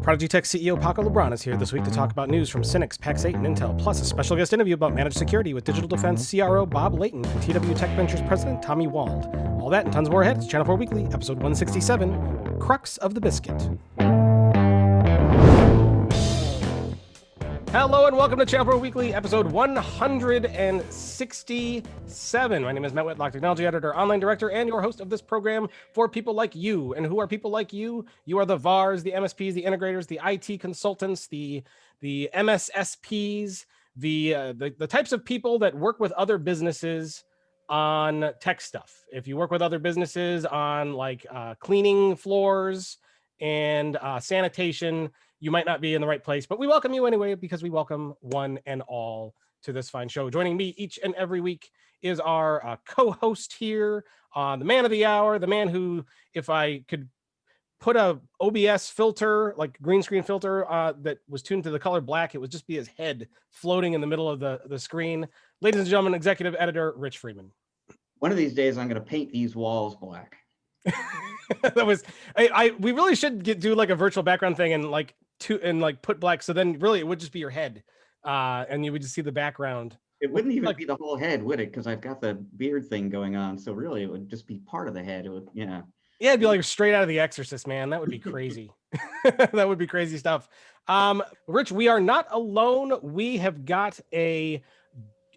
ProdigyTeks CEO Paco Lebron is here this week to talk about news from SYNNEX, PAX 8, and Intel, plus a special guest interview about managed security with digital defense CRO Bob Layton and TW Tech Ventures President Tommy Wald. All that and tons more ahead. It's ChannelPro Weekly, episode 167, Crux of the Biscuit. Hello and welcome to ChannelPro Weekly, episode 167. My name is Matt Whitlock, technology editor, online director, and your host of this program for people like you. And who are people like you? You are the VARs, the MSPs, the integrators, the IT consultants, the MSSPs, the types of people that work with other businesses on tech stuff. If you work with other businesses on like cleaning floors and sanitation, you might not be in the right place, but we welcome you anyway because we welcome one and all to this fine show. Joining me each and every week is our co-host here, the man of the hour, the man who, if I could put a OBS filter, like green screen filter that was tuned to the color black, it would just be his head floating in the middle of the screen. Ladies and gentlemen, executive editor, Rich Freeman. One of these days, I'm going to paint these walls black. That was, we really should do like a virtual background thing and put black. So then really it would just be your head and you would just see the background. It wouldn't even be the whole head, would it? Because I've got the beard thing going on. So really it would just be part of the head. It would, yeah. Yeah, it'd be like straight out of The Exorcist, man. That would be crazy. That would be crazy stuff. Rich, we are not alone. We have got a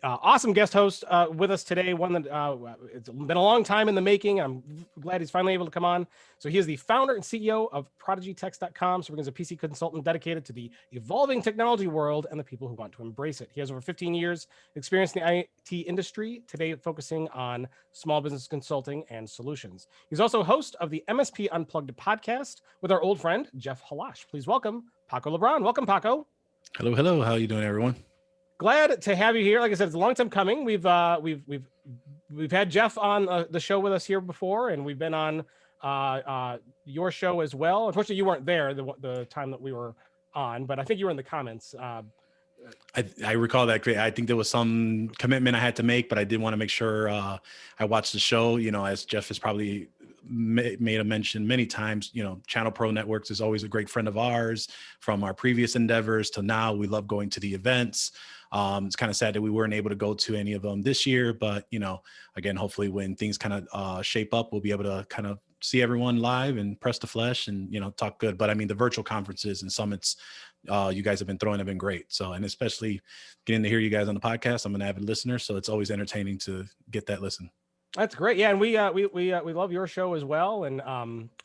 awesome guest host with us today. One that it's been a long time in the making. I'm glad he's finally able to come on. So he is the founder and CEO of ProdigyTeks.com. So he's a PC consultant dedicated to the evolving technology world and the people who want to embrace it. He has over 15 years experience in the IT industry, today focusing on small business consulting and solutions. He's also host of the MSP Unplugged podcast with our old friend, Jeff Halash. Please welcome Paco Lebron. Welcome, Paco. Hello, hello. How are you doing, everyone? Glad to have you here. Like I said, it's a long time coming. We've had Jeff on the show with us here before, and we've been on your show as well. Unfortunately, you weren't there the time that we were on, but I think you were in the comments. I recall that. I think there was some commitment I had to make, but I did want to make sure I watched the show. You know, as Jeff has probably made a mention many times, you know, ChannelPro Networks is always a great friend of ours from our previous endeavors to now. We love going to the events. It's kind of sad that we weren't able to go to any of them this year, but, you know, again, hopefully when things kind of shape up, we'll be able to kind of see everyone live and press the flesh and, you know, talk good. But I mean, the virtual conferences and summits you guys have been throwing have been great. So, and especially getting to hear you guys on the podcast. I'm an avid listener, so it's always entertaining to get that listen. That's great. Yeah. And we love your show as well. And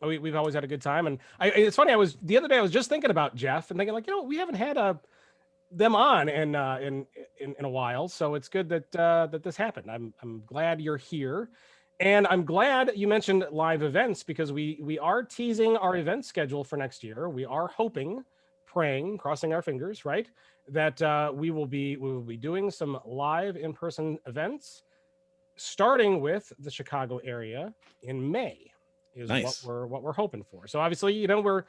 we've always had a good time. And it's funny. The other day I was just thinking about Jeff and thinking like, you know, we haven't had them on in a while. So it's good that this happened. I'm glad you're here. And I'm glad you mentioned live events because we are teasing our event schedule for next year. We are hoping, praying, crossing our fingers, right, that we will be doing some live in-person events, starting with the Chicago area in May is nice. what we're hoping for. So obviously, you know,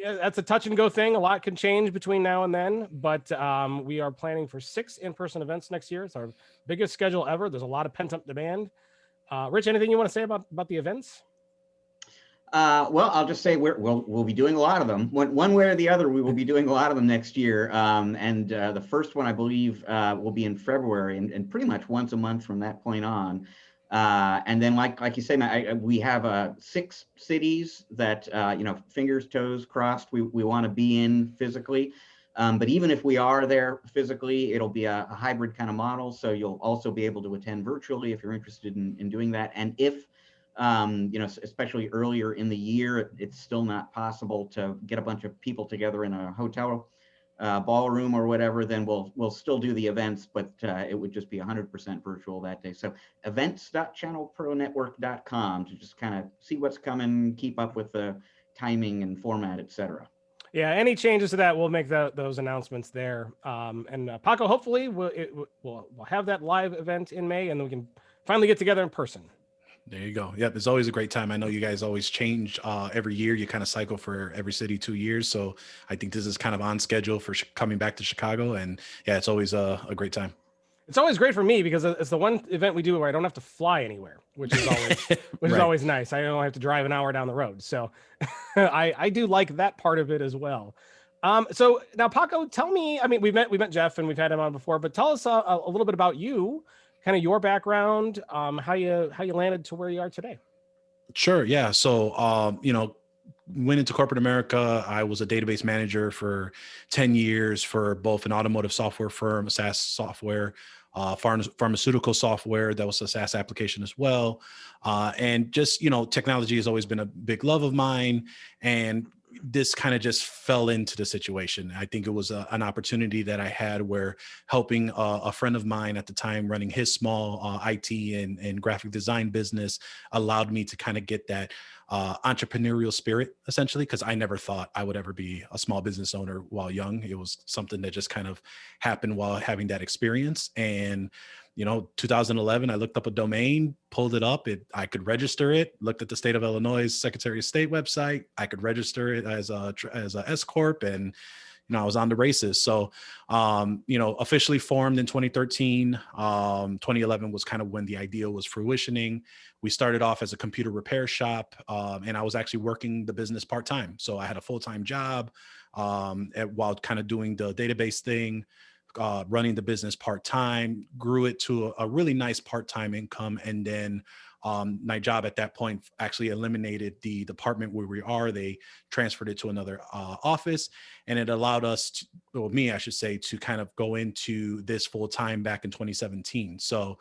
that's a touch and go thing. A lot can change between now and then, but we are planning for 6 in-person events next year. It's our biggest schedule ever. There's a lot of pent-up demand. Rich, anything you want to say about the events? Well, I'll just say we'll be doing a lot of them. One way or the other, we will be doing a lot of them next year. And the first one, I believe, will be in February, and pretty much once a month from that point on. And then, like you say, Matt, we have 6 cities that you know, fingers, toes crossed. We want to be in physically. But even if we are there physically, it'll be a hybrid kind of model. So you'll also be able to attend virtually if you're interested in doing that. And if you know, especially earlier in the year, it's still not possible to get a bunch of people together in a hotel ballroom or whatever, then we'll still do the events, but it would just be 100% virtual that day. So events.channelpronetwork.com to just kind of see what's coming, keep up with the timing and format, etc. Yeah, any changes to that, we'll make those announcements there. And Paco, hopefully we'll have that live event in May, and then we can finally get together in person. There you go. Yep. It's always a great time. I know you guys always change every year. You kind of cycle for every city 2 years. So I think this is kind of on schedule for coming back to Chicago. And yeah, it's always a great time. It's always great for me because it's the one event we do where I don't have to fly anywhere, which is always is always nice. I don't have to drive an hour down the road. So I do like that part of it as well. So now Paco, tell me, I mean, we met Jeff and we've had him on before, but tell us a little bit about you, kind of your background, how you landed to where you are today. Sure. Yeah. So, went into corporate America. I was a database manager for 10 years for both an automotive software firm, a SaaS software, pharmaceutical software that was a SaaS application as well. And just, technology has always been a big love of mine. And this kind of just fell into the situation. I think it was an opportunity that I had where helping a friend of mine at the time running his small IT and graphic design business allowed me to kind of get that entrepreneurial spirit, essentially, because I never thought I would ever be a small business owner while young. It was something that just kind of happened while having that experience. And 2011, I looked up a domain, pulled it up. I could register it. Looked at the state of Illinois Secretary of State website. I could register it as a S corp, and I was on the races. So, officially formed in 2013. 2011 was kind of when the idea was fruitioning. We started off as a computer repair shop, and I was actually working the business part-time. So I had a full-time job while kind of doing the database thing. Running the business part-time, grew it to a really nice part-time income. And then my job at that point actually eliminated the department where we are. They transferred it to another office, and it allowed us, me, I should say, to kind of go into this full-time back in 2017. So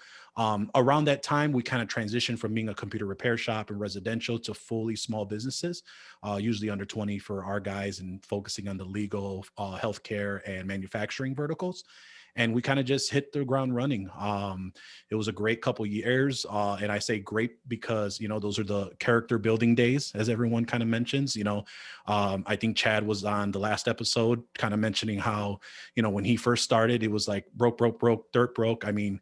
around that time, we kind of transitioned from being a computer repair shop and residential to fully small businesses, usually under 20 for our guys, and focusing on the legal, healthcare, and manufacturing verticals. And we kind of just hit the ground running. It was a great couple years. And I say great because, those are the character building days, as everyone kind of mentions. I think Chad was on the last episode kind of mentioning how, when he first started, it was like broke, dirt broke. I mean,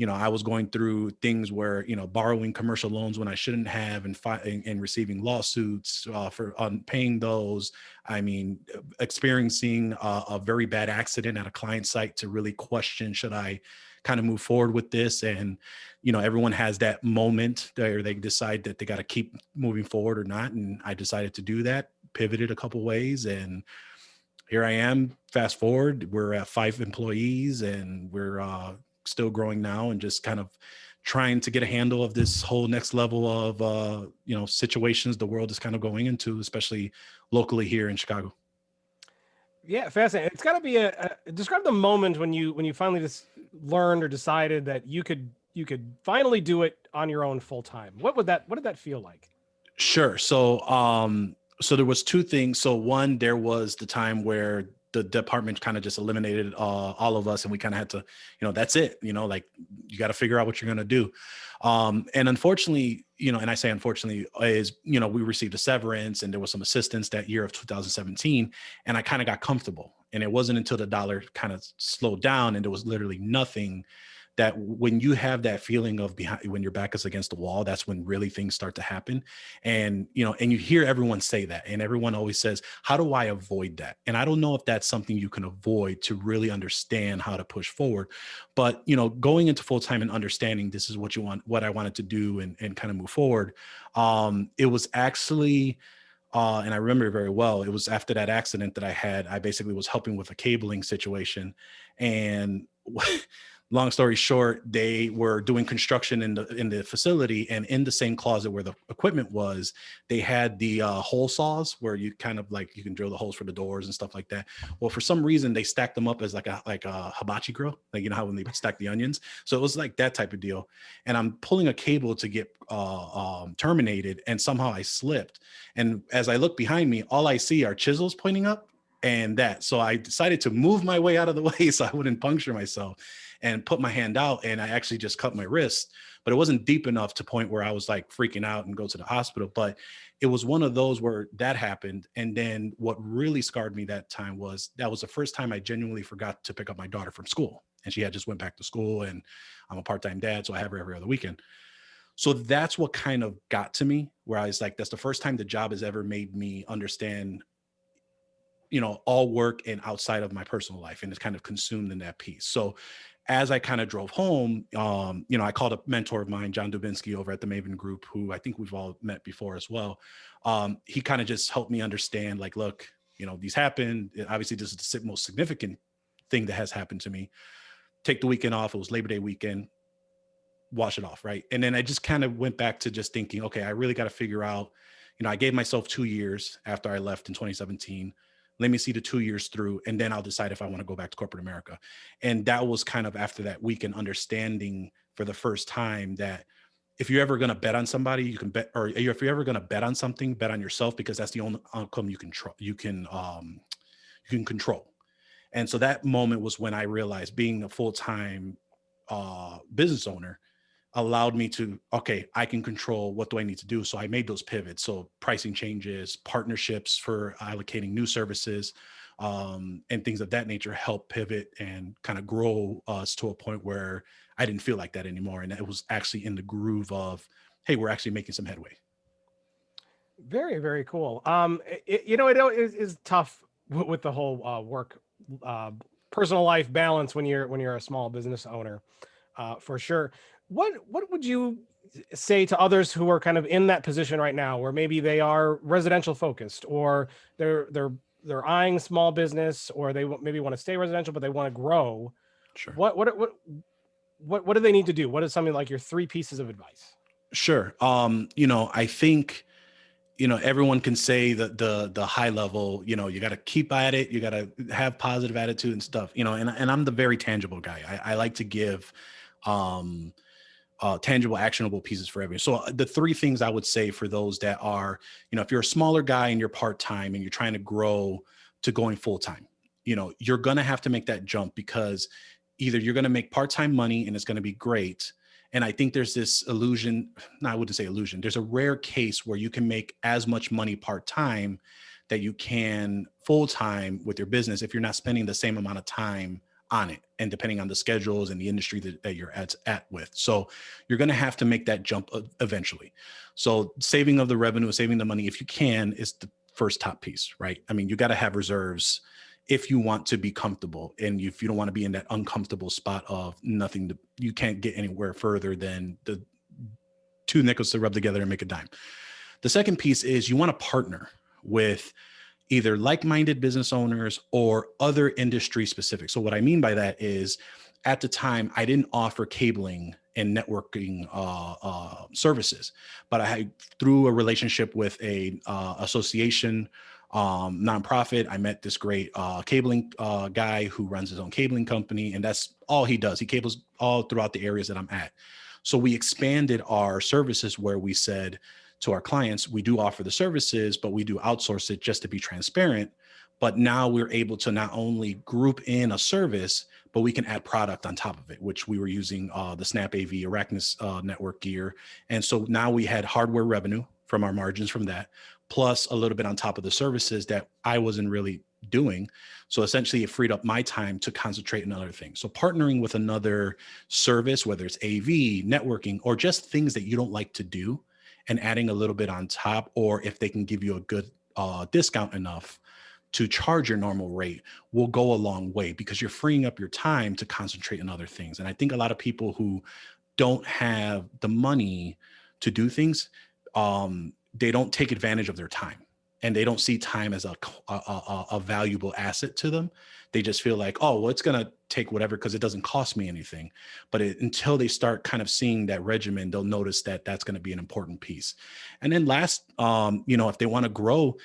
I was going through things where, borrowing commercial loans when I shouldn't have, and receiving lawsuits for paying those. I mean, experiencing a very bad accident at a client site to really question, should I kind of move forward with this? And, everyone has that moment where they decide that they got to keep moving forward or not. And I decided to do that, pivoted a couple ways, and here I am. Fast forward, we're at 5 employees, and we're still growing now, and just kind of trying to get a handle of this whole next level of situations the world is kind of going into, especially locally here in Chicago. Yeah, fascinating. It's got to be describe the moment when you finally just learned or decided that you could finally do it on your own full time. What did that feel like? Sure. So so there was 2 things. So one, there was the time where the department kind of just eliminated all of us, and we kind of had to, that's it, like you got to figure out what you're going to do. And unfortunately, and I say unfortunately is, we received a severance, and there was some assistance that year of 2017, and I kind of got comfortable. And it wasn't until the dollar kind of slowed down and there was literally nothing, that when you have that feeling of when your back is against the wall, that's when really things start to happen. And, and you hear everyone say that, and everyone always says, how do I avoid that? And I don't know if that's something you can avoid to really understand how to push forward. But, going into full time and understanding this is what you want, what I wanted to do, and kind of move forward. It was actually, and I remember very well, it was after that accident that I had. I basically was helping with a cabling situation, and long story short, they were doing construction in the facility, and in the same closet where the equipment was, they had the hole saws where you kind of like, you can drill the holes for the doors and stuff like that. Well, for some reason, they stacked them up as like a hibachi grill, like, how when they stack the onions. So it was like that type of deal. And I'm pulling a cable to get terminated, and somehow I slipped. And as I look behind me, all I see are chisels pointing up, and that. So I decided to move my way out of the way so I wouldn't puncture myself, and put my hand out, and I actually just cut my wrist. But it wasn't deep enough to point where I was like freaking out and go to the hospital. But it was one of those where that happened. And then what really scarred me that time was that was the first time I genuinely forgot to pick up my daughter from school. And she had just went back to school, and I'm a part-time dad, so I have her every other weekend. So that's what kind of got to me, where I was like, that's the first time the job has ever made me understand, all work and outside of my personal life, and it's kind of consumed in that piece. So as I kind of drove home, I called a mentor of mine, John Dubinsky, over at the Maven Group, who I think we've all met before as well. He kind of just helped me understand, like, look, these happen. Obviously, this is the most significant thing that has happened to me. Take the weekend off. It was Labor Day weekend. Wash it off, right? And then I just kind of went back to just thinking, okay, I really got to figure out, I gave myself 2 years after I left in 2017. Let me see the 2 years through, and then I'll decide if I want to go back to corporate America. And that was kind of after that weekend understanding for the first time that if you're ever going to bet on somebody, you can bet, or if you're ever going to bet on something, bet on yourself, because that's the only outcome you can control. And so that moment was when I realized being a full-time business owner allowed me to, okay, I can control what do I need to do. So I made those pivots. So pricing changes, partnerships for allocating new services, and things of that nature help pivot and kind of grow us to a point where I didn't feel like that anymore. And it was actually in the groove of, hey, we're actually making some headway. Very, very cool. It is tough with the whole work, personal life balance when you're a small business owner, for sure. What would you say to others who are kind of in that position right now, where maybe they are residential focused, or they're eyeing small business, or they maybe want to stay residential but they want to grow? Sure. What do they need to do? What is something like your 3 pieces of advice? Sure. I think, everyone can say the high level, you got to keep at it. You got to have positive attitude and stuff, and I'm the very tangible guy. I like to give, tangible, actionable pieces for everyone. So the 3 things I would say for those that are, if you're a smaller guy and you're part-time and you're trying to grow to going full-time, you're going to have to make that jump, because either you're going to make part-time money and it's going to be great. And I think there's this illusion, no, I wouldn't say illusion. There's a rare case where you can make as much money part-time that you can full-time with your business if you're not spending the same amount of time on it, and depending on the schedules and the industry that you're at with. So you're going to have to make that jump eventually. So saving of the revenue, saving the money, if you can, is the first top piece, right? I mean, you got to have reserves if you want to be comfortable, and if you don't want to be in that uncomfortable spot of nothing, you can't get anywhere further than the 2 nickels to rub together and make a dime. The second piece is you want to partner with either like-minded business owners or other industry specific. So what I mean by that is, at the time, I didn't offer cabling and networking services, but I had, through a relationship with a association, nonprofit, I met this great cabling guy who runs his own cabling company, and that's all he does. He cables all throughout the areas that I'm at. So we expanded our services where we said to our clients, we do offer the services, but we do outsource it just to be transparent. But now we're able to not only group in a service, but we can add product on top of it, which we were using the Snap AV Arachnus network gear. And so now we had hardware revenue from our margins from that, plus a little bit on top of the services that I wasn't really doing. So essentially it freed up my time to concentrate on other things. So partnering with another service, whether it's AV, networking, or just things that you don't like to do, and adding a little bit on top, or if they can give you a good discount enough to charge your normal rate, will go a long way, because you're freeing up your time to concentrate on other things. And I think a lot of people who don't have the money to do things, they don't take advantage of their time, and they don't see time as a valuable asset to them. They just feel like, oh, well, it's going to take whatever because it doesn't cost me anything. But until they start kind of seeing that regimen, they'll notice that that's going to be an important piece. And then last, if they want to grow,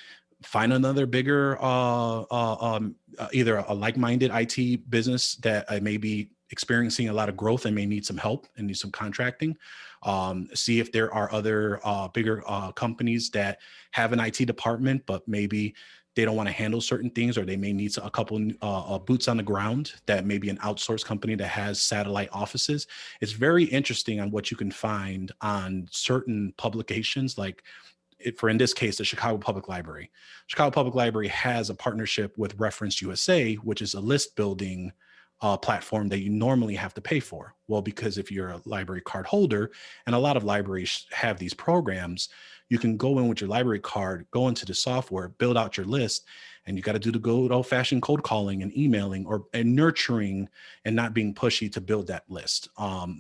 find another bigger, either a like-minded IT business that may be experiencing a lot of growth and may need some help and need some contracting. See if there are other bigger companies that have an IT department, but maybe they don't want to handle certain things, or they may need a couple boots on the ground, that may be an outsourced company that has satellite offices. It's very interesting on what you can find on certain publications, like in this case, the Chicago Public Library. Chicago Public Library has a partnership with Reference USA, which is a list building platform that you normally have to pay for? Well, because if you're a library card holder, and a lot of libraries have these programs, you can go in with your library card, go into the software, build out your list, and you got to do the good old fashioned cold calling and emailing and nurturing and not being pushy to build that list.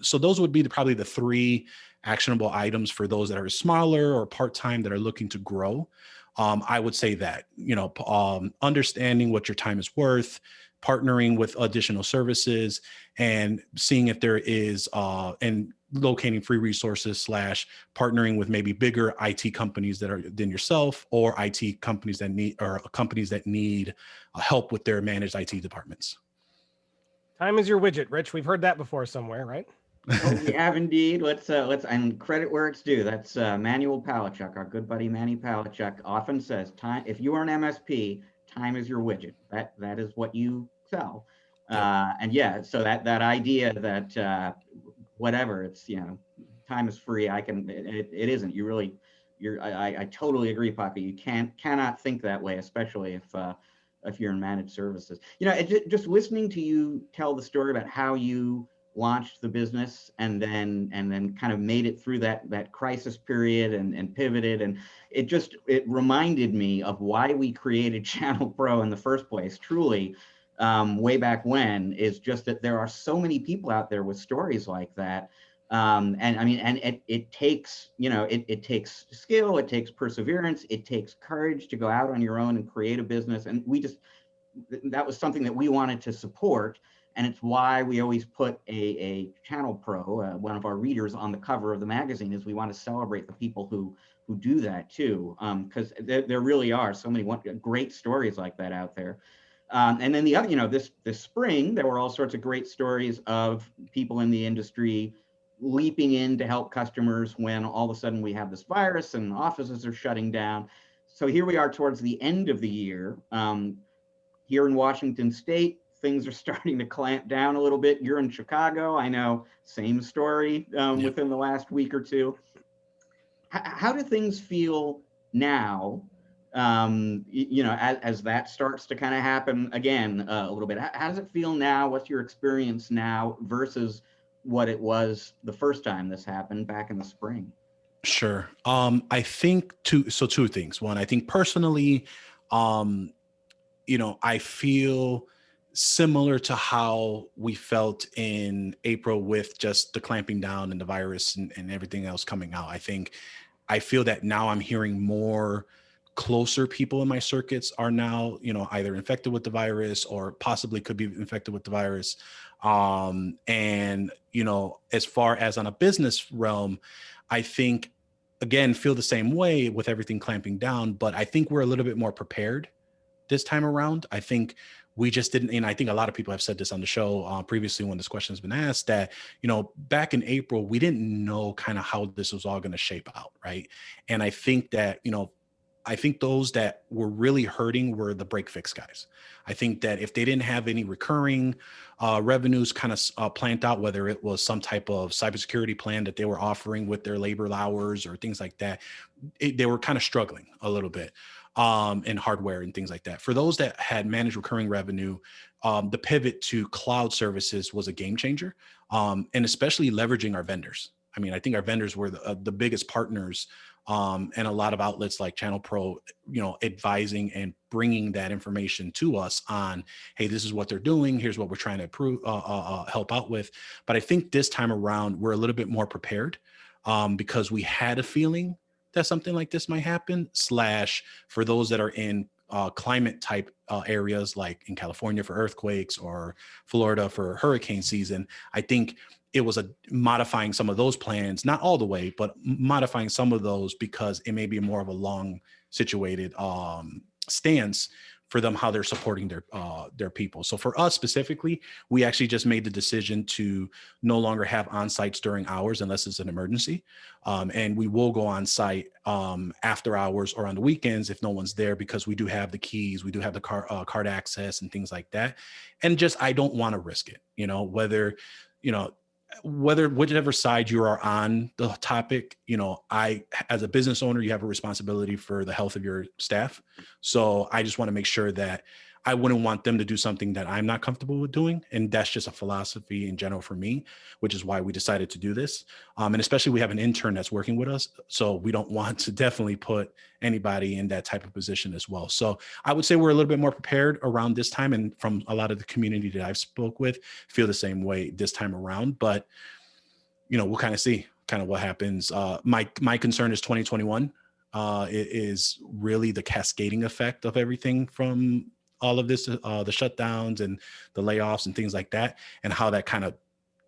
So those would be probably the three actionable items for those that are smaller or part-time that are looking to grow. I would say that, understanding what your time is worth, partnering with additional services, and seeing if there is, and locating free resources / partnering with maybe bigger IT companies that are than yourself, or IT companies that need help with their managed IT departments. Time is your widget, Rich. We've heard that before somewhere, right? Oh, we have indeed. Let's and credit where it's due. That's Manuel Palachuk, our good buddy Manny Palachuk, often says, "Time. If you are an MSP, time is your widget. That is what you sell." And yeah, so that idea that whatever, it's, time is free. It isn't. I totally agree, Paco. You cannot think that way, especially if you're in managed services. Just listening to you tell the story about how you launched the business and then kind of made it through that crisis period and pivoted, and it reminded me of why we created ChannelPro in the first place. Truly, way back when, is just that there are so many people out there with stories like that. And I mean, and it takes, it takes skill, it takes perseverance, it takes courage to go out on your own and create a business. And that was something that we wanted to support. And it's why we always put a ChannelPro, one of our readers, on the cover of the magazine, is we want to celebrate the people who do that too. Because there really are so many great stories like that out there. And then the other, this spring, there were all sorts of great stories of people in the industry leaping in to help customers when all of a sudden we have this virus and offices are shutting down. So here we are towards the end of the year. Here in Washington State, things are starting to clamp down a little bit. You're in Chicago, I know, same story within the last week or two. How do things feel now, as that starts to kind of happen again a little bit? How does it feel now? What's your experience now versus what it was the first time this happened back in the spring? Sure. I think two things. One, I think personally, I feel similar to how we felt in April with just the clamping down and the virus and everything else coming out. I feel that now I'm hearing more closer people in my circuits are now, either infected with the virus or possibly could be infected with the virus. And, as far as on a business realm, I think, again, feel the same way with everything clamping down, but I think we're a little bit more prepared this time around. I think we just didn't, and I think a lot of people have said this on the show previously when this question has been asked, that, back in April, we didn't know kind of how this was all going to shape out, right? And I think that, I think those that were really hurting were the break fix guys. I think that if they didn't have any recurring revenues kind of planned out, whether it was some type of cybersecurity plan that they were offering with their labor hours or things like that, they were kind of struggling a little bit in hardware and things like that. For those that had managed recurring revenue, the pivot to cloud services was a game changer, and especially leveraging our vendors. I mean, I think our vendors were the biggest partners, and a lot of outlets like ChannelPro, advising and bringing that information to us on, hey, this is what they're doing. Here's what we're trying to help out with. But I think this time around, we're a little bit more prepared because we had a feeling that something like this might happen, / for those that are in climate type areas, like in California for earthquakes or Florida for hurricane season. I think it was modifying some of those plans, not all the way, but modifying some of those because it may be more of a long situated stance for them, how they're supporting their people. So for us specifically, we actually just made the decision to no longer have on-sites during hours unless it's an emergency. And we will go on site after hours or on the weekends if no one's there, because we do have the keys, we do have the card access and things like that. And just, I don't want to risk it, whichever side you are on the topic, I, as a business owner, you have a responsibility for the health of your staff. So I just want to make sure that I wouldn't want them to do something that I'm not comfortable with doing. And that's just a philosophy in general for me, which is why we decided to do this. And especially we have an intern that's working with us. So we don't want to definitely put anybody in that type of position as well. So I would say we're a little bit more prepared around this time. And from a lot of the community that I've spoke with, feel the same way this time around. But, we'll kind of see what happens. My concern is 2021. It is really the cascading effect of everything from all of this, the shutdowns and the layoffs and things like that, and how that kind of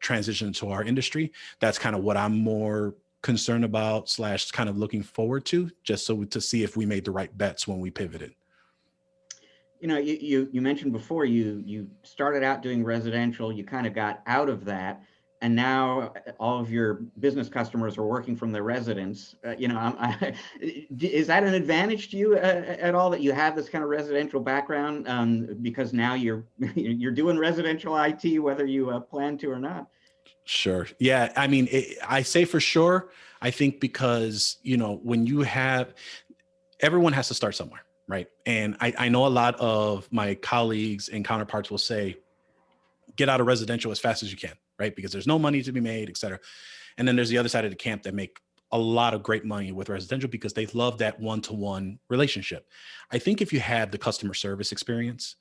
transitions to our industry. That's kind of what I'm more concerned about / kind of looking forward to, just so to see if we made the right bets when we pivoted. You mentioned before you started out doing residential, you kind of got out of that, and now all of your business customers are working from their residence. Is that an advantage to you at all that you have this kind of residential background? Because now you're doing residential IT, whether you plan to or not. Sure. Yeah. I mean, I say for sure. I think because when you have, everyone has to start somewhere, right? And I know a lot of my colleagues and counterparts will say, get out of residential as fast as you can, right? Because there's no money to be made, et cetera. And then there's the other side of the camp that make a lot of great money with residential because they love that one-to-one relationship. I think if you have the customer service experience,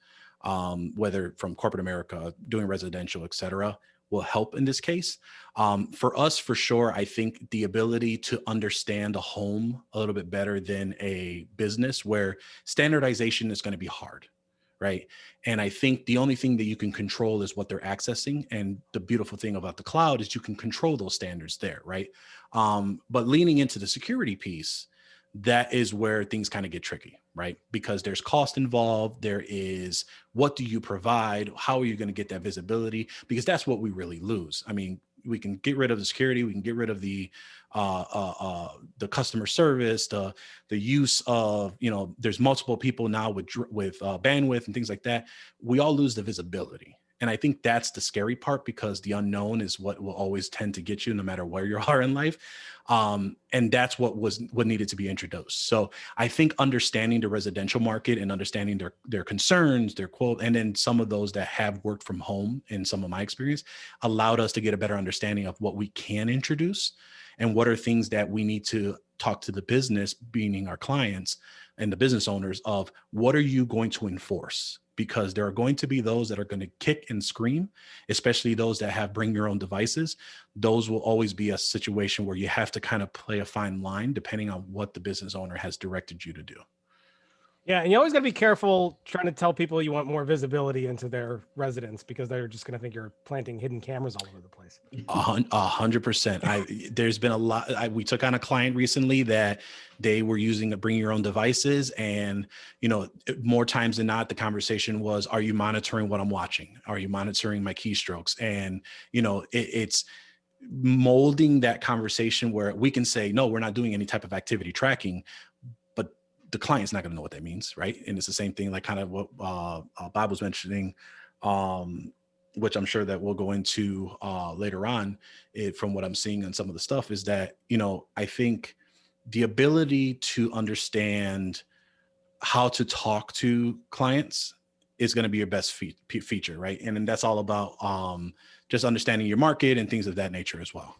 whether from corporate America, doing residential, et cetera, will help in this case. For us, for sure, I think the ability to understand a home a little bit better than a business where standardization is going to be hard. Right. And I think the only thing that you can control is what they're accessing. And the beautiful thing about the cloud is you can control those standards there. Right. But leaning into the security piece, that is where things kind of get tricky. Right. Because there's cost involved. There is, what do you provide? How are you going to get that visibility? Because that's what we really lose. I mean, we can get rid of the security. We can get rid of the customer service, the use of, there's multiple people now with bandwidth and things like that. We all lose the visibility. And I think that's the scary part because the unknown is what will always tend to get you no matter where you are in life. And that's what needed to be introduced. So I think understanding the residential market and understanding their concerns, their quote, and then some of those that have worked from home in some of my experience allowed us to get a better understanding of what we can introduce and what are things that we need to talk to the business, meaning our clients and the business owners, of what are you going to enforce? Because there are going to be those that are going to kick and scream, especially those that have bring your own devices. Those will always be a situation where you have to kind of play a fine line depending on what the business owner has directed you to do. Yeah, and you always got to be careful trying to tell people you want more visibility into their residence because they're just going to think you're planting hidden cameras all over the place. 100%. There's been a lot. We took on a client recently that they were using the bring your own devices, and more times than not, the conversation was, "Are you monitoring what I'm watching? Are you monitoring my keystrokes?" And it's molding that conversation where we can say, "No, we're not doing any type of activity tracking." The client's not going to know what that means, right? And it's the same thing, like kind of what Bob was mentioning, which I'm sure that we'll go into later on. From what I'm seeing on some of the stuff is that, I think the ability to understand how to talk to clients is going to be your best feature, right? And then that's all about just understanding your market and things of that nature as well.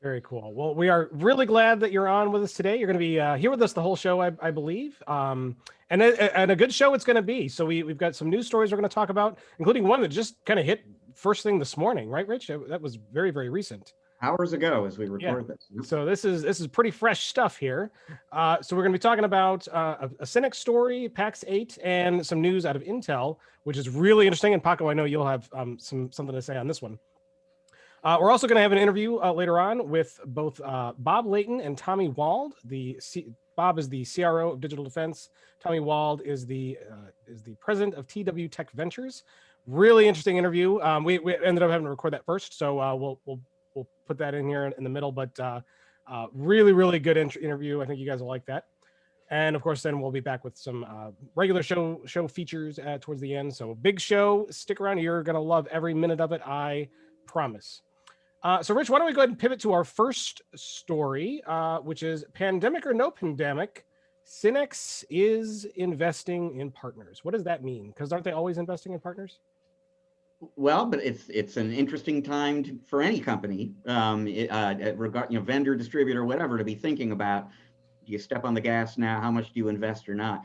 Very cool. Well, we are really glad that you're on with us today. You're going to be here with us the whole show, I believe. And a good show it's going to be. So we've got some news stories we're going to talk about, including one that just kind of hit first thing this morning, right, Rich? That was very, very recent. Hours ago as we record this. So this is pretty fresh stuff here. So we're going to be talking about a Cinex story, PAX 8, and some news out of Intel, which is really interesting. And Paco, I know you'll have something to say on this one. We're also going to have an interview later on with both Bob Layton and Tommy Wald. Bob is the CRO of Digital Defense. Tommy Wald is the president of TW Tech Ventures. Really interesting interview. We ended up having to record that first, so we'll put that in here in the middle. But really, really good interview. I think you guys will like that. And of course, then we'll be back with some regular show features towards the end. So big show. Stick around. You're going to love every minute of it. I promise. So Rich, why don't we go ahead and pivot to our first story, which is pandemic or no pandemic, Cinex is investing in partners. What does that mean? Because aren't they always investing in partners? Well, but it's an interesting time for any company, vendor, distributor, whatever, to be thinking about. Do you step on the gas now? How much do you invest or not?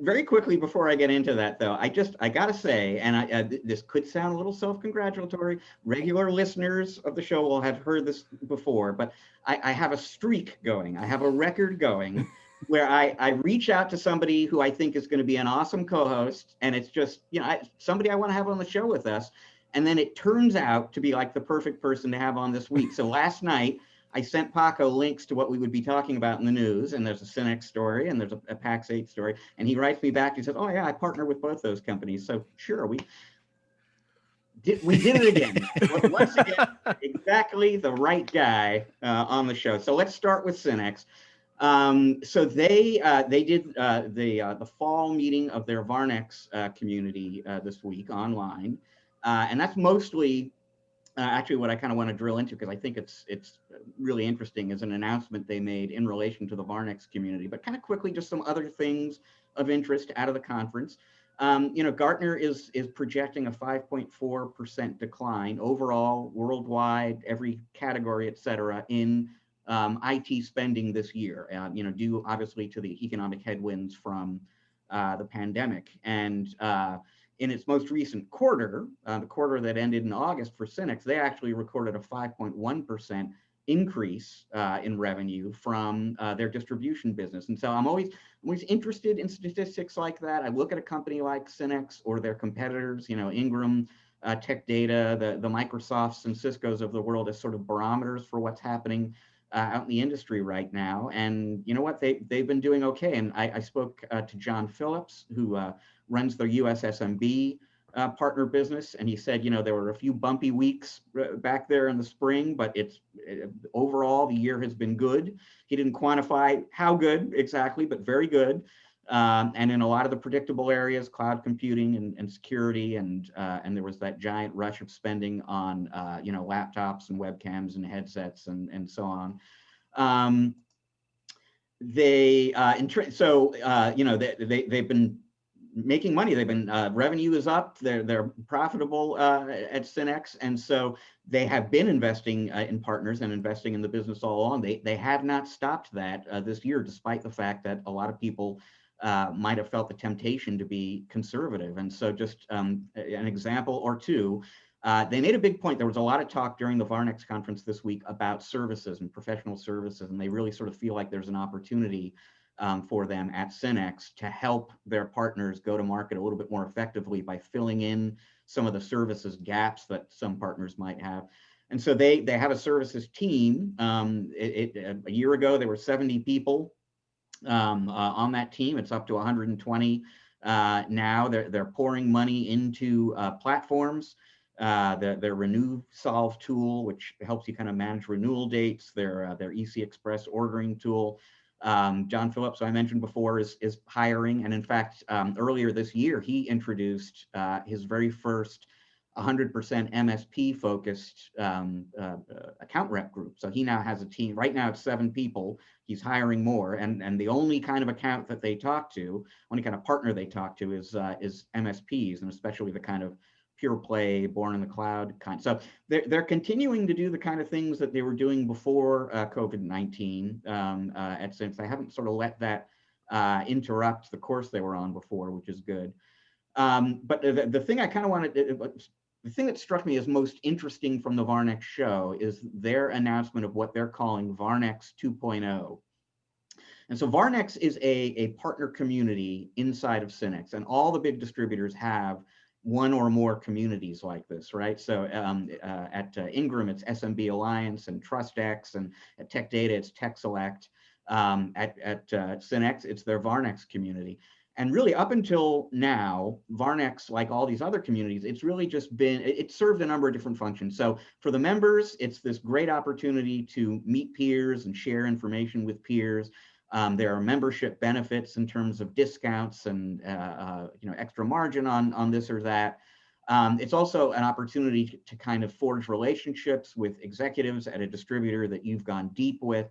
Very quickly before I get into that, though, I gotta say, and this could sound a little self-congratulatory. Regular listeners of the show will have heard this before, but I have a streak going. I have a record going where I reach out to somebody who I think is going to be an awesome co-host, and it's just, somebody I want to have on the show with us. And then it turns out to be like the perfect person to have on this week. So last night, I sent Paco links to what we would be talking about in the news, and there's a Cinex story and there's a PAX 8 story. And he writes me back, he says, oh yeah, I partner with both those companies. So sure, we did it again. Once again, exactly the right guy on the show. So let's start with Cinex. So they did the fall meeting of their Varnex community this week online. And that's mostly actually what I kind of want to drill into, because I think it's really interesting, is an announcement they made in relation to the Varnex community. But kind of quickly, just some other things of interest out of the conference. Gartner is projecting a 5.4% decline overall, worldwide, every category, et cetera, in IT spending this year, due obviously to the economic headwinds from the pandemic. And in its most recent quarter, the quarter that ended in August for Cinex, they actually recorded a 5.1% increase in revenue from their distribution business. And so I'm always interested in statistics like that. I look at a company like Cinex or their competitors, Ingram, Tech Data, the Microsofts and Ciscos of the world, as sort of barometers for what's happening out in the industry right now. And you know what, they've been doing okay. And I spoke to John Phillips, who runs their US SMB partner business, and he said, there were a few bumpy weeks back there in the spring, but overall the year has been good. He didn't quantify how good exactly, but very good. And in a lot of the predictable areas, cloud computing and security, and there was that giant rush of spending on laptops and webcams and headsets and so on. They've been making money. They've been revenue is up. They're profitable at Cinex, and so they have been investing in partners and investing in the business all along. They have not stopped that this year, despite the fact that a lot of people might have felt the temptation to be conservative. And so, just an example or two. They made a big point. There was a lot of talk during the Varnex conference this week about services and professional services, and they really sort of feel like there's an opportunity for them at Cinex to help their partners go to market a little bit more effectively by filling in some of the services gaps that some partners might have. And so they have a services team. A year ago, there were 70 people on that team. It's up to 120 now. They're pouring money into platforms. Their Renew Solve tool, which helps you kind of manage renewal dates. Their EC Express ordering tool. John Phillips, who I mentioned before, is hiring. And in fact, earlier this year, he introduced his very first 100% MSP focused account rep group. So he now has a team. Right now it's 7 people. He's hiring more. And the only kind of account that they talk to, only kind of partner they talk to is MSPs, and especially the kind of pure play, born in the cloud kind. So they're continuing to do the kind of things that they were doing before COVID-19 at Cinex. They haven't sort of let that interrupt the course they were on before, which is good. But the thing I kind of wanted, the thing that struck me as most interesting from the Varnex show is their announcement of what they're calling Varnex 2.0. And so Varnex is a partner community inside of Cinex, and all the big distributors have one or more communities like this, right? So at Ingram, it's SMB Alliance and TrustX, and at Tech Data, it's Tech Select. At Cinex, it's their Varnex community. And really, up until now, Varnex, like all these other communities, it's really just been, it served a number of different functions. So for the members, it's this great opportunity to meet peers and share information with peers. There are membership benefits in terms of discounts and extra margin on this or that. It's also an opportunity to kind of forge relationships with executives at a distributor that you've gone deep with.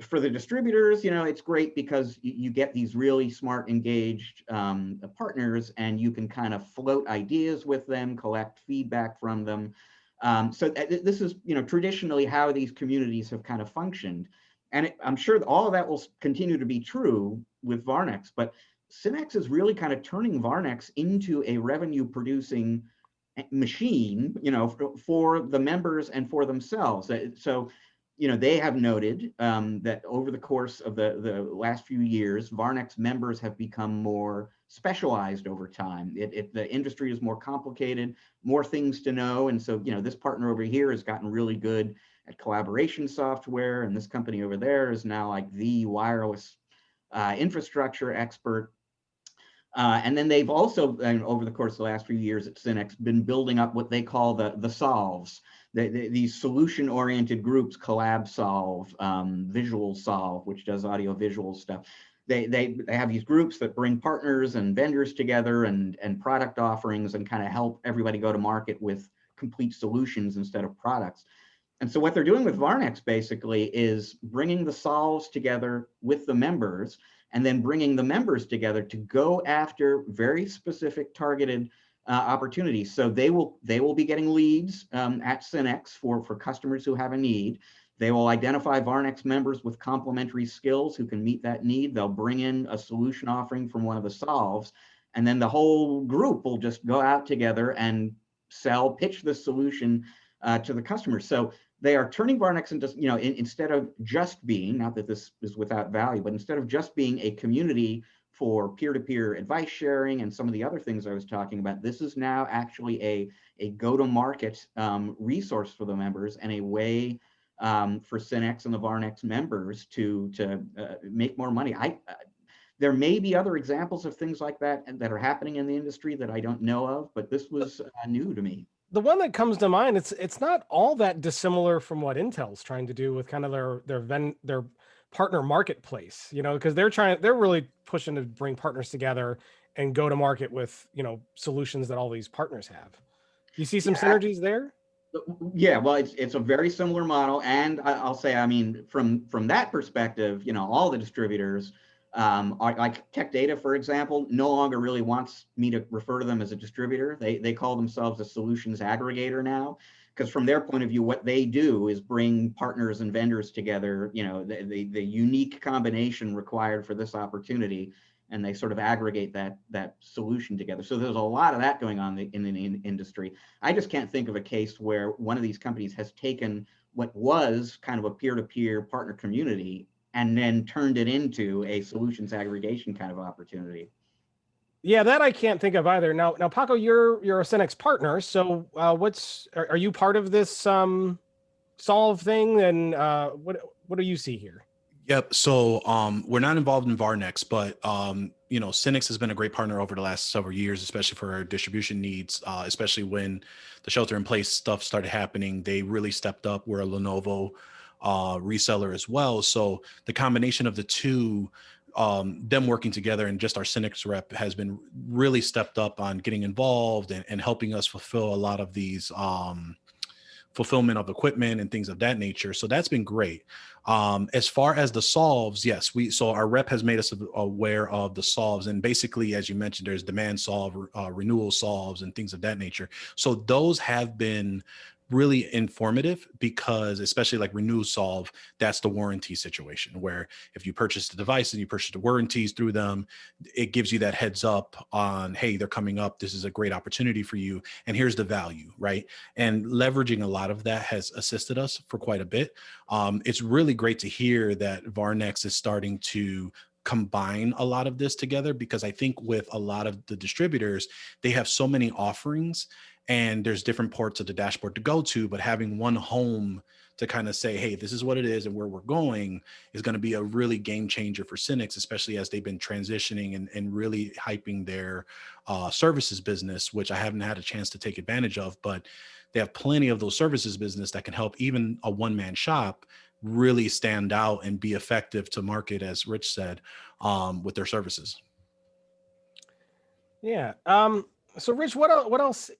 For the distributors, it's great because you get these really smart, engaged partners, and you can kind of float ideas with them, collect feedback from them. So this is, traditionally how these communities have kind of functioned. And I'm sure all of that will continue to be true with Varnex, but Cinex is really kind of turning Varnex into a revenue producing machine, for the members and for themselves. So, they have noted that over the course of the last few years, Varnex members have become more specialized over time. The industry is more complicated, more things to know. And so, this partner over here has gotten really good at collaboration software, and this company over there is now like the wireless infrastructure expert. And then they've also, over the course of the last few years at Cinex, been building up what they call the solves. These solution-oriented groups, Collab Solve, Visual Solve, which does audio-visual stuff. They have these groups that bring partners and vendors together and product offerings and kind of help everybody go to market with complete solutions instead of products. And so what they're doing with Varnex basically is bringing the solves together with the members, and then bringing the members together to go after very specific targeted opportunities. So they will be getting leads at Cinex for customers who have a need. They will identify Varnex members with complementary skills who can meet that need. They'll bring in a solution offering from one of the solves, and then the whole group will just go out together and pitch the solution to the customer. So they are turning Varnex into, instead of just being, not that this is without value, but instead of just being a community for peer-to-peer advice sharing and some of the other things I was talking about, this is now actually a go-to-market resource for the members, and a way for Cinex and the Varnex members to make more money. There may be other examples of things like that that are happening in the industry that I don't know of, but this was new to me. The one that comes to mind, it's not all that dissimilar from what Intel's trying to do with kind of their partner marketplace, because they're really pushing to bring partners together and go to market with, solutions that all these partners have. You see some synergies there? Yeah, well, it's a very similar model, and I'll say, I mean, from that perspective, all the distributors, are like Tech Data, for example, no longer really wants me to refer to them as a distributor. They call themselves a solutions aggregator now, because from their point of view, what they do is bring partners and vendors together, the unique combination required for this opportunity, and they sort of aggregate that solution together. So there's a lot of that going on in the industry. I just can't think of a case where one of these companies has taken what was kind of a peer-to-peer partner community and then turned it into a solutions aggregation kind of opportunity. Yeah, that I can't think of either. Now, Paco, you're a Cinex partner. So are you part of this solve thing? And what do you see here? Yep. So we're not involved in Varnex, but Cinex has been a great partner over the last several years, especially for our distribution needs, especially when the shelter in place stuff started happening. They really stepped up. We're a Lenovo reseller as well. So the combination of the two, them working together, and just our Cinex rep has been really stepped up on getting involved and helping us fulfill a lot of these fulfillment of equipment and things of that nature. So that's been great. As far as the solves, yes, so our rep has made us aware of the solves. And basically, as you mentioned, there's demand solve, renewal solves, and things of that nature. So those have been really informative, because especially like renew solve, that's the warranty situation, where if you purchase the device and you purchase the warranties through them, it gives you that heads up on, hey, they're coming up, this is a great opportunity for you, and here's the value, right? And leveraging a lot of that has assisted us for quite a bit. It's really great to hear that Varnex is starting to combine a lot of this together, because I think with a lot of the distributors, they have so many offerings and there's different parts of the dashboard to go to, but having one home to kind of say, hey, this is what it is and where we're going, is going to be a really game changer for Cinex, especially as they've been transitioning and really hyping their services business, which I haven't had a chance to take advantage of, but they have plenty of those services business that can help even a one-man shop really stand out and be effective to market, as Rich said, with their services. Yeah. So Rich, what else?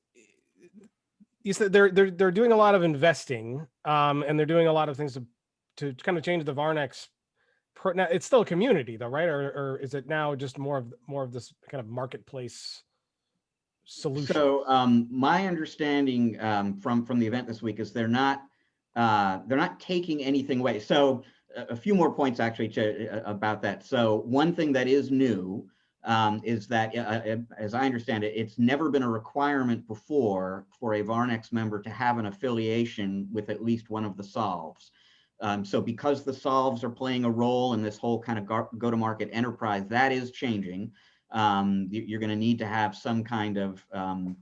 You said they're doing a lot of investing, and they're doing a lot of things to kind of change the Varnex. Now, it's still a community though, right? Or is it now just more of this kind of marketplace solution? So my understanding from the event this week is they're not taking anything away. So a few more points actually about that. So one thing that is new is that, as I understand it, it's never been a requirement before for a Varnex member to have an affiliation with at least one of the solves. So because the solves are playing a role in this whole kind of go-to-market enterprise, that is changing. You're going to need to have some kind of, I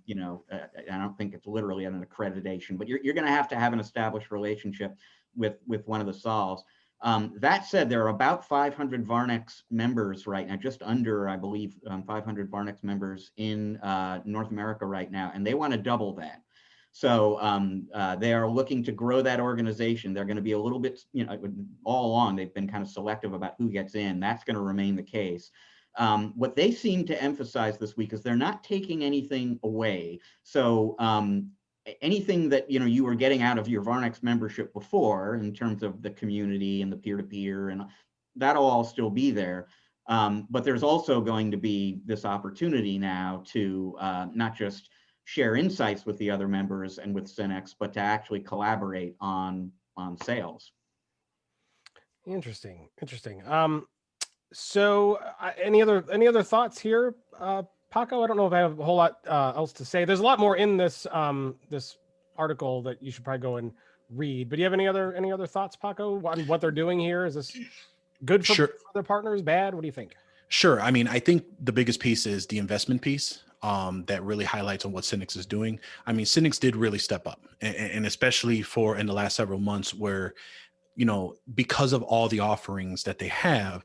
don't think it's literally an accreditation, but you're going to have an established relationship with one of the solves. That said, there are about 500 Varnex members right now, just under, I believe, 500 Varnex members in North America right now, and they want to double that. So they are looking to grow that organization. They're going to be a little bit, all along, they've been kind of selective about who gets in. That's going to remain the case. What they seem to emphasize this week is they're not taking anything away. So anything that you were getting out of your Varnex membership before, in terms of the community and the peer-to-peer, and that'll all still be there. But there's also going to be this opportunity now to not just share insights with the other members and with SYNNEX, but to actually collaborate on sales. Interesting. So any other thoughts here, Paco? I don't know if I have a whole lot else to say. There's a lot more in this this article that you should probably go and read. But do you have any other thoughts, Paco, on what they're doing here? Is this good for their partners? Bad? What do you think? Sure. I mean, I think the biggest piece is the investment piece that really highlights on what SYNNEX is doing. I mean, SYNNEX did really step up, and especially in the last several months where, because of all the offerings that they have,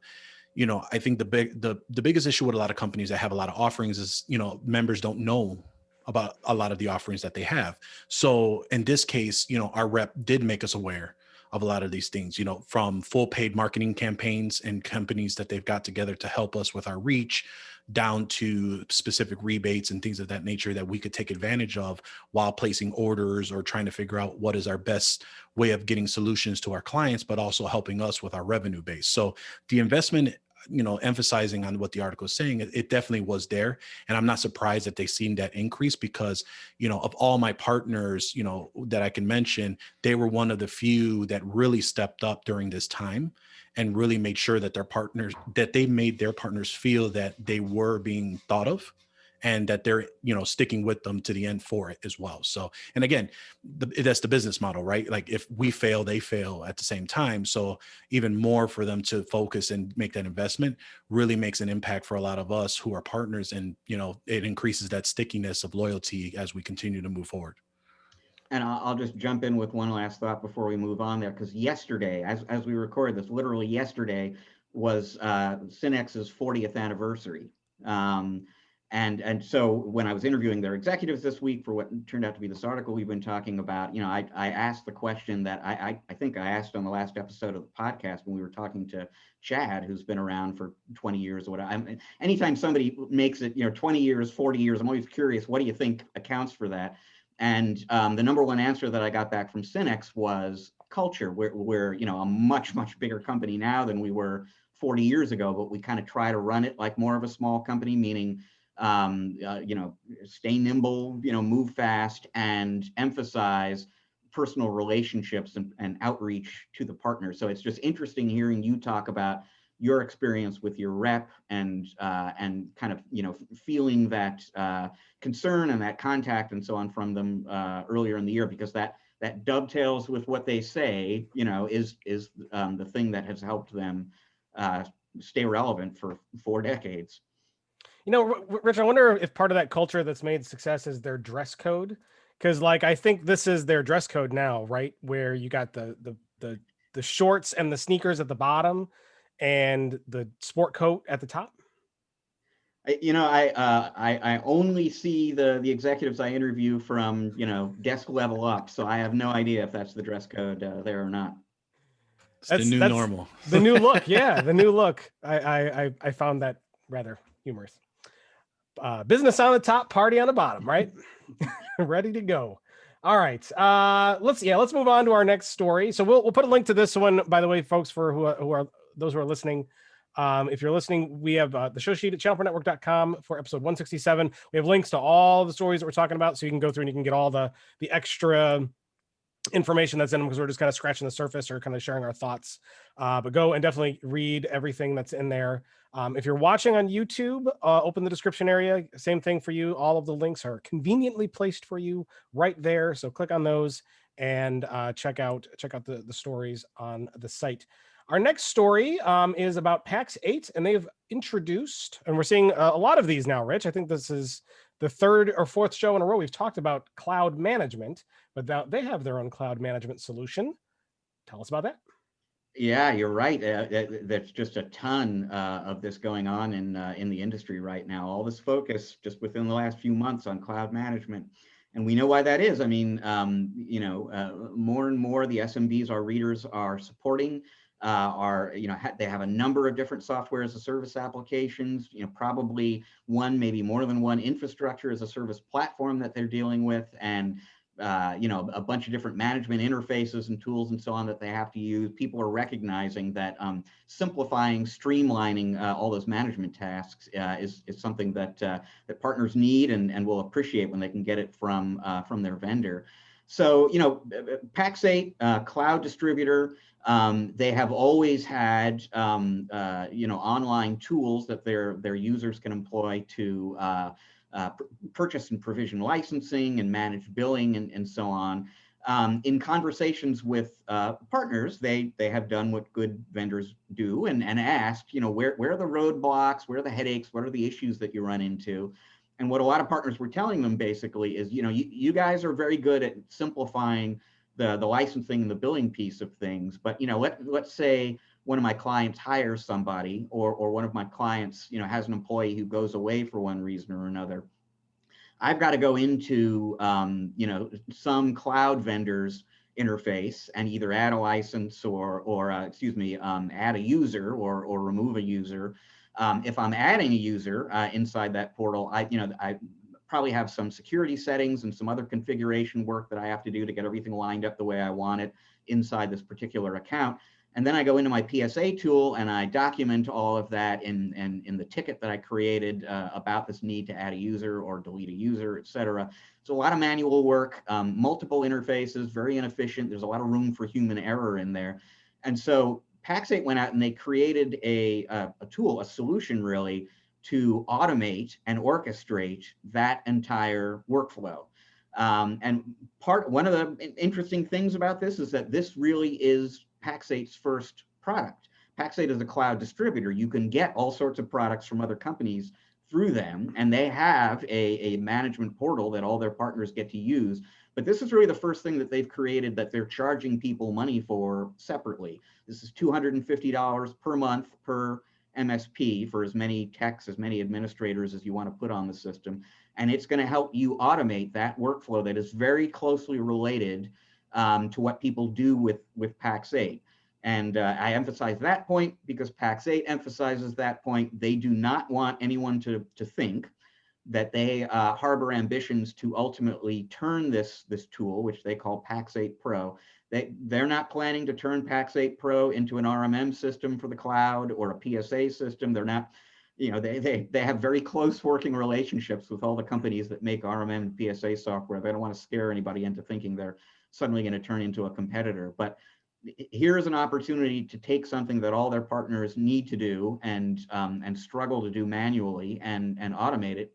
I think the biggest issue with a lot of companies that have a lot of offerings is, members don't know about a lot of the offerings that they have. So in this case, our rep did make us aware of a lot of these things, from full paid marketing campaigns and companies that they've got together to help us with our reach, down to specific rebates and things of that nature that we could take advantage of while placing orders or trying to figure out what is our best way of getting solutions to our clients, but also helping us with our revenue base. So the investment, emphasizing on what the article is saying, it definitely was there. And I'm not surprised that they've seen that increase because, of all my partners, that I can mention, they were one of the few that really stepped up during this time and really made sure that they made their partners feel that they were being thought of and that they're, sticking with them to the end for it as well. So, and again, that's the business model, right? Like if we fail, they fail at the same time. So even more for them to focus and make that investment really makes an impact for a lot of us who are partners. And, it increases that stickiness of loyalty as we continue to move forward. And I'll just jump in with one last thought before we move on there, because yesterday, as we record this, literally yesterday was SYNNEX's 40th anniversary. And so when I was interviewing their executives this week for what turned out to be this article we've been talking about, I asked the question that I think I asked on the last episode of the podcast when we were talking to Chad, who's been around for 20 years or whatever. Anytime somebody makes it, 20 years, 40 years, I'm always curious, what do you think accounts for that? And the number one answer that I got back from SYNNEX was culture. We're a much, much bigger company now than we were 40 years ago, but we kind of try to run it like more of a small company, meaning stay nimble, move fast, and emphasize personal relationships and outreach to the partners. So it's just interesting hearing you talk about your experience with your rep and kind of feeling that concern and that contact and so on from them earlier in the year, because that dovetails with what they say is the thing that has helped them stay relevant for 4 decades. Rich, I wonder if part of that culture that's made success is their dress code, because I think this is their dress code now, right? Where you got the shorts and the sneakers at the bottom and the sport coat at the top. I only see the executives I interview from desk level up, so I have no idea if that's the dress code there or not. It's the new normal. The new look, yeah, the new look. I found that rather humorous. Business on the top, party on the bottom, right? Ready to go. All right. Let's move on to our next story. So we'll put a link to this one, by the way, folks, for who are those who are listening. If you're listening, we have the show sheet at channelpronetwork.com for episode 167. We have links to all the stories that we're talking about, so you can go through and you can get all the extra information that's in them, because we're just kind of scratching the surface or kind of sharing our thoughts. But go and definitely read everything that's in there. If you're watching on YouTube, open the description area. Same thing for you. All of the links are conveniently placed for you right there. So click on those and check out the stories on the site. Our next story is about PAX 8, and they've introduced, and we're seeing a lot of these now, Rich. I think this is the third or fourth show in a row we've talked about cloud management, but now they have their own cloud management solution. Tell us about that. Yeah, you're right. There's just a ton of this going on in the industry right now. All this focus just within the last few months on cloud management, and we know why that is. I mean, more and more the SMBs, our readers, are supporting. They have a number of different software as a service applications. Probably one, maybe more than one infrastructure as a service platform that they're dealing with, and a bunch of different management interfaces and tools and so on that they have to use. People are recognizing that simplifying, streamlining all those management tasks is something that that partners need and will appreciate when they can get it from their vendor. So, PAX 8 cloud distributor. They have always had online tools that their users can employ to purchase and provision licensing and manage billing and so on. In conversations with partners, they have done what good vendors do and asked, where are the roadblocks, where are the headaches, what are the issues that you run into? And what a lot of partners were telling them basically is, you guys are very good at simplifying the licensing and the billing piece of things, but let's say one of my clients hires somebody, or one of my clients has an employee who goes away for one reason or another. I've got to go into some cloud vendor's interface and either add a license or add a user or remove a user. If I'm adding a user inside that portal, I probably have some security settings and some other configuration work that I have to do to get everything lined up the way I want it inside this particular account. And then I go into my PSA tool and I document all of that in the ticket that I created about this need to add a user or delete a user, et cetera. So a lot of manual work, multiple interfaces, very inefficient. There's a lot of room for human error in there. And so PAX 8 went out and they created a tool, a solution really, to automate and orchestrate that entire workflow. And one of the interesting things about this is that this really is PAX 8's first product. PAX 8 is a cloud distributor. You can get all sorts of products from other companies through them, and they have a management portal that all their partners get to use. But this is really the first thing that they've created that they're charging people money for separately. This is $250 per month per MSP for as many techs, as many administrators as you want to put on the system. And it's going to help you automate that workflow that is very closely related to what people do with PAX 8. And I emphasize that point because PAX 8 emphasizes that point. They do not want anyone to think that they harbor ambitions to ultimately turn this tool, which they call PAX 8 Pro. They're not planning to turn PAX 8 Pro into an RMM system for the cloud or a PSA system. They're not, they have very close working relationships with all the companies that make RMM and PSA software. They don't want to scare anybody into thinking they're suddenly going to turn into a competitor. But here's an opportunity to take something that all their partners need to do and struggle to do manually and automate it.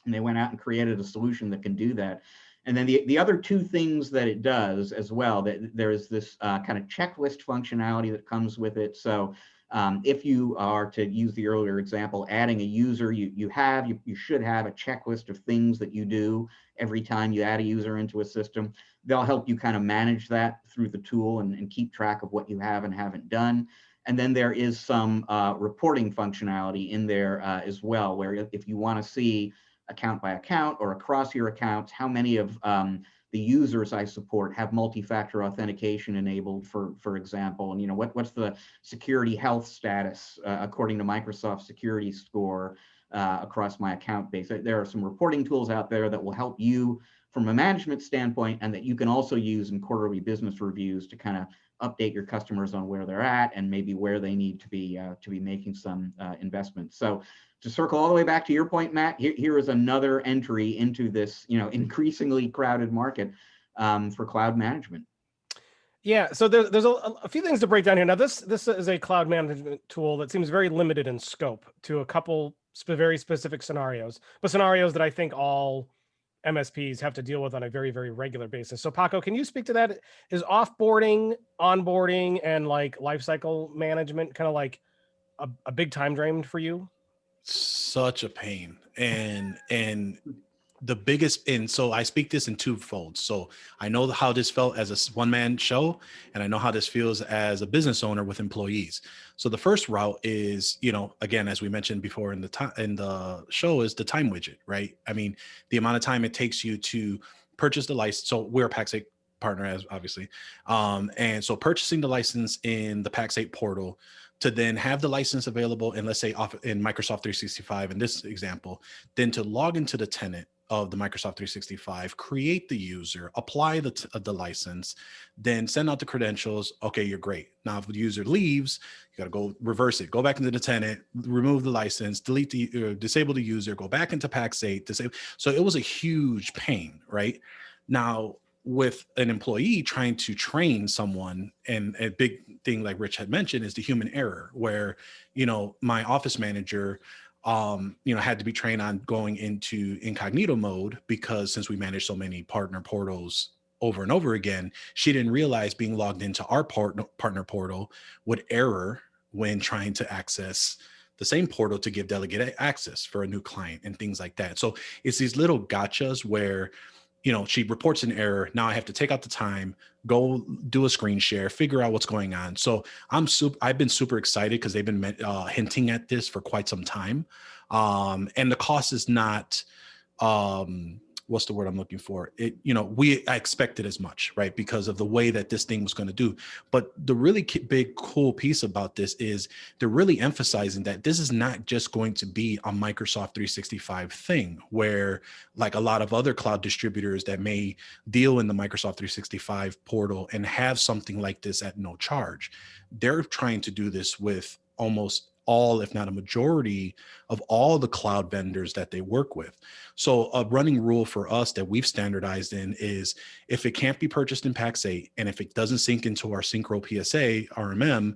And they went out and created a solution that can do that. And then the other two things that it does as well, that there is this kind of checklist functionality that comes with it. So if you are, to use the earlier example, adding a user, you should have a checklist of things that you do every time you add a user into a system. They'll help you kind of manage that through the tool and keep track of what you have and haven't done. And then there is some reporting functionality in there as well, where if you want to see account by account or across your accounts, how many of the users I support have multi-factor authentication enabled, for example, and what's the security health status according to Microsoft Security Score across my account base. There are some reporting tools out there that will help you from a management standpoint, and that you can also use in quarterly business reviews to kind of update your customers on where they're at and maybe where they need to be making some investments. So to circle all the way back to your point, Matt, here is another entry into this, increasingly crowded market for cloud management. Yeah, so there's a few things to break down here. Now, this is a cloud management tool that seems very limited in scope to a couple very specific scenarios, but scenarios that I think all MSPs have to deal with on a very, very regular basis. So Paco, can you speak to that? Is offboarding, onboarding, and like lifecycle management kind of like a big time drain for you? Such a pain. And the biggest, and so I speak this in two folds. So I know how this felt as a one-man show, and I know how this feels as a business owner with employees. So the first route is, again, as we mentioned before in the show, is the time widget, right? I mean, the amount of time it takes you to purchase the license. So we're a Pax8 partner, as obviously, and so purchasing the license in the Pax8 portal, to then have the license available in, let's say, in Microsoft 365 in this example, then to log into the tenant of the Microsoft 365, create the user, apply the license, then send out the credentials. Okay, you're great. Now, if the user leaves, you got to go reverse it, go back into the tenant, remove the license, delete disable the user, go back into Pax8, disable. So it was a huge pain, right? Now, with an employee trying to train someone, and a big thing like Rich had mentioned is the human error, where, my office manager, had to be trained on going into incognito mode, because since we manage so many partner portals over and over again, she didn't realize being logged into our partner portal would error when trying to access the same portal to give delegate access for a new client and things like that. So it's these little gotchas where, she reports an error. Now I have to take out the time, go do a screen share, figure out what's going on. So I've been super excited because they've been hinting at this for quite some time. And the cost is not, what's the word I'm looking for? I expected as much, right? Because of the way that this thing was going to do. But the really big, cool piece about this is they're really emphasizing that this is not just going to be a Microsoft 365 thing, where like a lot of other cloud distributors that may deal in the Microsoft 365 portal and have something like this at no charge. They're trying to do this with almost all, if not a majority of all the cloud vendors that they work with. So a running rule for us that we've standardized in is, if it can't be purchased in Pax8, and if it doesn't sync into our Synchro PSA RMM,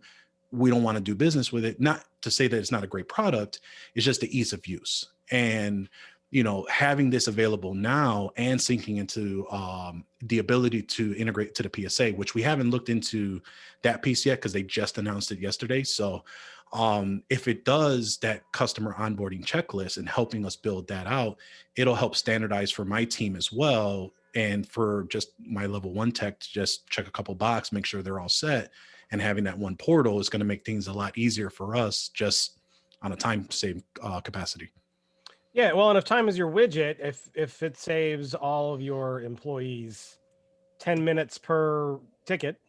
we don't want to do business with it. Not to say that it's not a great product, it's just the ease of use. And having this available now and syncing into the ability to integrate to the PSA, which we haven't looked into that piece yet because they just announced it yesterday. So if it does that customer onboarding checklist and helping us build that out, it'll help standardize for my team as well. And for just my level 1 tech to just check a couple boxes, make sure they're all set, and having that one portal is going to make things a lot easier for us just on a time save capacity. Yeah, well, and if time is your widget, if it saves all of your employees 10 minutes per ticket,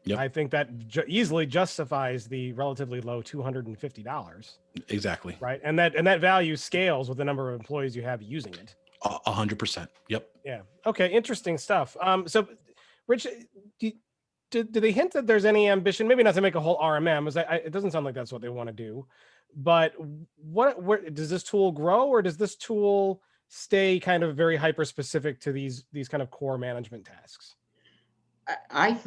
yep, I think that easily justifies the relatively low $250. Exactly. Right, and that value scales with the number of employees you have using it. 100%. Yep. Yeah. Okay. Interesting stuff. So, Rich, do they hint that there's any ambition? Maybe not to make a whole RMM. It doesn't sound like that's what they want to do. But where does this tool grow, or does this tool stay kind of very hyper specific to these kind of core management tasks?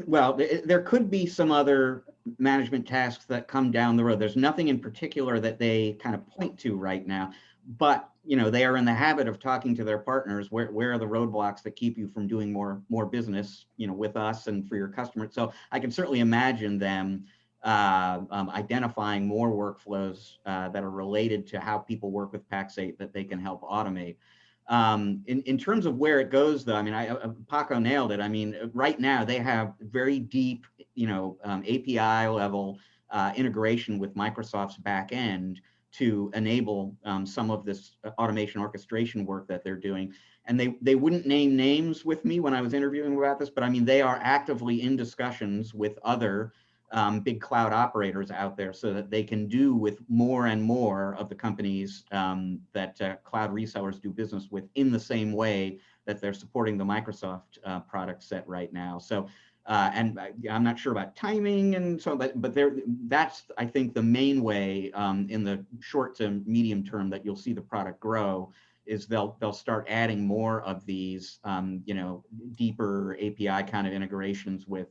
Well, there could be some other management tasks that come down the road. There's nothing in particular that they kind of point to right now, but they are in the habit of talking to their partners. Where are the roadblocks that keep you from doing more business, with us and for your customers? So I can certainly imagine them identifying more workflows that are related to how people work with Pax8 that they can help automate. In terms of where it goes, though, I mean, Paco nailed it. I mean, right now they have very deep, API level integration with Microsoft's back end to enable some of this automation orchestration work that they're doing. And they wouldn't name names with me when I was interviewing about this, but I mean, they are actively in discussions with other big cloud operators out there so that they can do with more and more of the companies that cloud resellers do business with in the same way that they're supporting the Microsoft product set right now. So, and I'm not sure about timing and so, but that's, I think, the main way in the short to medium term that you'll see the product grow is they'll start adding more of these, you know, deeper API kind of integrations with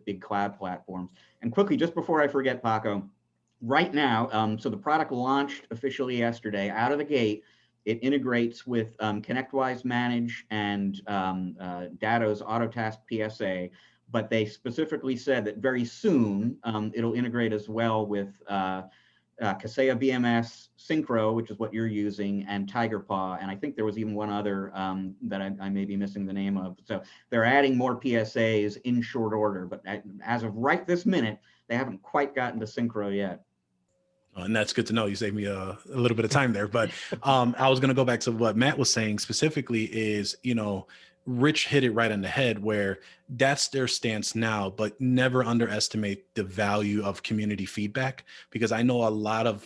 big cloud platforms. And quickly, just before I forget, Paco, right now, so the product launched officially yesterday. Out of the gate, it integrates with ConnectWise Manage and Datto's Autotask PSA, but they specifically said that very soon it'll integrate as well with Kaseya BMS, Synchro, which is what you're using, and TigerPaw, and I think there was even one other that I may be missing the name of. So they're adding more PSAs in short order, but as of right this minute, they haven't quite gotten to Synchro yet. And that's good to know. You saved me a little bit of time there, but I was going to go back to what Matt was saying specifically is, you know, Rich hit it right on the head where that's their stance now, but never underestimate the value of community feedback, because I know a lot of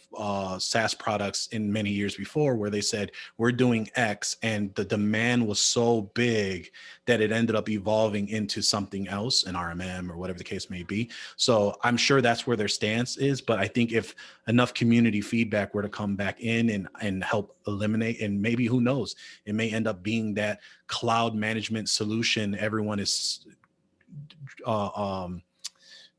SaaS products in many years before where they said, we're doing X and the demand was so big that it ended up evolving into something else, an RMM or whatever the case may be. So I'm sure that's where their stance is. But I think if enough community feedback were to come back in and help eliminate, and maybe who knows, it may end up being that cloud management solution everyone is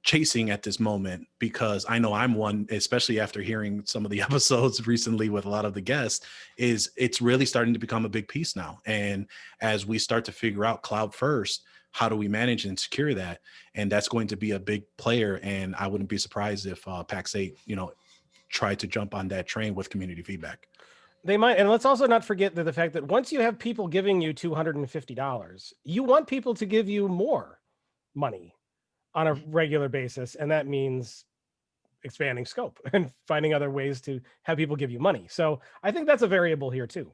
chasing at this moment, because I know I'm one, especially after hearing some of the episodes recently with a lot of the guests, is it's really starting to become a big piece now. And as we start to figure out cloud first, how do we manage and secure that? And that's going to be a big player. And I wouldn't be surprised if PAX 8, you know, tried to jump on that train with community feedback. They might. And let's also not forget that the fact that once you have people giving you $250, you want people to give you more money on a regular basis. And that means expanding scope and finding other ways to have people give you money. So I think that's a variable here too.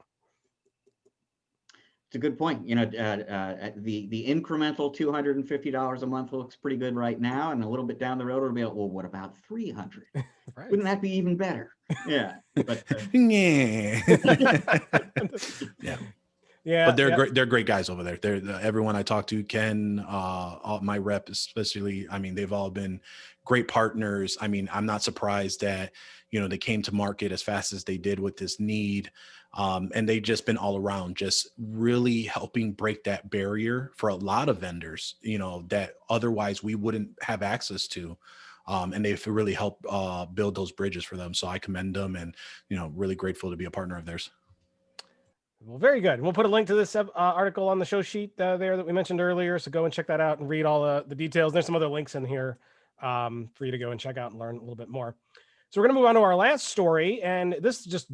It's a good point. You know, the incremental $250 a month looks pretty good right now, and a little bit down the road, it'll be like, well, what about 300? Right. Wouldn't that be even better? Yeah. But, yeah. Yeah. Yeah, but they're great. They're great guys over there. They're everyone I talk to, Ken, all my rep, especially. I mean, they've all been great partners. I mean, I'm not surprised that, you know, they came to market as fast as they did with this need. And they've just been all around, just really helping break that barrier for a lot of vendors, you know, that otherwise we wouldn't have access to. And they've really helped build those bridges for them. So I commend them, and, you know, really grateful to be a partner of theirs. Well, very good. We'll put a link to this article on the show sheet there that we mentioned earlier. So go and check that out and read all the details. There's some other links in here for you to go and check out and learn a little bit more. So we're going to move on to our last story. And this just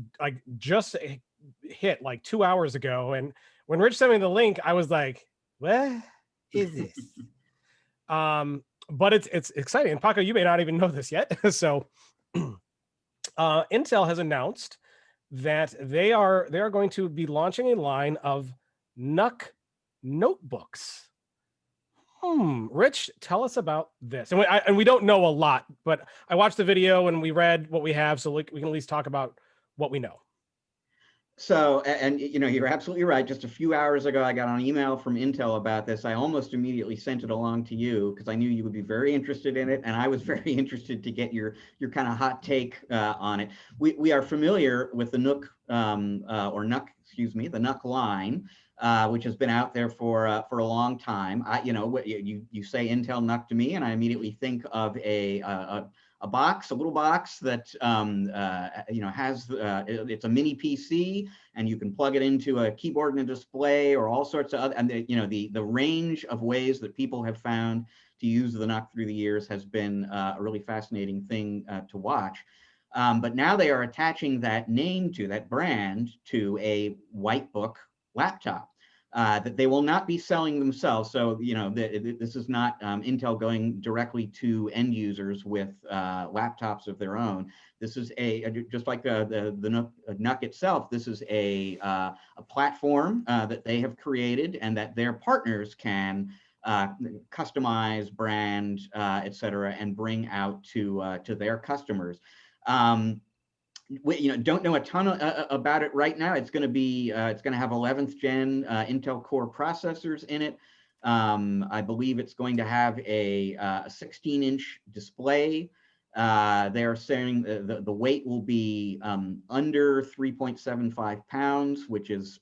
hit like 2 hours ago. And when Rich sent me the link, I was like, what is this? But it's exciting. And Paco, you may not even know this yet. So Intel has announced that they are going to be launching a line of NUC notebooks. Rich, tell us about this. And we don't know a lot, but I watched the video and we read what we have, so we can at least talk about what we know. So, and you know, you're absolutely right. Just a few hours ago, I got an email from Intel about this. I almost immediately sent it along to you because I knew you would be very interested in it, and I was very interested to get your kind of hot take on it. We are familiar with the NUC or NUC, excuse me, the NUC line, which has been out there for a long time. You know, you say Intel NUC to me, and I immediately think of a little box that you know, has it's a mini PC, and you can plug it into a keyboard and a display or all sorts of other, and you know, the range of ways that people have found to use the NUC through the years has been a really fascinating thing to watch. But now they are attaching that name to that brand to a whitebook laptop that they will not be selling themselves. So, you know, this is not Intel going directly to end users with laptops of their own. This is just like the NUC itself. This is a platform that they have created and that their partners can customize, brand, et cetera, and bring out to their customers. We don't know a ton about it right now. It's going to be it's going to have 11th gen Intel Core processors in it. I believe it's going to have a 16-inch display. They're saying the weight will be under 3.75 pounds, which is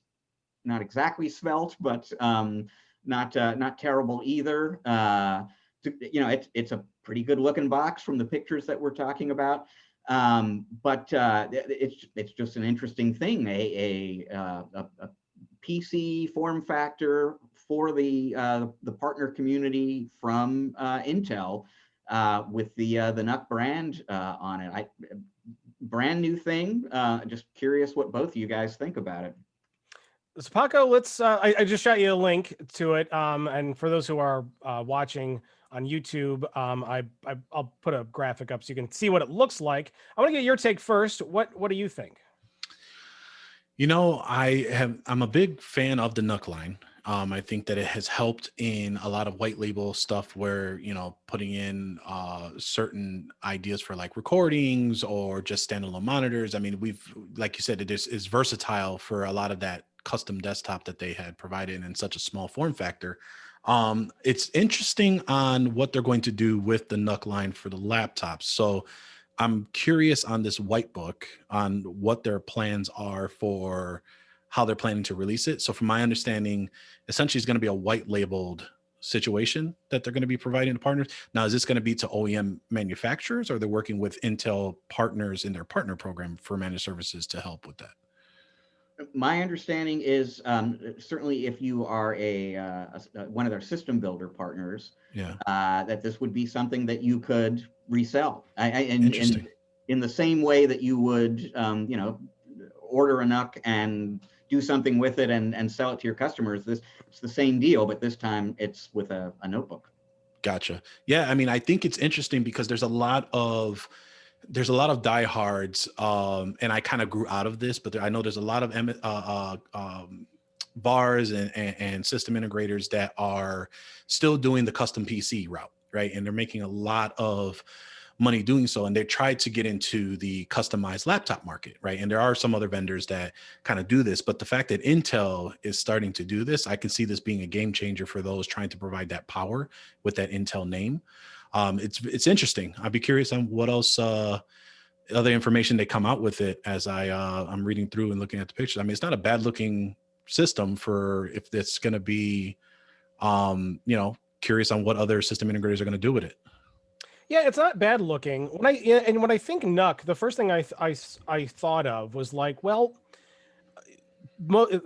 not exactly svelte, but not terrible either. It's a pretty good looking box from the pictures that we're talking about. But it's just an interesting thing, a PC form factor for the partner community from Intel with the NUC brand on it. Brand new thing. Just curious what both of you guys think about it. So Paco, let's. I just shot you a link to it, and for those who are watching on YouTube, I'll put a graphic up so you can see what it looks like. I want to get your take first. What do you think? I'm a big fan of the NUC line. I think that it has helped in a lot of white label stuff where, putting in certain ideas for like recordings or just standalone monitors. I mean, like you said, it is versatile for a lot of that custom desktop that they had provided in such a small form factor. It's interesting on what they're going to do with the NUC line for the laptops. So I'm curious on this white book on what their plans are for how they're planning to release it. So from my understanding, essentially it's going to be a white labeled situation that they're going to be providing to partners. Now, is this going to be to OEM manufacturers, or they're working with Intel partners in their partner program for managed services to help with that? My understanding is certainly if you are one of their system builder partners, that this would be something that you could resell. Interesting. In the same way that you would, order a NUC and do something with it and sell it to your customers. It's the same deal, but this time it's with a notebook. Gotcha. Yeah, I mean, I think it's interesting because there's a lot of diehards, and I kind of grew out of this, but I know there's a lot of VARs and system integrators that are still doing the custom PC route, right? And they're making a lot of money doing so, and they tried to get into the customized laptop market, right? And there are some other vendors that kind of do this, but the fact that Intel is starting to do this, I can see this being a game changer for those trying to provide that power with that Intel name. It's interesting. I'd be curious on what else other information they come out with it as I'm reading through and looking at the pictures. I mean, it's not a bad looking system for if it's going to be, curious on what other system integrators are going to do with it. Yeah, it's not bad looking. When I think NUC, the first thing I thought of was like, well,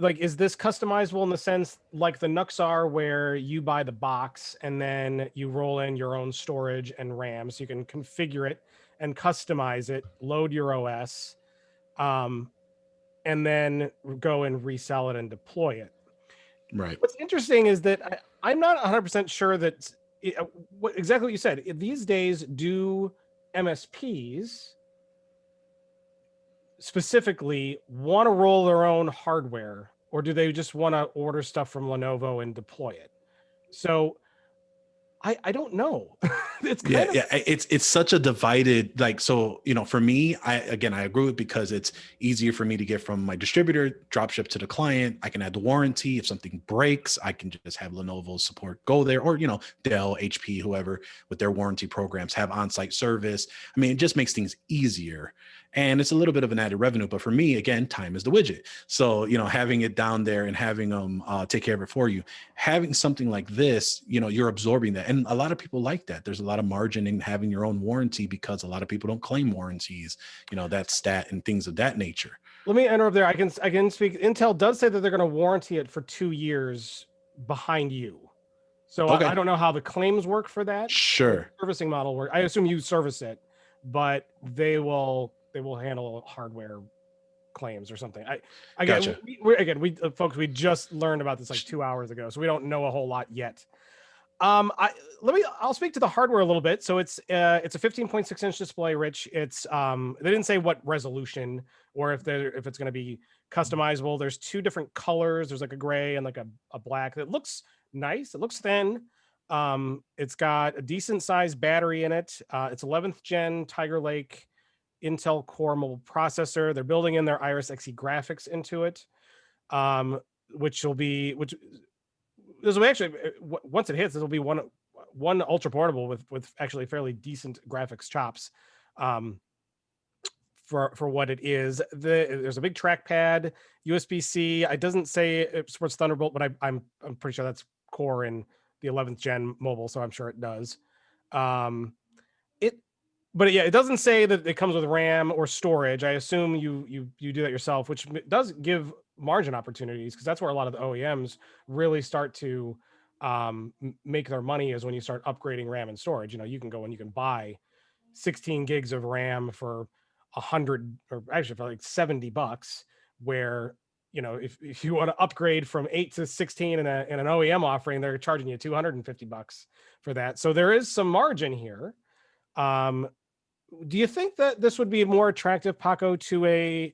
is this customizable in the sense like the NUCs are, where you buy the box and then you roll in your own storage and RAM, so you can configure it and customize it, load your OS, and then go and resell it and deploy it. Right. What's interesting is that I'm not 100% sure that exactly what you said. These days, do MSPs specifically want to roll their own hardware, or do they just want to order stuff from Lenovo and deploy it? So I don't know. It's such a divided, for me, I agree with, because it's easier for me to get from my distributor, drop ship to the client. I can add the warranty. If something breaks, I can just have Lenovo support go there, or Dell, HP, whoever with their warranty programs have on-site service. I mean, it just makes things easier. And it's a little bit of an added revenue, but for me, again, time is the widget. So, having it down there and having them take care of it for you, having something like this, you're absorbing that. And a lot of people like that. There's a lot of margin in having your own warranty, because a lot of people don't claim warranties, that stat and things of that nature. Let me interrupt there. I can speak. Intel does say that they're going to warranty it for 2 years behind you. So okay. I don't know how the claims work for that. Sure. The servicing model work. I assume you service it, but they will handle hardware claims or something. Gotcha. Folks, we just learned about this like 2 hours ago, so we don't know a whole lot yet. I'll speak to the hardware a little bit. So it's a 15.6-inch display, Rich. It's they didn't say what resolution or if it's going to be customizable. There's 2 different colors. There's like a gray and like a black that looks nice. It looks thin. It's got a decent sized battery in it. It's 11th gen Tiger Lake Intel Core mobile processor. They're building in their Iris Xe graphics into it, um, which this will actually, once it hits, this will be one ultra portable with actually fairly decent graphics chops. For what it is, there's a big trackpad, USB-C. It doesn't say it supports Thunderbolt, but I'm pretty sure that's core in the 11th gen mobile, so I'm sure it does. But yeah, it doesn't say that it comes with RAM or storage. I assume you do that yourself, which does give margin opportunities, because that's where a lot of the OEMs really start to make their money, is when you start upgrading RAM and storage. You know, you can go and you can buy 16 gigs of RAM for 100, or actually for like $70, where, you know, if you want to upgrade from 8 to 16 in an OEM offering, they're charging you $250 for that. So there is some margin here. Do you think that this would be more attractive, Paco, to an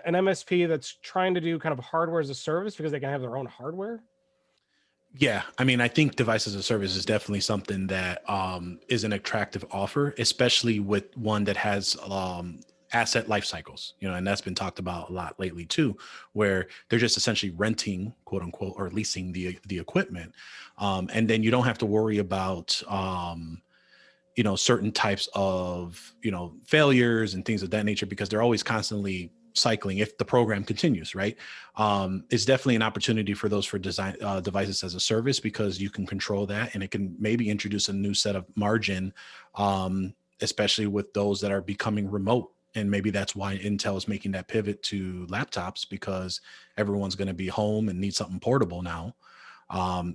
MSP that's trying to do kind of hardware as a service, because they can have their own hardware? Yeah, I mean, I think device as a service is definitely something that is an attractive offer, especially with one that has asset life cycles, you know, and that's been talked about a lot lately too, where they're just essentially renting, quote unquote, or leasing the equipment, and then you don't have to worry about you know, certain types of, you know, failures and things of that nature, because they're always constantly cycling if the program continues, right? It's definitely an opportunity for those for design devices as a service, because you can control that, and it can maybe introduce a new set of margin, especially with those that are becoming remote. And maybe that's why Intel is making that pivot to laptops, because everyone's going to be home and need something portable now.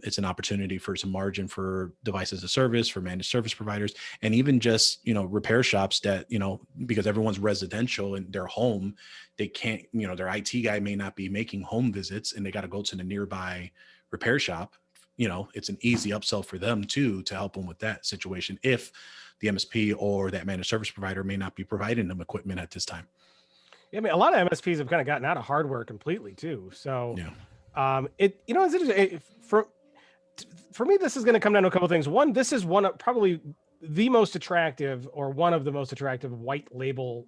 It's an opportunity for some margin for devices as a service, for managed service providers, and even just, you know, repair shops that, you know, because everyone's residential and they're home, they can't, you know, their IT guy may not be making home visits, and they got to go to the nearby repair shop. You know, it's an easy upsell for them too, to help them with that situation, if the MSP or that managed service provider may not be providing them equipment at this time. Yeah, I mean, a lot of MSPs have kind of gotten out of hardware completely too. So, Yeah. you know, it's interesting. For me, this is going to come down to a couple of things. One, this is probably the most attractive, or one of the most attractive white label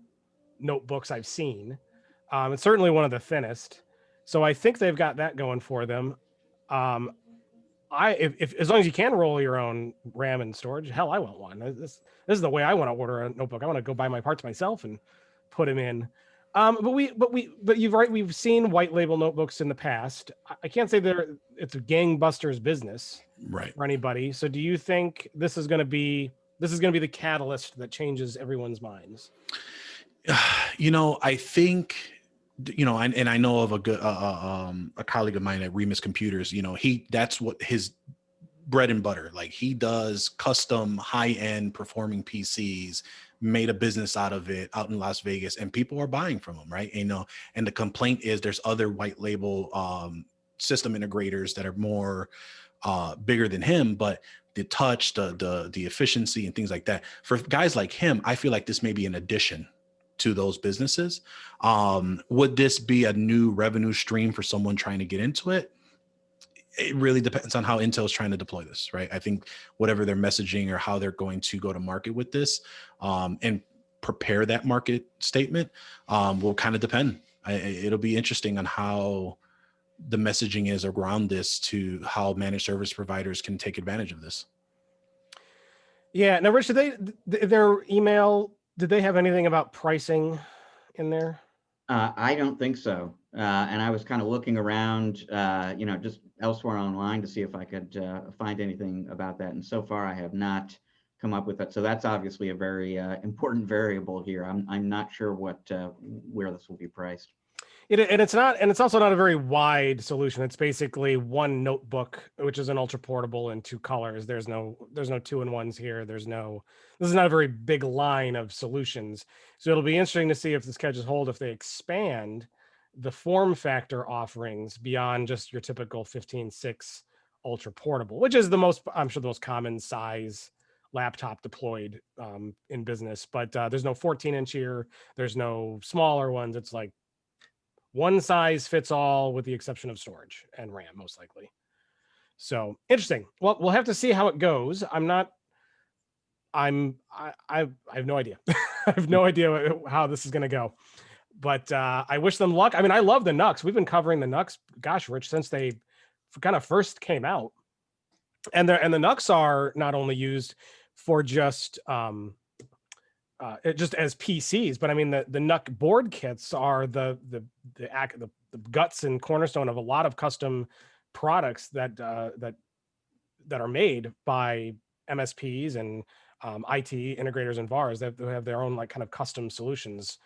notebooks I've seen. It's certainly one of the thinnest. So I think they've got that going for them. If as long as you can roll your own RAM and storage, hell, I want one. This is the way I want to order a notebook. I want to go buy my parts myself and put them in. But you've right. We've seen white label notebooks in the past. I can't say it's a gangbusters business, Right. for anybody. So do you think this is going to be the catalyst that changes everyone's minds? You know, I think, you know, and I know of a colleague of mine at Remus Computers. You know, that's what his bread and butter. Like, he does custom high end performing PCs, made a business out of it out in Las Vegas, and people are buying from him, right? You know, and the complaint is there's other white label system integrators that are more bigger than him, but the touch, the efficiency and things like that. For guys like him, I feel like this may be an addition to those businesses. Would this be a new revenue stream for someone trying to get into it? It really depends on how Intel is trying to deploy this, right? I think whatever their messaging or how they're going to go to market with this, and prepare that market statement, will kind of depend. It'll be interesting on how the messaging is around this, to how managed service providers can take advantage of this. Yeah. Now, Rich, their email, did they have anything about pricing in there? I don't think so. And I was kind of looking around, you know, just elsewhere online to see if I could find anything about that. And so far, I have not come up with that. So that's obviously a very important variable here. I'm not sure where this will be priced. And it's also not a very wide solution. It's basically one notebook, which is an ultra portable in two colors. There's no 2-in-1s here. This is not a very big line of solutions. So it'll be interesting to see if this catches hold, if they expand the form factor offerings beyond just your typical 15.6 ultra portable, which is I'm sure the most common size laptop deployed in business. But there's no 14-inch here. There's no smaller ones. It's like one size fits all, with the exception of storage and RAM, most likely. So interesting. Well, we'll have to see how it goes. I have no idea. I have no idea how this is going to go, but I wish them luck. I mean, I love the Nux. We've been covering the Nux, gosh, Rich, since they kind of first came out. And the Nux are not only used for just just as PCs, but I mean the NUC board kits are the guts and cornerstone of a lot of custom products that are made by MSPs and IT integrators and VARs that have their own like kind of custom solutions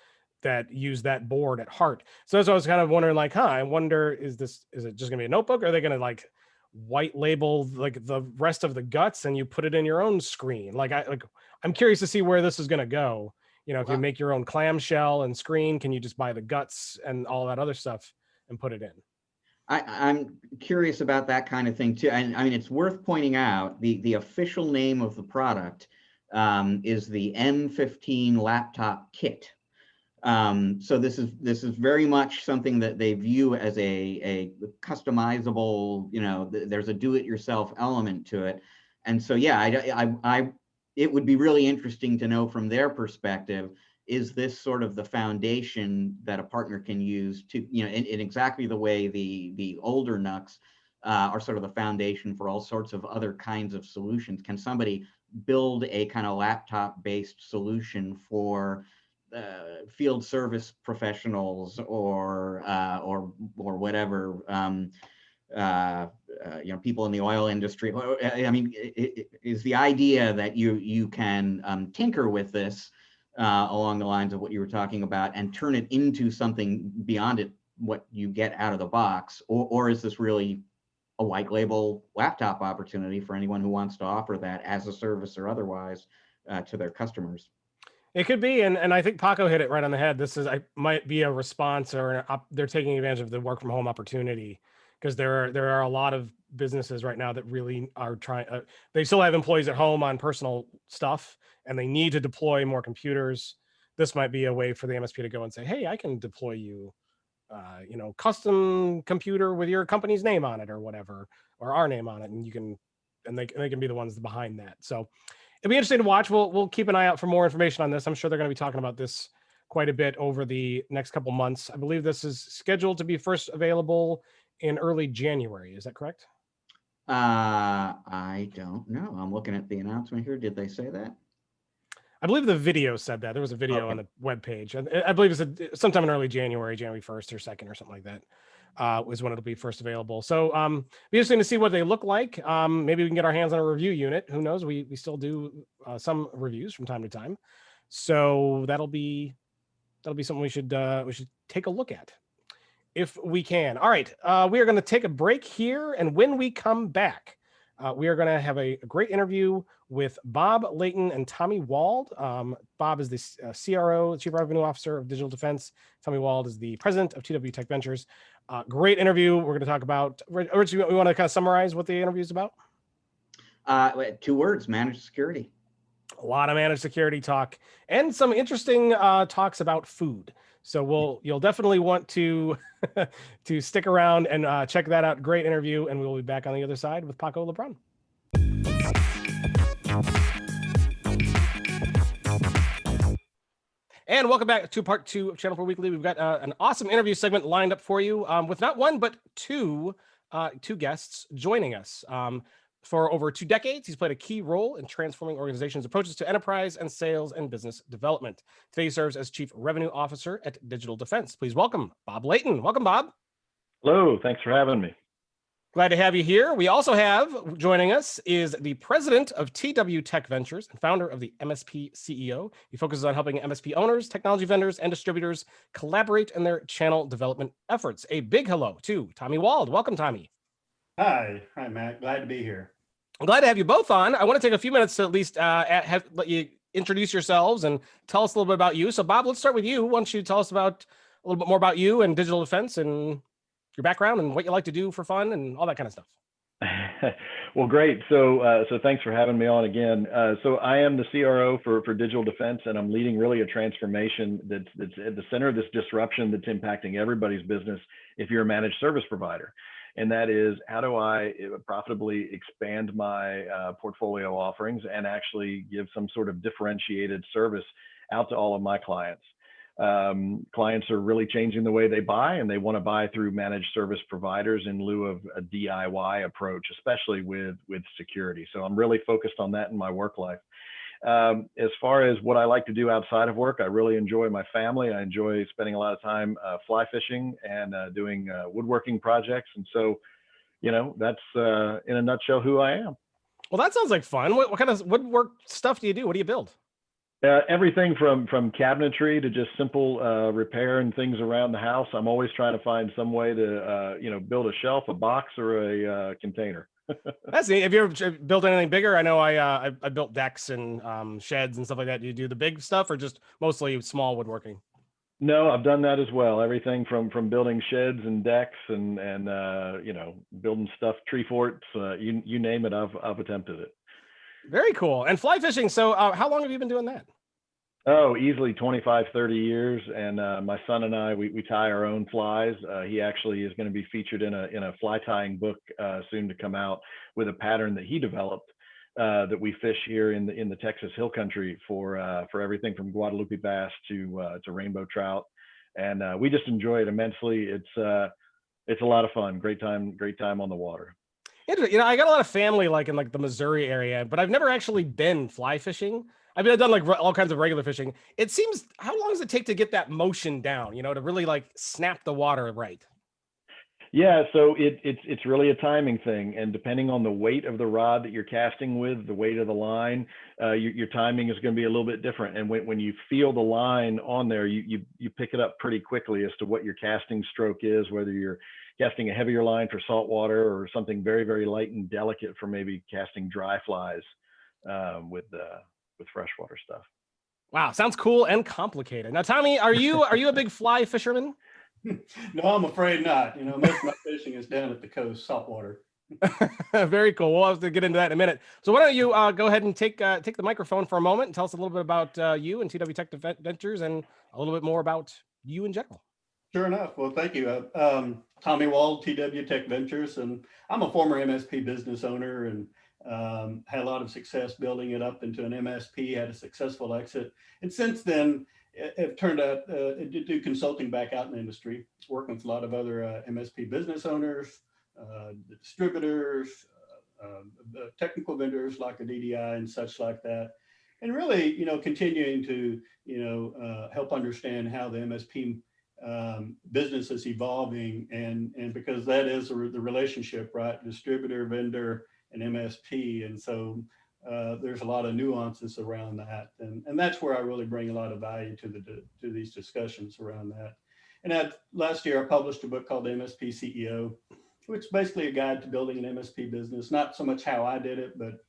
that use that board at heart. So that's what I was kind of wondering, like, I wonder, is it just gonna be a notebook? Or are they gonna like white label like the rest of the guts and you put it in your own screen? I'm curious to see where this is gonna go. You know, if you make your own clamshell and screen, can you just buy the guts and all that other stuff and put it in? I'm curious about that kind of thing too. And I mean, it's worth pointing out the official name of the product is the M15 laptop kit. So this is very much something that they view as a customizable, you know, there's a do-it-yourself element to it. And so, yeah, it would be really interesting to know from their perspective, is this sort of the foundation that a partner can use to, you know, in exactly the way the older NUCs are sort of the foundation for all sorts of other kinds of solutions? Can somebody build a kind of laptop-based solution for field service professionals or whatever, you know, people in the oil industry? I mean, is the idea that you can tinker with this along the lines of what you were talking about and turn it into something beyond it, what you get out of the box, or is this really a white label laptop opportunity for anyone who wants to offer that as a service or otherwise to their customers? It could be, and I think Paco hit it right on the head. Might be a response, or they're taking advantage of the work from home opportunity, because there are a lot of businesses right now that really are trying. They still have employees at home on personal stuff, and they need to deploy more computers. This might be a way for the MSP to go and say, "Hey, I can deploy you, you know, custom computer with your company's name on it, or whatever, or our name on it," and they can be the ones behind that. So it'll be interesting to watch. We'll keep an eye out for more information on this. I'm sure they're going to be talking about this quite a bit over the next couple months. I believe this is scheduled to be first available in early January. Is that correct? I don't know. I'm looking at the announcement here. Did they say that? I believe the video said that. There was a video on the webpage. I believe it's sometime in early January, January 1st or 2nd or something like that. Was when it'll be first available. So be interesting to see what they look like. Maybe we can get our hands on a review unit. Who knows? We still do some reviews from time to time. So that'll be something we should take a look at if we can. All right, we are going to take a break here, and when we come back, we are going to have a great interview with Bob Layton and Tommy Wald. Bob is the CRO, Chief Revenue Officer of Digital Defense. Tommy Wald is the President of TWTech Ventures. Great interview. We're going to talk about, Rich, we want to kind of summarize what the interview is about? 2 words: managed security. A lot of managed security talk and some interesting talks about food. So you'll definitely want to to stick around and check that out. Great interview, and we'll be back on the other side with Paco Lebron. And welcome back to part 2 of ChannelPro Weekly. We've got an awesome interview segment lined up for you with not one, but two guests joining us. For over 2 decades, he's played a key role in transforming organizations' approaches to enterprise and sales and business development. Today, he serves as Chief Revenue Officer at Digital Defense. Please welcome Bob Layton. Welcome, Bob. Hello, thanks for having me. Glad to have you here. We also have joining us is the president of TWTech Ventures and founder of the MSP CEO. He focuses on helping MSP owners, technology vendors, and distributors collaborate in their channel development efforts. A big hello to Tommy Wald. Welcome, Tommy. Hi, Matt. Glad to be here. I'm glad to have you both on. I want to take a few minutes to at least let you introduce yourselves and tell us a little bit about you. So, Bob, let's start with you. Why don't you tell us about a little bit more about you and Digital Defense and your background and what you like to do for fun and all that kind of stuff. Well, great. So thanks for having me on again. So I am the CRO for Digital Defense, and I'm leading really a transformation that's at the center of this disruption that's impacting everybody's business if you're a managed service provider. and that is, how do I profitably expand my portfolio offerings and actually give some sort of differentiated service out to all of my clients. Clients are really changing the way they buy, and they want to buy through managed service providers in lieu of a DIY approach, especially with security. So I'm really focused on that in my work life. As far as what I like to do outside of work, I really enjoy my family. I enjoy spending a lot of time fly fishing and doing woodworking projects. And so, that's in a nutshell who I am. Well, that sounds like fun. What kind of woodwork stuff do you do? What do you build? Everything from cabinetry to just simple repair and things around the house. I'm always trying to find some way to, build a shelf, a box, or a container. That's neat. Have you ever built anything bigger? I know I built decks and sheds and stuff like that. Do you do the big stuff or just mostly small woodworking? No, I've done that as well. Everything from building sheds and decks and building stuff, tree forts, you name it, I've attempted it. Very cool. And fly fishing. So how long have you been doing that? Oh, easily 25, 30 years. And my son and I, we tie our own flies. He actually is going to be featured in a fly tying book soon to come out with a pattern that he developed that we fish here in the Texas Hill Country for everything from Guadalupe bass to rainbow trout. And we just enjoy it immensely. It's a lot of fun. Great time on the water. I got a lot of family in the Missouri area, but I've never actually been fly fishing. I mean, I've done all kinds of regular fishing. It seems, how long does it take to get that motion down, to really snap the water right? Yeah, so it's really a timing thing, and depending on the weight of the rod that you're casting with, the weight of the line, your timing is going to be a little bit different. And when you feel the line on there, you pick it up pretty quickly as to what your casting stroke is, whether you're casting a heavier line for saltwater or something very, very light and delicate for maybe casting dry flies with freshwater stuff. Wow, sounds cool and complicated. Now, Tommy, are you a big fly fisherman? No, I'm afraid not. Most of my fishing is down at the coast, saltwater. Very cool. We'll have to get into that in a minute. So why don't you go ahead and take the microphone for a moment and tell us a little bit about you and TW Tech Ventures and a little bit more about you in general. Sure enough. Well, thank you. Tommy Wald, TW Tech Ventures, and I'm a former MSP business owner and had a lot of success building it up into an MSP, had a successful exit. And since then, it turned out to do consulting back out in the industry, working with a lot of other MSP business owners, the distributors, technical vendors like a DDI and such like that. And really, continuing to, help understand how the MSP business is evolving, and because that is the relationship, right? Distributor, vendor, and MSP. And so there's a lot of nuances around that. And that's where I really bring a lot of value to these discussions around that. And last year, I published a book called MSP CEO, which is basically a guide to building an MSP business. Not so much how I did it, but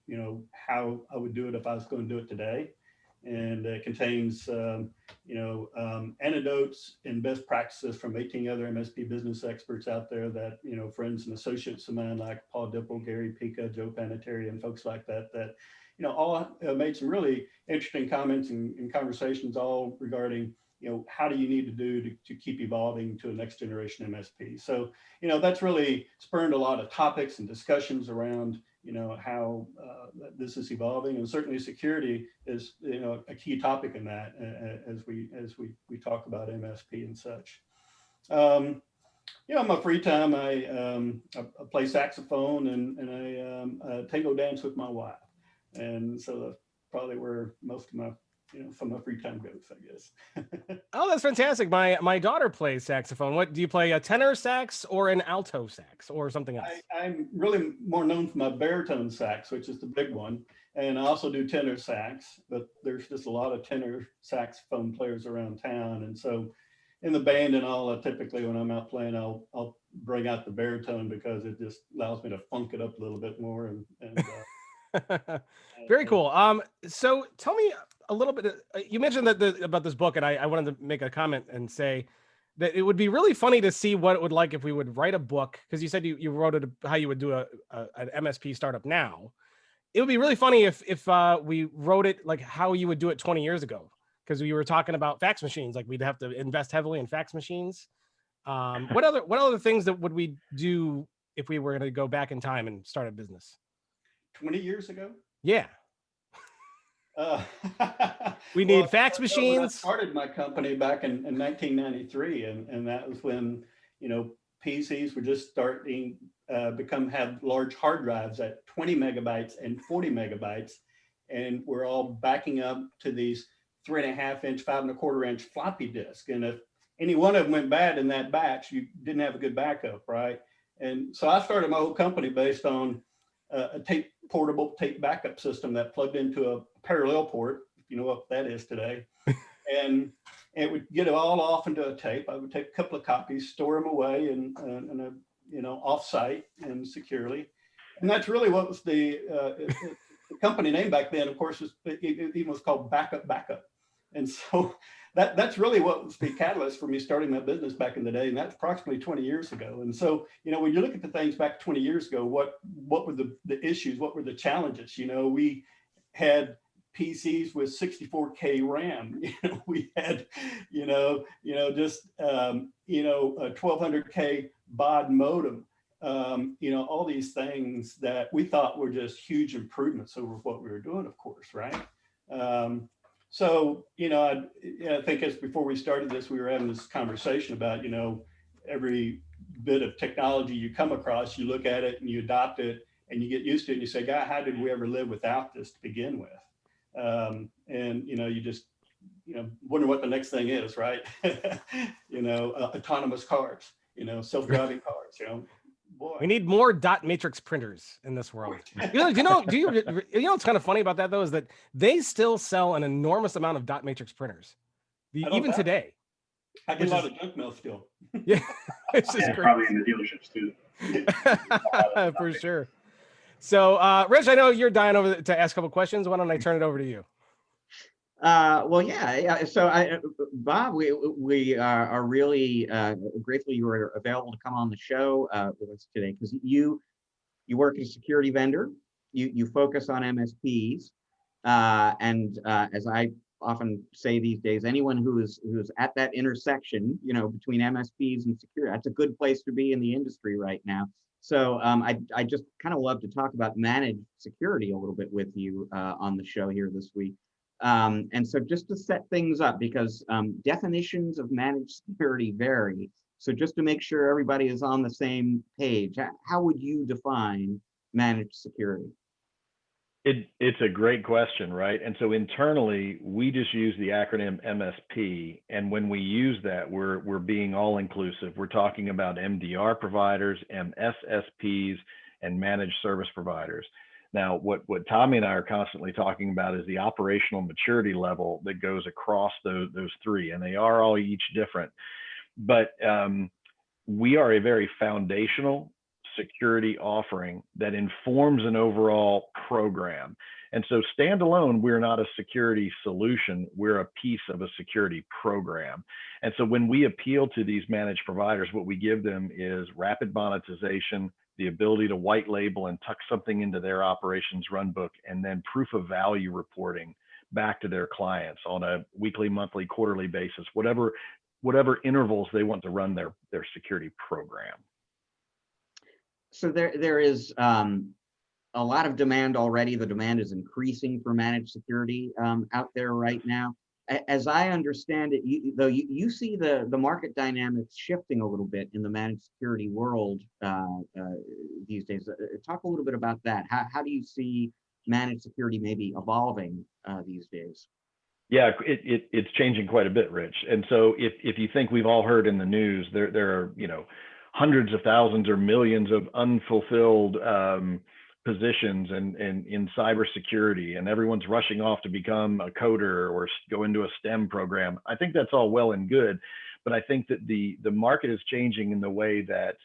how I would do it if I was going to do it today. And it contains, anecdotes and best practices from 18 other MSP business experts out there that, friends and associates of mine like Paul Dipple, Gary Pica, Joe Panettiere, and folks like that, all made some really interesting comments and conversations all regarding, how do you need to do to keep evolving to a next generation MSP? So, that's really spurred a lot of topics and discussions around, how this is evolving, and certainly security is, a key topic in that as we talk about MSP and such. In my free time, I play saxophone and I tango dance with my wife, and so that's probably where most of my some of my free time goes, I guess. Oh, that's fantastic. My daughter plays saxophone. What do you play? A tenor sax or an alto sax or something else? I'm really more known for my baritone sax, which is the big one. And I also do tenor sax, but there's just a lot of tenor saxophone players around town. And so in the band and all, typically when I'm out playing, I'll bring out the baritone because it just allows me to funk it up a little bit more. Very cool. So tell me a little bit, you mentioned that about this book, and I wanted to make a comment and say that it would be really funny to see what it would like if we would write a book, because you said you wrote it how you would do an MSP startup now. It would be really funny if we wrote it like how you would do it 20 years ago, because we were talking about fax machines, like we'd have to invest heavily in fax machines. What other things that would we do if we were going to go back in time and start a business? 20 years ago? Yeah. Uh, We need well, fax when I machines. started my company back in 1993, and that was when, you know, PCs were just starting have large hard drives at 20 megabytes and 40 megabytes, and we're all backing up to these 3.5 inch, 5.25 inch floppy disk. And if any one of them went bad in that batch, you didn't have a good backup, right? And so I started my whole company based on a portable tape backup system that plugged into a parallel port, if you know what that is today. And it would get it all off into a tape. I would take a couple of copies, store them away in a, you know, off-site and securely. And that's really what was the company name back then. Of course, it even was called Backup. And so that's really what was the catalyst for me starting my business back in the day. And that's approximately 20 years ago. And so, you know, when you look at the things back 20 years ago, what were the issues? What were the challenges? You know, we had PCs with 64K RAM. You know, we had, just a 1200K baud modem. You know, all these things that we thought were just huge improvements over what we were doing, of course, right? So, you know, I think as before we started this, we were having this conversation about, you know, every bit of technology you come across, you look at it and you adopt it and you get used to it and you say, God, how did we ever live without this to begin with? And, you know, you just, you know, wonder what the next thing is, right? You know, autonomous cars, you know, self-driving cars, you know. Boy. We need more dot matrix printers in this world. You know, what's kind of funny about that though is that they still sell an enormous amount of dot matrix printers, even today. I get a lot of junk mail still. Yeah, it's just probably in the dealerships too. For sure. So, Rich, I know you're dying over to ask a couple questions. Why don't I turn it over to you? Well, yeah. So, Bob, we are really grateful you were available to come on the show with us today, because you work as a security vendor. You focus on MSPs, and as I often say these days, anyone who's at that intersection, you know, between MSPs and security, that's a good place to be in the industry right now. So I just kind of love to talk about managed security a little bit with you on the show here this week. And so just to set things up, because definitions of managed security vary. So just to make sure everybody is on the same page, how would you define managed security? It's a great question, right? And so internally, we just use the acronym MSP. And when we use that, we're being all inclusive. We're talking about MDR providers, MSSPs, and managed service providers. Now, what Tommy and I are constantly talking about is the operational maturity level that goes across those three, and they are all each different. But we are a very foundational security offering that informs an overall program. And so standalone, we're not a security solution, we're a piece of a security program. And so when we appeal to these managed providers, what we give them is rapid monetization, the ability to white label and tuck something into their operations runbook, and then proof of value reporting back to their clients on a weekly, monthly, quarterly basis, whatever intervals they want to run their security program. So there is a lot of demand already. The demand is increasing for managed security out there right now. As I understand it, you see the market dynamics shifting a little bit in the managed security world these days. Talk a little bit about that. How do you see managed security maybe evolving these days? Yeah, it's changing quite a bit, Rich. And so if you think we've all heard in the news, there are, you know, hundreds of thousands or millions of unfulfilled positions and in cybersecurity, and everyone's rushing off to become a coder or go into a STEM program. I think that's all well and good, but I think that the market is changing in the way that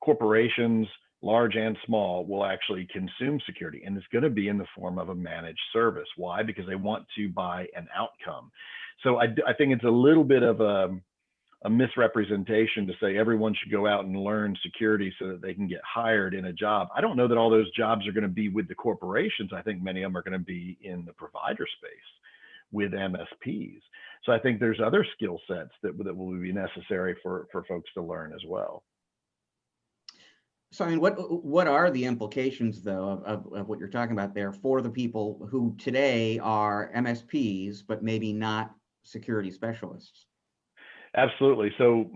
corporations, large and small, will actually consume security, and it's going to be in the form of a managed service. Why? Because they want to buy an outcome. So I think it's a little bit of a misrepresentation to say everyone should go out and learn security so that they can get hired in a job. I don't know that all those jobs are going to be with the corporations. I think many of them are going to be in the provider space with MSPs. So I think there's other skill sets that will be necessary for folks to learn as well. So I mean, what are the implications though of what you're talking about there for the people who today are MSPs, but maybe not security specialists? Absolutely. So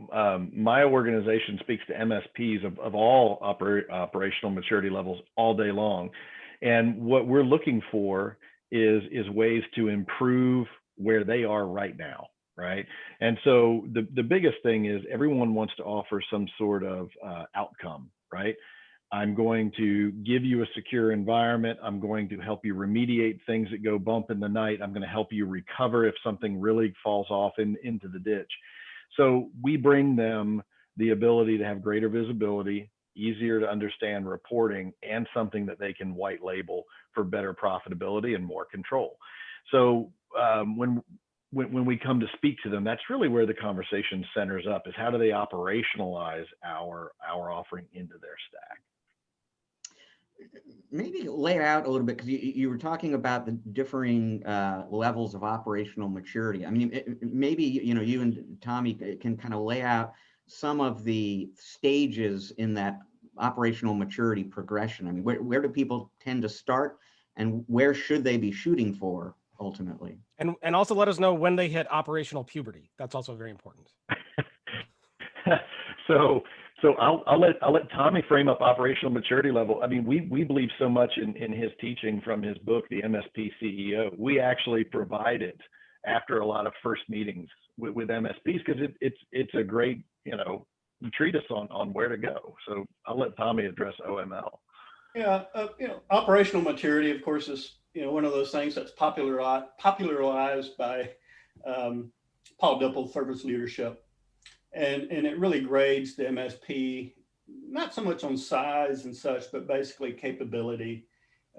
my organization speaks to MSPs of all operational maturity levels all day long. And what we're looking for is ways to improve where they are right now, right? And so the biggest thing is everyone wants to offer some sort of outcome, right? I'm going to give you a secure environment. I'm going to help you remediate things that go bump in the night. I'm going to help you recover if something really falls off into the ditch. So we bring them the ability to have greater visibility, easier to understand reporting, and something that they can white label for better profitability and more control. So when we come to speak to them, that's really where the conversation centers up, is how do they operationalize our offering into their stack? Maybe lay it out a little bit, because you were talking about the differing levels of operational maturity. I mean, maybe you and Tommy can kind of lay out some of the stages in that operational maturity progression. I mean, where do people tend to start, and where should they be shooting for ultimately? And also let us know when they hit operational puberty. That's also very important. So I'll let Tommy frame up operational maturity level. I mean, we believe so much in his teaching from his book, the MSP CEO. We actually provide it after a lot of first meetings with MSPs, because it's a great, treatise on where to go. So I'll let Tommy address OML. Yeah, operational maturity, of course, is one of those things that's popularized by Paul Dipple, service leadership. And it really grades the MSP, not so much on size and such, but basically capability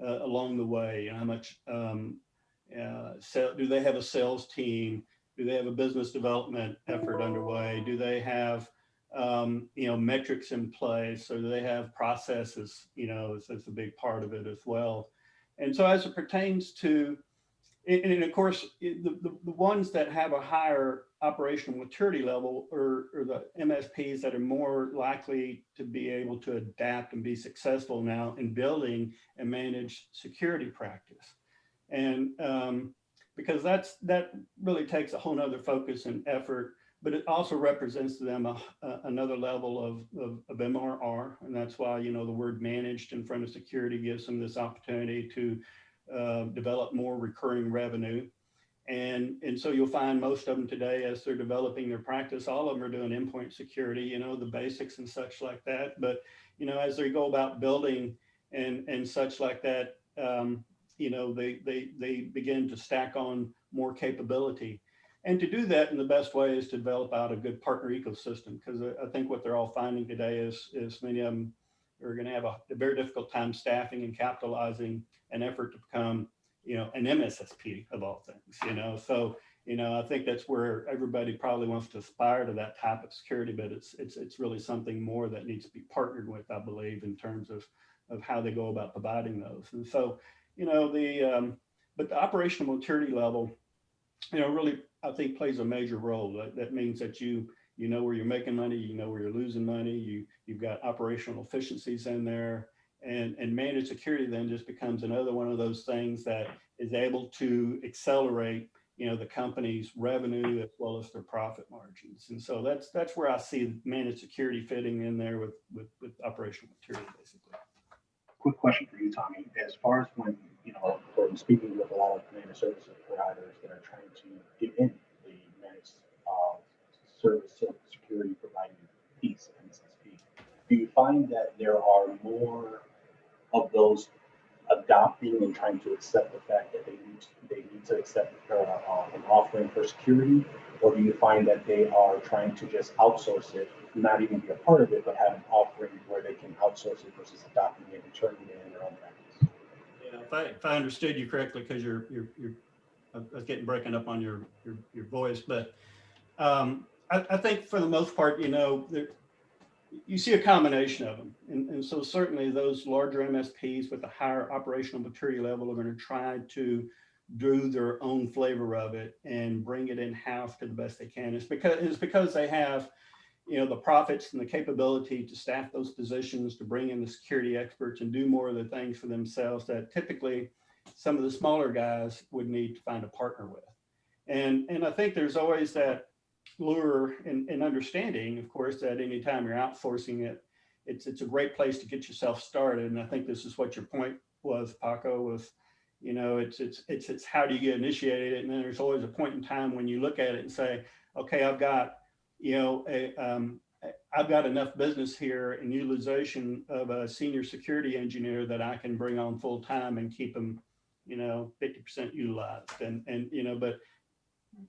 along the way. How much do they have a sales team? Do they have a business development effort underway? Do they have metrics in place? Or do they have processes? It's a big part of it as well. And so as it pertains to, and of course, the ones that have a higher operational maturity level are the MSPs that are more likely to be able to adapt and be successful now in building and manage security practice. And because that really takes a whole nother focus and effort, but it also represents to them another level of MRR. And that's why, the word managed in front of security gives them this opportunity to develop more recurring revenue. And so you'll find most of them today, as they're developing their practice, all of them are doing endpoint security, the basics and such like that. But, as they go about building and such like that, they begin to stack on more capability. And to do that in the best way is to develop out a good partner ecosystem, because I think what they're all finding today is many of them are going to have a very difficult time staffing and capitalizing an effort to become, an MSSP of all things, So, I think that's where everybody probably wants to aspire to that type of security, but it's really something more that needs to be partnered with, I believe, in terms of how they go about providing those. And so, but the operational maturity level, really, I think plays a major role. That means that you know where you're making money, you know where you're losing money, you've got operational efficiencies in there, and managed security then just becomes another one of those things that is able to accelerate, the company's revenue as well as their profit margins. And so that's where I see managed security fitting in there with operational maturity, basically. Quick question for you, Tommy. As far as when, from speaking with a lot of managed services providers that are trying to get in the managed service security providing piece of MSSP, do you find that there are more of those adopting and trying to accept the fact that they need to accept an offering for security, or do you find that they are trying to just outsource it, not even be a part of it, but have an offering where they can outsource it versus adopting it and turning it in their own practice? Yeah, if I understood you correctly, because I was getting breaking up on your voice, but I think for the most part, you see a combination of them. And so certainly those larger MSPs with a higher operational maturity level are going to try to do their own flavor of it and bring it in-house to the best they can. It's because they have, the profits and the capability to staff those positions, to bring in the security experts and do more of the things for themselves that typically some of the smaller guys would need to find a partner with. And I think there's always that lure and understanding, of course, that anytime you're outsourcing it, it's a great place to get yourself started. And I think this is what your point was, Paco, was, it's how do you get initiated? And then there's always a point in time when you look at it and say, okay, I've got, I've got enough business here and utilization of a senior security engineer that I can bring on full time and keep them, 50% utilized. But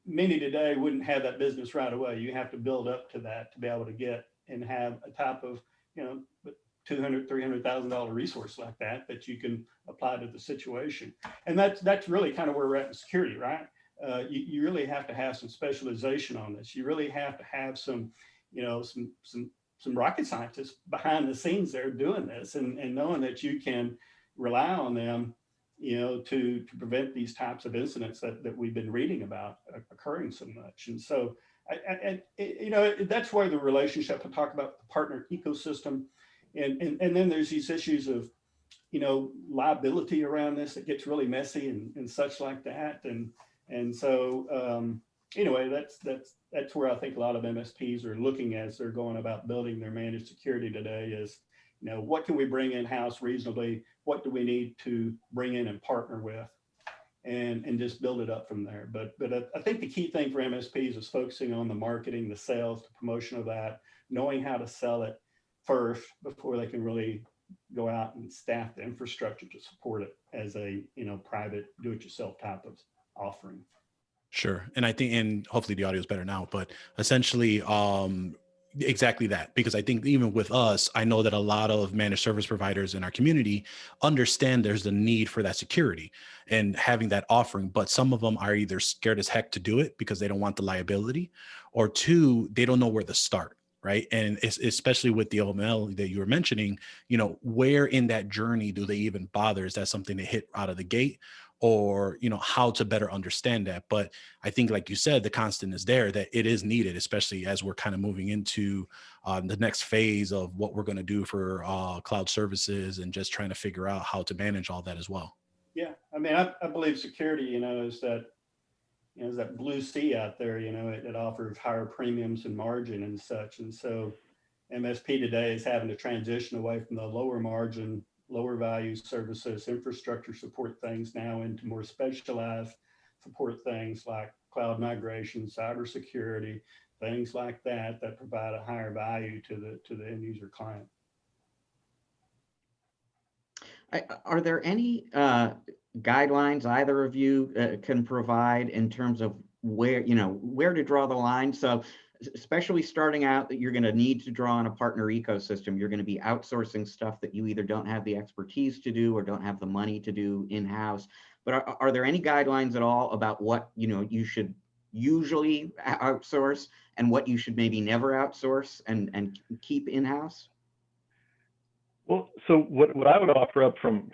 many today wouldn't have that business right away. You have to build up to that to be able to get and have a type of, $200,000, $300,000 resource like that you can apply to the situation. And that's really kind of where we're at in security, right? You really have to have some specialization on this. You really have to have some rocket scientists behind the scenes there doing this and knowing that you can rely on them, to prevent these types of incidents that we've been reading about occurring so much. And so, that's where the relationship, I talk about the partner ecosystem. And then there's these issues of, liability around this that gets really messy and such like that. And so, anyway, that's where I think a lot of MSPs are looking as they're going about building their managed security today is, what can we bring in-house reasonably? What do we need to bring in and partner with and just build it up from there. But I think the key thing for MSPs is focusing on the marketing, the sales, the promotion of that, knowing how to sell it first before they can really go out and staff the infrastructure to support it as a private do-it-yourself type of offering. Sure. And I think, and hopefully the audio is better now, but essentially exactly that, because I think even with us, I know that a lot of managed service providers in our community understand there's the need for that security and having that offering, but some of them are either scared as heck to do it because they don't want the liability, or two, they don't know where to start. Right. And it's, especially with the OML that you were mentioning, where in that journey do they even bother? Is that something they hit out of the gate, or, how to better understand that? But I think, like you said, the constant is there, that it is needed, especially as we're kind of moving into the next phase of what we're going to do for cloud services and just trying to figure out how to manage all that as well. Yeah. I mean, I believe security, is that blue sea out there, it offers higher premiums and margin and such. And so MSP today is having to transition away from the lower margin, lower value services, infrastructure support things now into more specialized support things like cloud migration, cybersecurity, things like that provide a higher value to the end user client. Are there any guidelines either of you can provide in terms of where to draw the line? So especially starting out, that you're going to need to draw on a partner ecosystem. You're going to be outsourcing stuff that you either don't have the expertise to do or don't have the money to do in-house. But are there any guidelines at all about what you should usually outsource and what you should maybe never outsource and keep in-house? Well, so what I would offer up from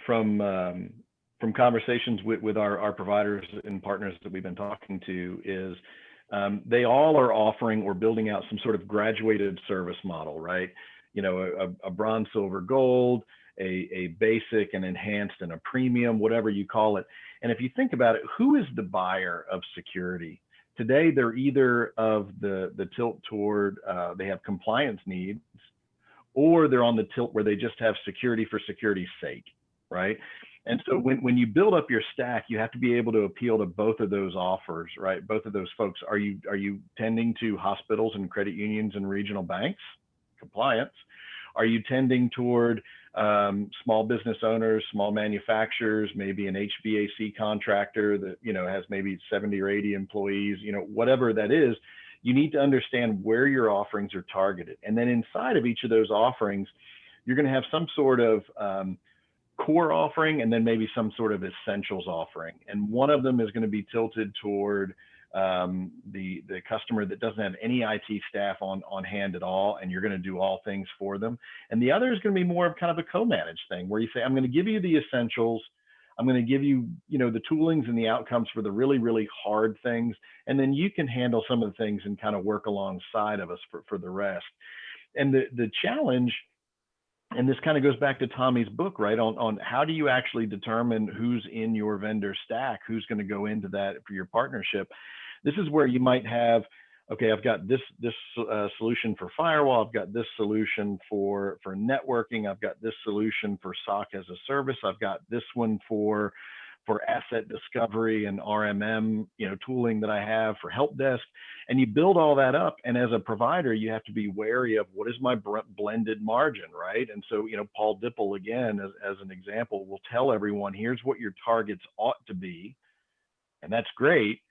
conversations with our providers and partners that we've been talking to is they all are offering or building out some sort of graduated service model, right? A bronze, silver, gold, a basic, an enhanced, and a premium, whatever you call it. And if you think about it, who is the buyer of security? Today, they're either of the tilt toward they have compliance needs, or they're on the tilt where they just have security for security's sake, right? And so when you build up your stack, you have to be able to appeal to both of those offers, right? Both of those folks. Are you tending to hospitals and credit unions and regional banks? Compliance. Are you tending toward small business owners, small manufacturers, maybe an HVAC contractor that has maybe 70 or 80 employees, whatever that is? You need to understand where your offerings are targeted. And then inside of each of those offerings, you're going to have some sort of core offering and then maybe some sort of essentials offering. And one of them is going to be tilted toward the customer that doesn't have any IT staff on hand at all, and you're going to do all things for them. And the other is going to be more of kind of a co-managed thing where you say, I'm going to give you the essentials. I'm going to give you, the toolings and the outcomes for the really, really hard things. And then you can handle some of the things and kind of work alongside of us for the rest. And the challenge, and this kind of goes back to Tommy's book, right? On how do you actually determine who's in your vendor stack, who's going to go into that for your partnership. This is where you might have, okay, I've got this solution for firewall. I've got this solution for networking. I've got this solution for SOC as a service. I've got this one for asset discovery and RMM, tooling that I have for help desk. And you build all that up. And as a provider, you have to be wary of what is my blended margin, right? And so, Paul Dipple, again, as an example, will tell everyone, here's what your targets ought to be. And that's great.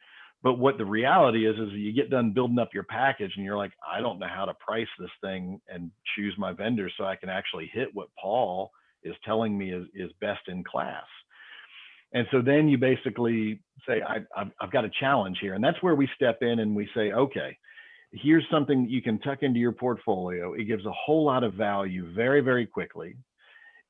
But what the reality is you get done building up your package and you're like, I don't know how to price this thing and choose my vendor so I can actually hit what Paul is telling me is best in class. And so then you basically say, I've got a challenge here. And that's where we step in and we say, okay, here's something you can tuck into your portfolio. It gives a whole lot of value very, very quickly,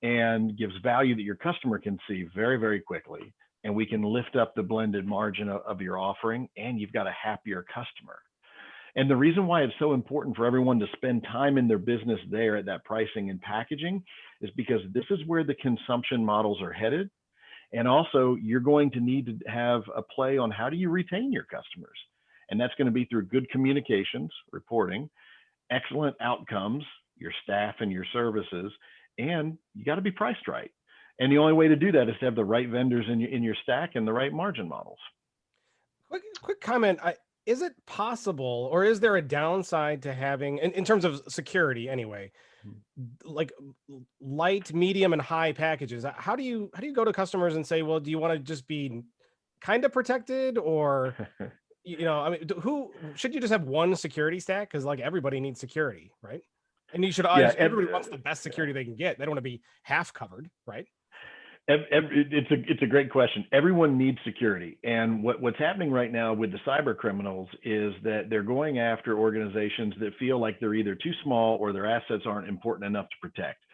and gives value that your customer can see very, very quickly. And we can lift up the blended margin of your offering, and you've got a happier customer. And the reason why it's so important for everyone to spend time in their business there at that pricing and packaging is because this is where the consumption models are headed. And also, you're going to need to have a play on how do you retain your customers. And that's going to be through good communications, reporting, excellent outcomes, your staff and your services, and you got to be priced right. And the only way to do that is to have the right vendors in your stack and the right margin models. Quick comment. Is it possible, or is there a downside to having, in terms of security anyway, like light, medium, and high packages? How do you go to customers and say, well, do you want to just be kind of protected, or, who should you just have one security stack? Because like everybody needs security, right? And you should everybody wants the best security they can get. They don't want to be half covered, right? It's a great question. Everyone needs security. And what's happening right now with the cyber criminals is that they're going after organizations that feel like they're either too small or their assets aren't important enough to protect.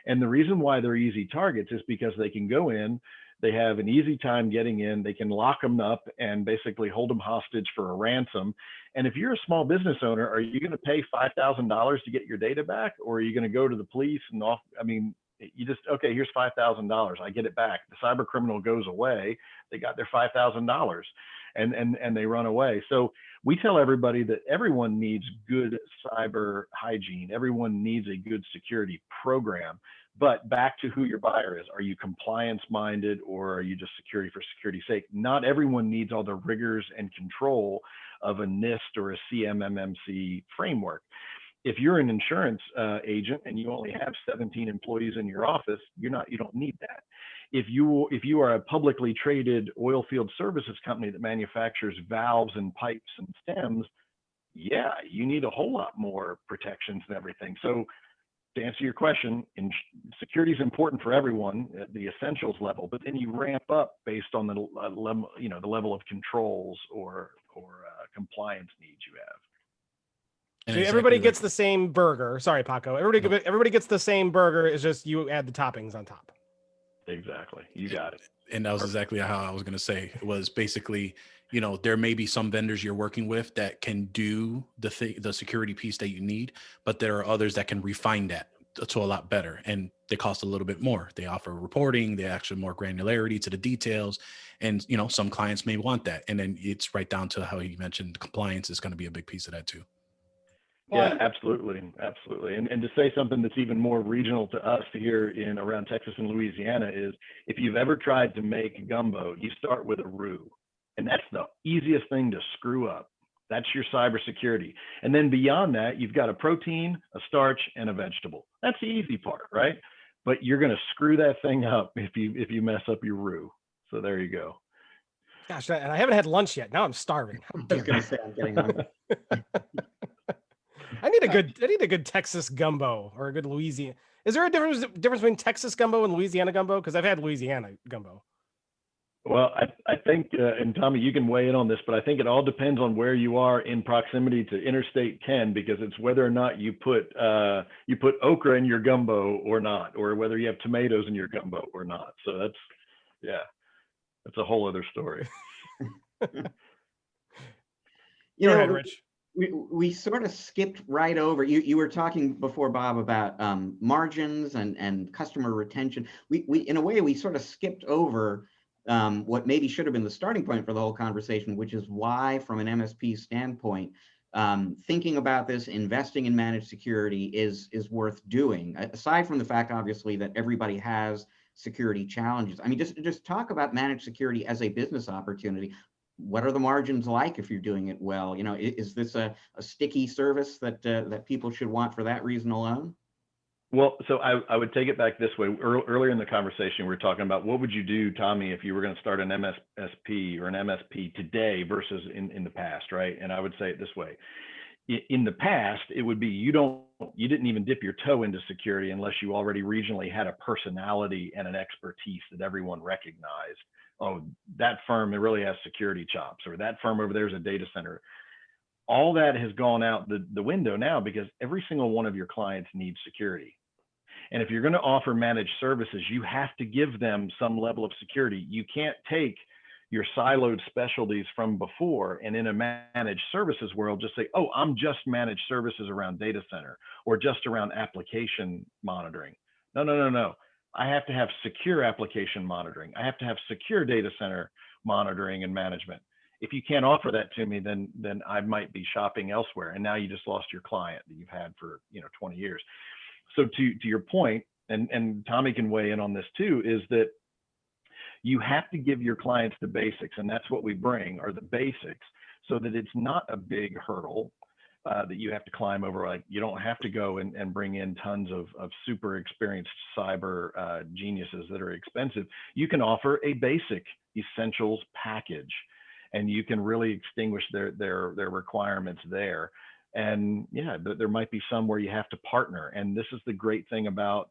And the reason why they're easy targets is because they can go in, they have an easy time getting in, they can lock them up and basically hold them hostage for a ransom. And if you're a small business owner, are you going to pay $5,000 to get your data back? Or are you going to go to the police and you just, okay, here's $5,000. I get it back. The cyber criminal goes away. They got their $5,000 and they run away. So we tell everybody that everyone needs good cyber hygiene. Everyone needs a good security program. But back to who your buyer is. Are you compliance minded, or are you just security for security's sake? Not everyone needs all the rigors and control of a NIST or a CMMC framework. If you're an insurance agent and you only have 17 employees in your office, you don't need that. If you are a publicly traded oil field services company that manufactures valves and pipes and stems, yeah, you need a whole lot more protections and everything. So to answer your question, security is important for everyone at the essentials level, but then you ramp up based on the level of controls or compliance needs you have. So everybody gets the same burger. Sorry, Paco. Everybody gets the same burger. It's just you add the toppings on top. Exactly. You got it. And that was exactly how I was going to say. It was basically, there may be some vendors you're working with that can do the security piece that you need, but there are others that can refine that to a lot better, and they cost a little bit more. They offer reporting, they actually more granularity to the details, and some clients may want that. And then it's right down to how you mentioned compliance is going to be a big piece of that too. Yeah, absolutely. And to say something that's even more regional to us here around Texas and Louisiana is, if you've ever tried to make gumbo, you start with a roux, and that's the easiest thing to screw up. That's your cybersecurity. And then beyond that, you've got a protein, a starch, and a vegetable. That's the easy part, right? But you're going to screw that thing up if you mess up your roux. So there you go. Gosh, and I haven't had lunch yet. Now I'm starving. I was going to say, I'm getting hungry. I need a good Texas gumbo or a good Louisiana. Is there a difference between Texas gumbo and Louisiana gumbo? Because I've had Louisiana gumbo. Well, I think, and Tommy, you can weigh in on this, but I think it all depends on where you are in proximity to Interstate 10, because it's whether or not you put okra in your gumbo or not, or whether you have tomatoes in your gumbo or not. So Yeah, that's a whole other story. You Go know, ahead, Rich. we sort of skipped right over, you were talking before, Bob, about margins and customer retention. We in a way, we sort of skipped over what maybe should have been the starting point for the whole conversation, which is why, from an MSP standpoint, thinking about this, investing in managed security is worth doing. Aside from the fact, obviously, that everybody has security challenges. I mean, just talk about managed security as a business opportunity. What are the margins like if you're doing it well? You know, is this a sticky service that that people should want for that reason alone? Well, so I would take it back this way. Earlier in the conversation, we were talking about what would you do, Tommy, if you were going to start an MSP or an MSP today versus in the past, right? And I would say it this way. In the past, it would be you didn't even dip your toe into security unless you already regionally had a personality and an expertise that everyone recognized. Oh, that firm, it really has security chops, or that firm over there is a data center. All that has gone out the window now because every single one of your clients needs security. And if you're going to offer managed services, you have to give them some level of security. You can't take your siloed specialties from before and in a managed services world just say, oh, I'm just managed services around data center or just around application monitoring. No. I have to have secure application monitoring. I have to have secure data center monitoring and management. If you can't offer that to me, then I might be shopping elsewhere. And now you just lost your client that you've had for 20 years. So to your point, and Tommy can weigh in on this too, is that you have to give your clients the basics, and that's what we bring, are the basics, so that it's not a big hurdle that you have to climb over. Like, you don't have to go and bring in tons of super experienced cyber geniuses that are expensive. You can offer a basic essentials package, and you can really extinguish their requirements there. And yeah, there might be some where you have to partner. And this is the great thing about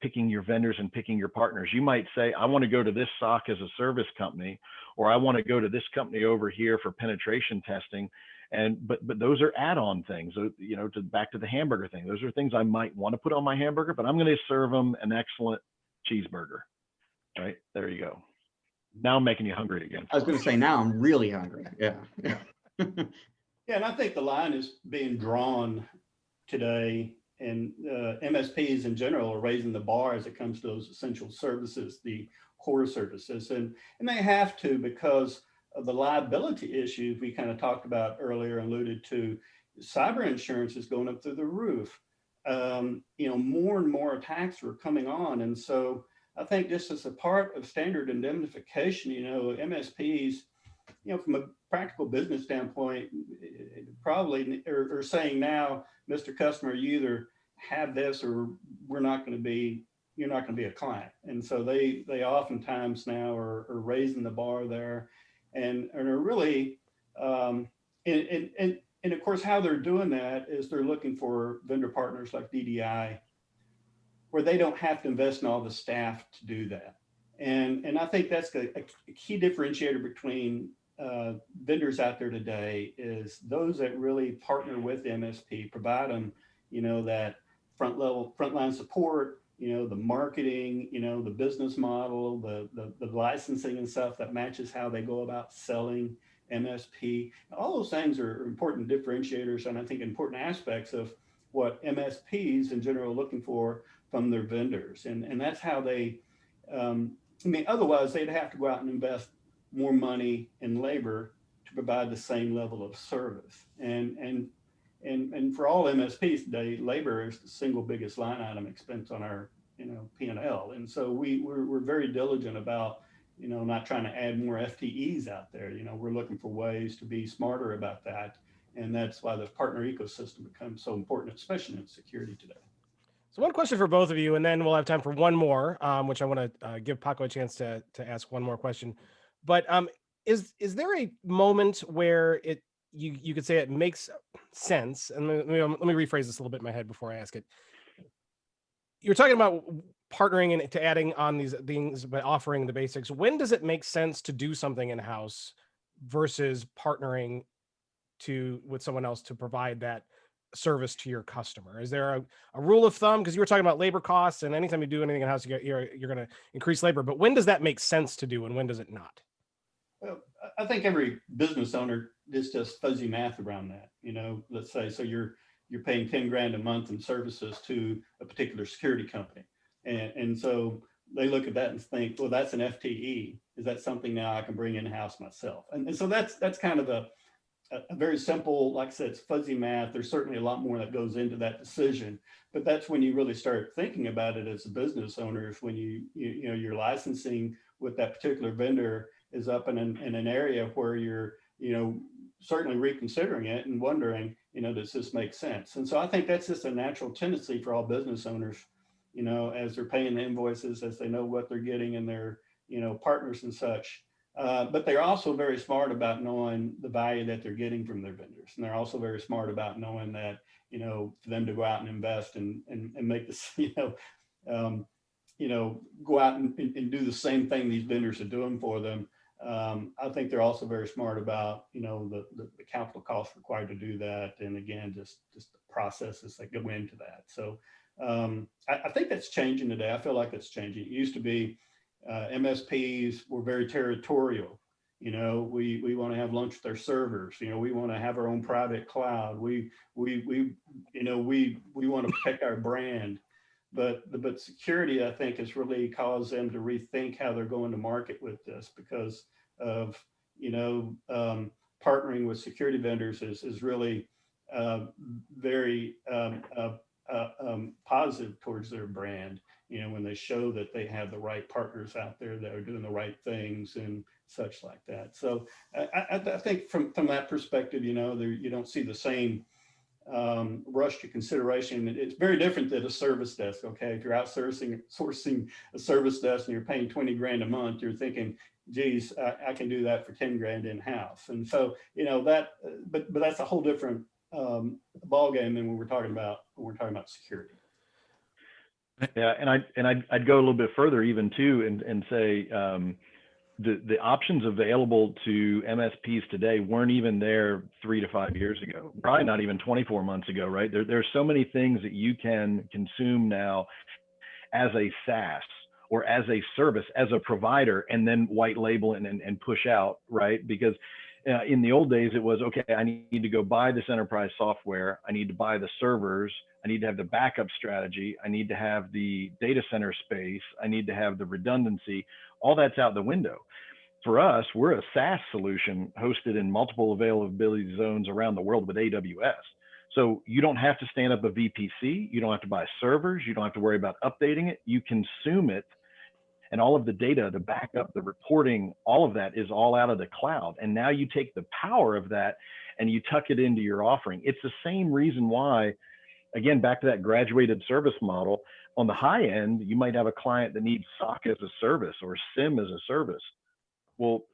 picking your vendors and picking your partners. You might say, I want to go to this SOC as a service company, or I want to go to this company over here for penetration testing. But those are add-on things, back to the hamburger thing. Those are things I might want to put on my hamburger, but I'm going to serve them an excellent cheeseburger. Right? There you go. Now I'm making you hungry again. I was going to say, now I'm really hungry. Yeah. Yeah, and I think the line is being drawn today, and MSPs in general are raising the bar as it comes to those essential services, the core services, and they have to, because of the liability issues we kind of talked about earlier, alluded to. Cyber insurance is going up through the roof. More and more attacks are coming on, and so I think this is a part of standard indemnification. MSPs, from a practical business standpoint, probably are saying now, Mr. Customer, you either have this or you're not going to be a client. And so they oftentimes now are raising the bar there, and are really, and of course, how they're doing that is they're looking for vendor partners like DDI, where they don't have to invest in all the staff to do that. And I think that's a key differentiator between vendors out there today, is those that really partner with the MSP, provide them, that frontline support, the marketing, the business model, the licensing and stuff that matches how they go about selling MSP. All those things are important differentiators, and I think important aspects of what MSPs in general are looking for from their vendors. And that's how they, otherwise they'd have to go out and invest more money and labor to provide the same level of service. And for all MSPs today, labor is the single biggest line item expense on our P&L. And so we're very diligent about not trying to add more FTEs out there. We're looking for ways to be smarter about that, and that's why the partner ecosystem becomes so important, especially in security today. So one question for both of you, and then we'll have time for one more, which I want to give Paco a chance to ask one more question. But is there a moment where you could say it makes sense? And let me rephrase this a little bit in my head before I ask it. You're talking about partnering and to adding on these things by offering the basics. When does it make sense to do something in-house versus partnering with someone else to provide that service to your customer? Is there a rule of thumb? Because you were talking about labor costs, and anytime you do anything in house, you're going to increase labor. But when does that make sense to do, and when does it not? Well, I think every business owner is just fuzzy math around that. Let's say, so you're paying 10 grand a month in services to a particular security company. And so they look at that and think, well, that's an FTE. Is that something now I can bring in-house myself? And so that's kind of a very simple, like I said, it's fuzzy math. There's certainly a lot more that goes into that decision, but that's when you really start thinking about it as a business owner, is when your licensing with that particular vendor is up in an area where you're, certainly reconsidering it and wondering, does this make sense? And so I think that's just a natural tendency for all business owners, as they're paying the invoices, as they know what they're getting in their, partners and such. But they're also very smart about knowing the value that they're getting from their vendors. And they're also very smart about knowing that, for them to go out and invest and make this, go out and do the same thing these vendors are doing for them. I think they're also very smart about, the capital costs required to do that. And again, just the processes that go into that. So I think that's changing today. I feel like that's changing. It used to be MSPs were very territorial. We want to have lunch with our servers. We want to have our own private cloud. We want to protect our brand. But security, I think, has really caused them to rethink how they're going to market with this, because of partnering with security vendors is really very positive towards their brand. When they show that they have the right partners out there that are doing the right things and such like that. So I think from that perspective, you don't see the same rush to consideration. It's very different than a service desk. Okay, if you're outsourcing a service desk and you're paying 20 grand a month, you're thinking, geez, I can do that for 10 grand in house. And so but that's a whole different ball game than when we're talking about security. Yeah, and I'd go a little bit further even too, and say the options available to MSPs today weren't even there 3 to 5 years ago, probably not even 24 months ago, right? There's so many things that you can consume now as a SaaS or as a service, as a provider, and then white label and push out, right? Because in the old days, it was, okay, I need to go buy this enterprise software. I need to buy the servers. I need to have the backup strategy. I need to have the data center space. I need to have the redundancy. All that's out the window. For us, we're a SaaS solution hosted in multiple availability zones around the world with AWS. So you don't have to stand up a VPC. You don't have to buy servers. You don't have to worry about updating it. You consume it. And all of the data, the backup, the reporting, all of that is all out of the cloud. And now you take the power of that and you tuck it into your offering. It's the same reason why, again, back to that graduated service model, on the high end, you might have a client that needs SOC as a service or SIM as a service. Well,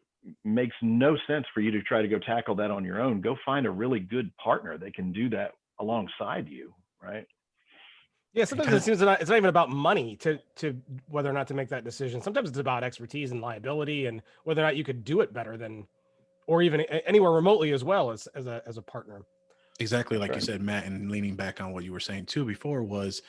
makes no sense for you to try to go tackle that on your own. Go find a really good partner that can do that alongside you, right? Yeah, sometimes it seems it's not even about money to whether or not to make that decision. Sometimes it's about expertise and liability and whether or not you could do it better than, or even anywhere remotely as well as a partner. Exactly like you said, Matt, and leaning back on what you were saying too before was,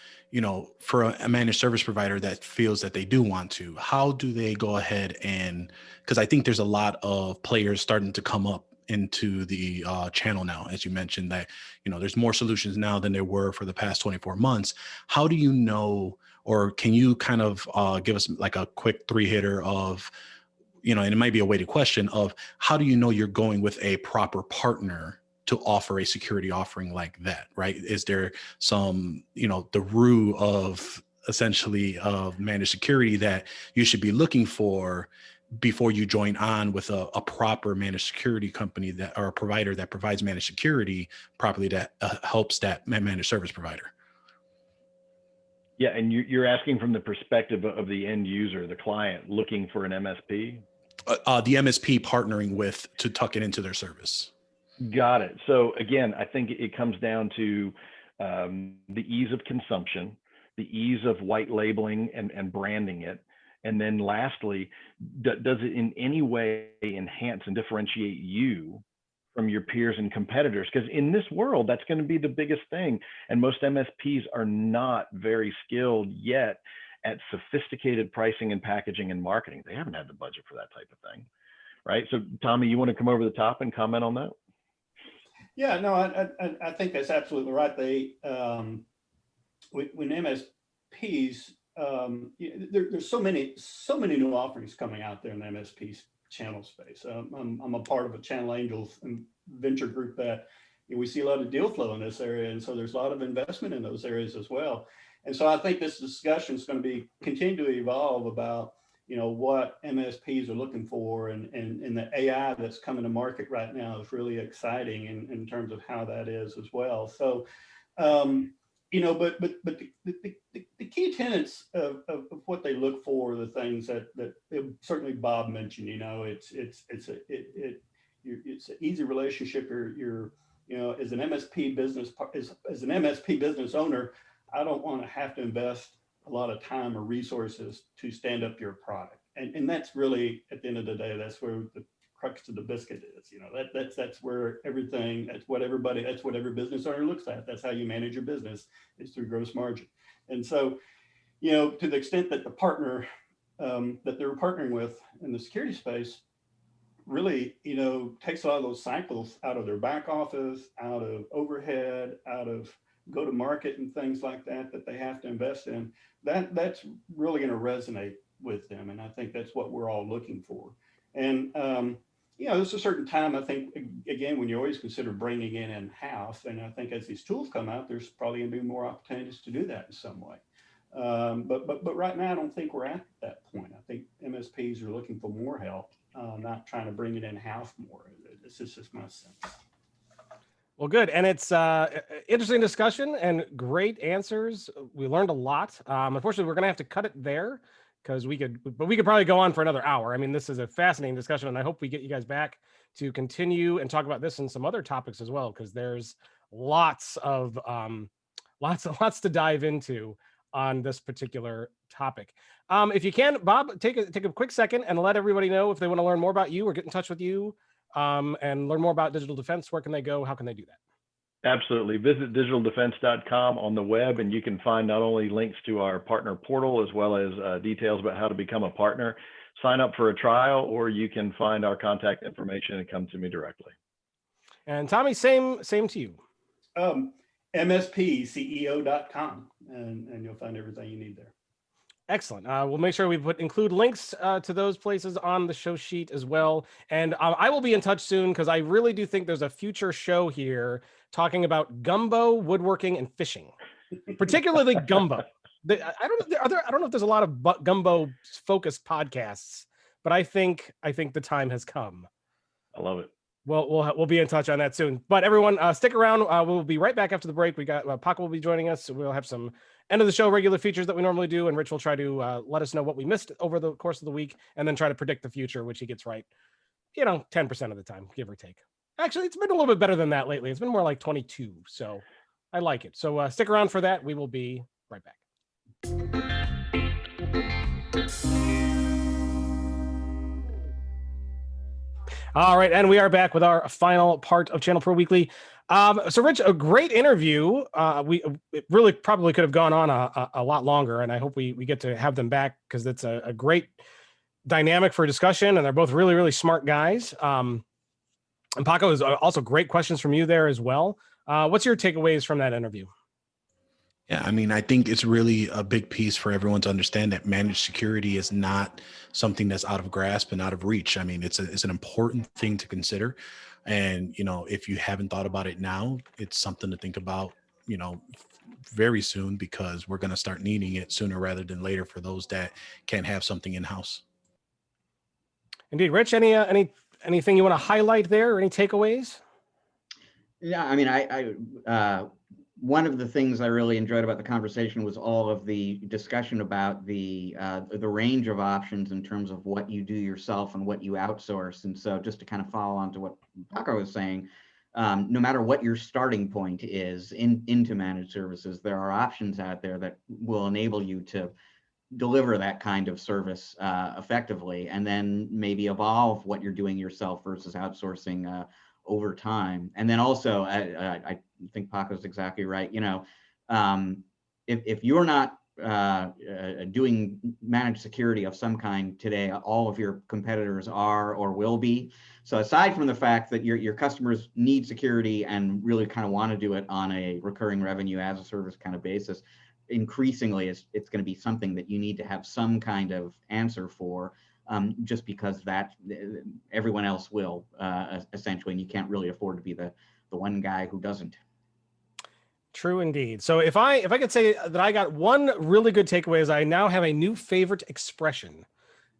for a managed service provider that feels that they do want to, how do they go ahead and, because I think there's a lot of players starting to come up into the channel now, as you mentioned, that, there's more solutions now than there were for the past 24 months. How do you know, or can you kind of give us like a quick 3-hitter of, and it might be a weighted question of how do you know you're going with a proper partner to offer a security offering like that, right? Is there some, the root of essentially of managed security that you should be looking for before you join on with a proper managed security company that, or a provider that provides managed security properly that helps that managed service provider? Yeah, and you're asking from the perspective of the end user, the client looking for an MSP? The MSP partnering with to tuck it into their service. Got it. So again, I think it comes down to the ease of consumption, the ease of white labeling and branding it. And then lastly, does it in any way enhance and differentiate you from your peers and competitors, because in this world, that's going to be the biggest thing. And most MSPs are not very skilled yet at sophisticated pricing and packaging and marketing. They haven't had the budget for that type of thing, right? So Tommy, you want to come over the top and comment on that? Yeah, no, I think that's absolutely right. They, when MSPs, there's so many new offerings coming out there in the MSP channel space. I'm a part of a Channel Angels and venture group that we see a lot of deal flow in this area, and so there's a lot of investment in those areas as well. And so I think this discussion is going to continue to evolve about what MSPs are looking for, and the AI that's coming to market right now is really exciting in terms of how that is as well. So. But the key tenets of what they look for, the things that certainly Bob mentioned, it's an easy relationship. You're as an MSP business owner, I don't want to have to invest a lot of time or resources to stand up your product, and that's really, at the end of the day, that's where the crux to the biscuit is. That's where everything, that's what every business owner looks at. That's how you manage your business, is through gross margin. And so, to the extent that the partner that they're partnering with in the security space really, takes a lot of those cycles out of their back office, out of overhead, out of go-to-market and things like that they have to invest in, that's really going to resonate with them. And I think that's what we're all looking for. And, there's a certain time, I think, again, when you always consider bringing in-house, and I think as these tools come out, there's probably going to be more opportunities to do that in some way. But right now, I don't think we're at that point. I think MSPs are looking for more help, not trying to bring it in-house more. This is just my sense. Well, good. And it's interesting discussion and great answers. We learned a lot. Unfortunately, we're going to have to cut it there, because we could probably go on for another hour. I mean, this is a fascinating discussion, and I hope we get you guys back to continue and talk about this and some other topics as well, because there's lots to dive into on this particular topic. If you can, Bob, take a quick second and let everybody know if they want to learn more about you or get in touch with you, and learn more about digital defense. Where can they go? How can they do that? Absolutely. Visit digitaldefense.com on the web, and you can find not only links to our partner portal, as well as details about how to become a partner, sign up for a trial, or you can find our contact information and come to me directly. And Tommy, same to you. MSPCEO.com, and you'll find everything you need there. Excellent. We'll make sure we include links to those places on the show sheet as well. And I will be in touch soon, because I really do think there's a future show here talking about gumbo, woodworking, and fishing, particularly gumbo. I don't know if there's a lot of gumbo focused podcasts, but I think the time has come. I love it. Well, we'll be in touch on that soon. But everyone, stick around. We'll be right back after the break. We got Paco will be joining us. So we'll have some end of the show regular features that we normally do, and Rich will try to let us know what we missed over the course of the week, and then try to predict the future, which he gets right, 10% of the time, give or take. Actually, it's been a little bit better than that lately. It's been more like 22, so I like it. So stick around for that. We will be right back. All right, and we are back with our final part of Channel Pro Weekly. So, Rich, a great interview. It really probably could have gone on a lot longer, and I hope we get to have them back, because it's a great dynamic for discussion, and they're both really, really smart guys. And Paco, is also great questions from you there as well. What's your takeaways from that interview? Yeah, I mean, I think it's really a big piece for everyone to understand that managed security is not something that's out of grasp and out of reach. I mean, it's an important thing to consider. And, if you haven't thought about it now, it's something to think about, very soon, because we're going to start needing it sooner rather than later for those that can't have something in-house. Indeed. Rich, anything you want to highlight there, or any takeaways? Yeah, I mean, I one of the things I really enjoyed about the conversation was all of the discussion about the range of options in terms of what you do yourself and what you outsource. And so, just to kind of follow on to what Paco was saying, no matter what your starting point is into managed services, there are options out there that will enable you to deliver that kind of service effectively, and then maybe evolve what you're doing yourself versus outsourcing over time. And then also, I think Paco's exactly right. You know, if you're not doing managed security of some kind today, all of your competitors are or will be. So aside from the fact that your customers need security and really kind of want to do it on a recurring revenue as a service kind of basis, increasingly it's going to be something that you need to have some kind of answer for, just because that everyone else will, essentially, and you can't really afford to be the one guy who doesn't. True indeed. So if I could say that I got one really good takeaway, is I now have a new favorite expression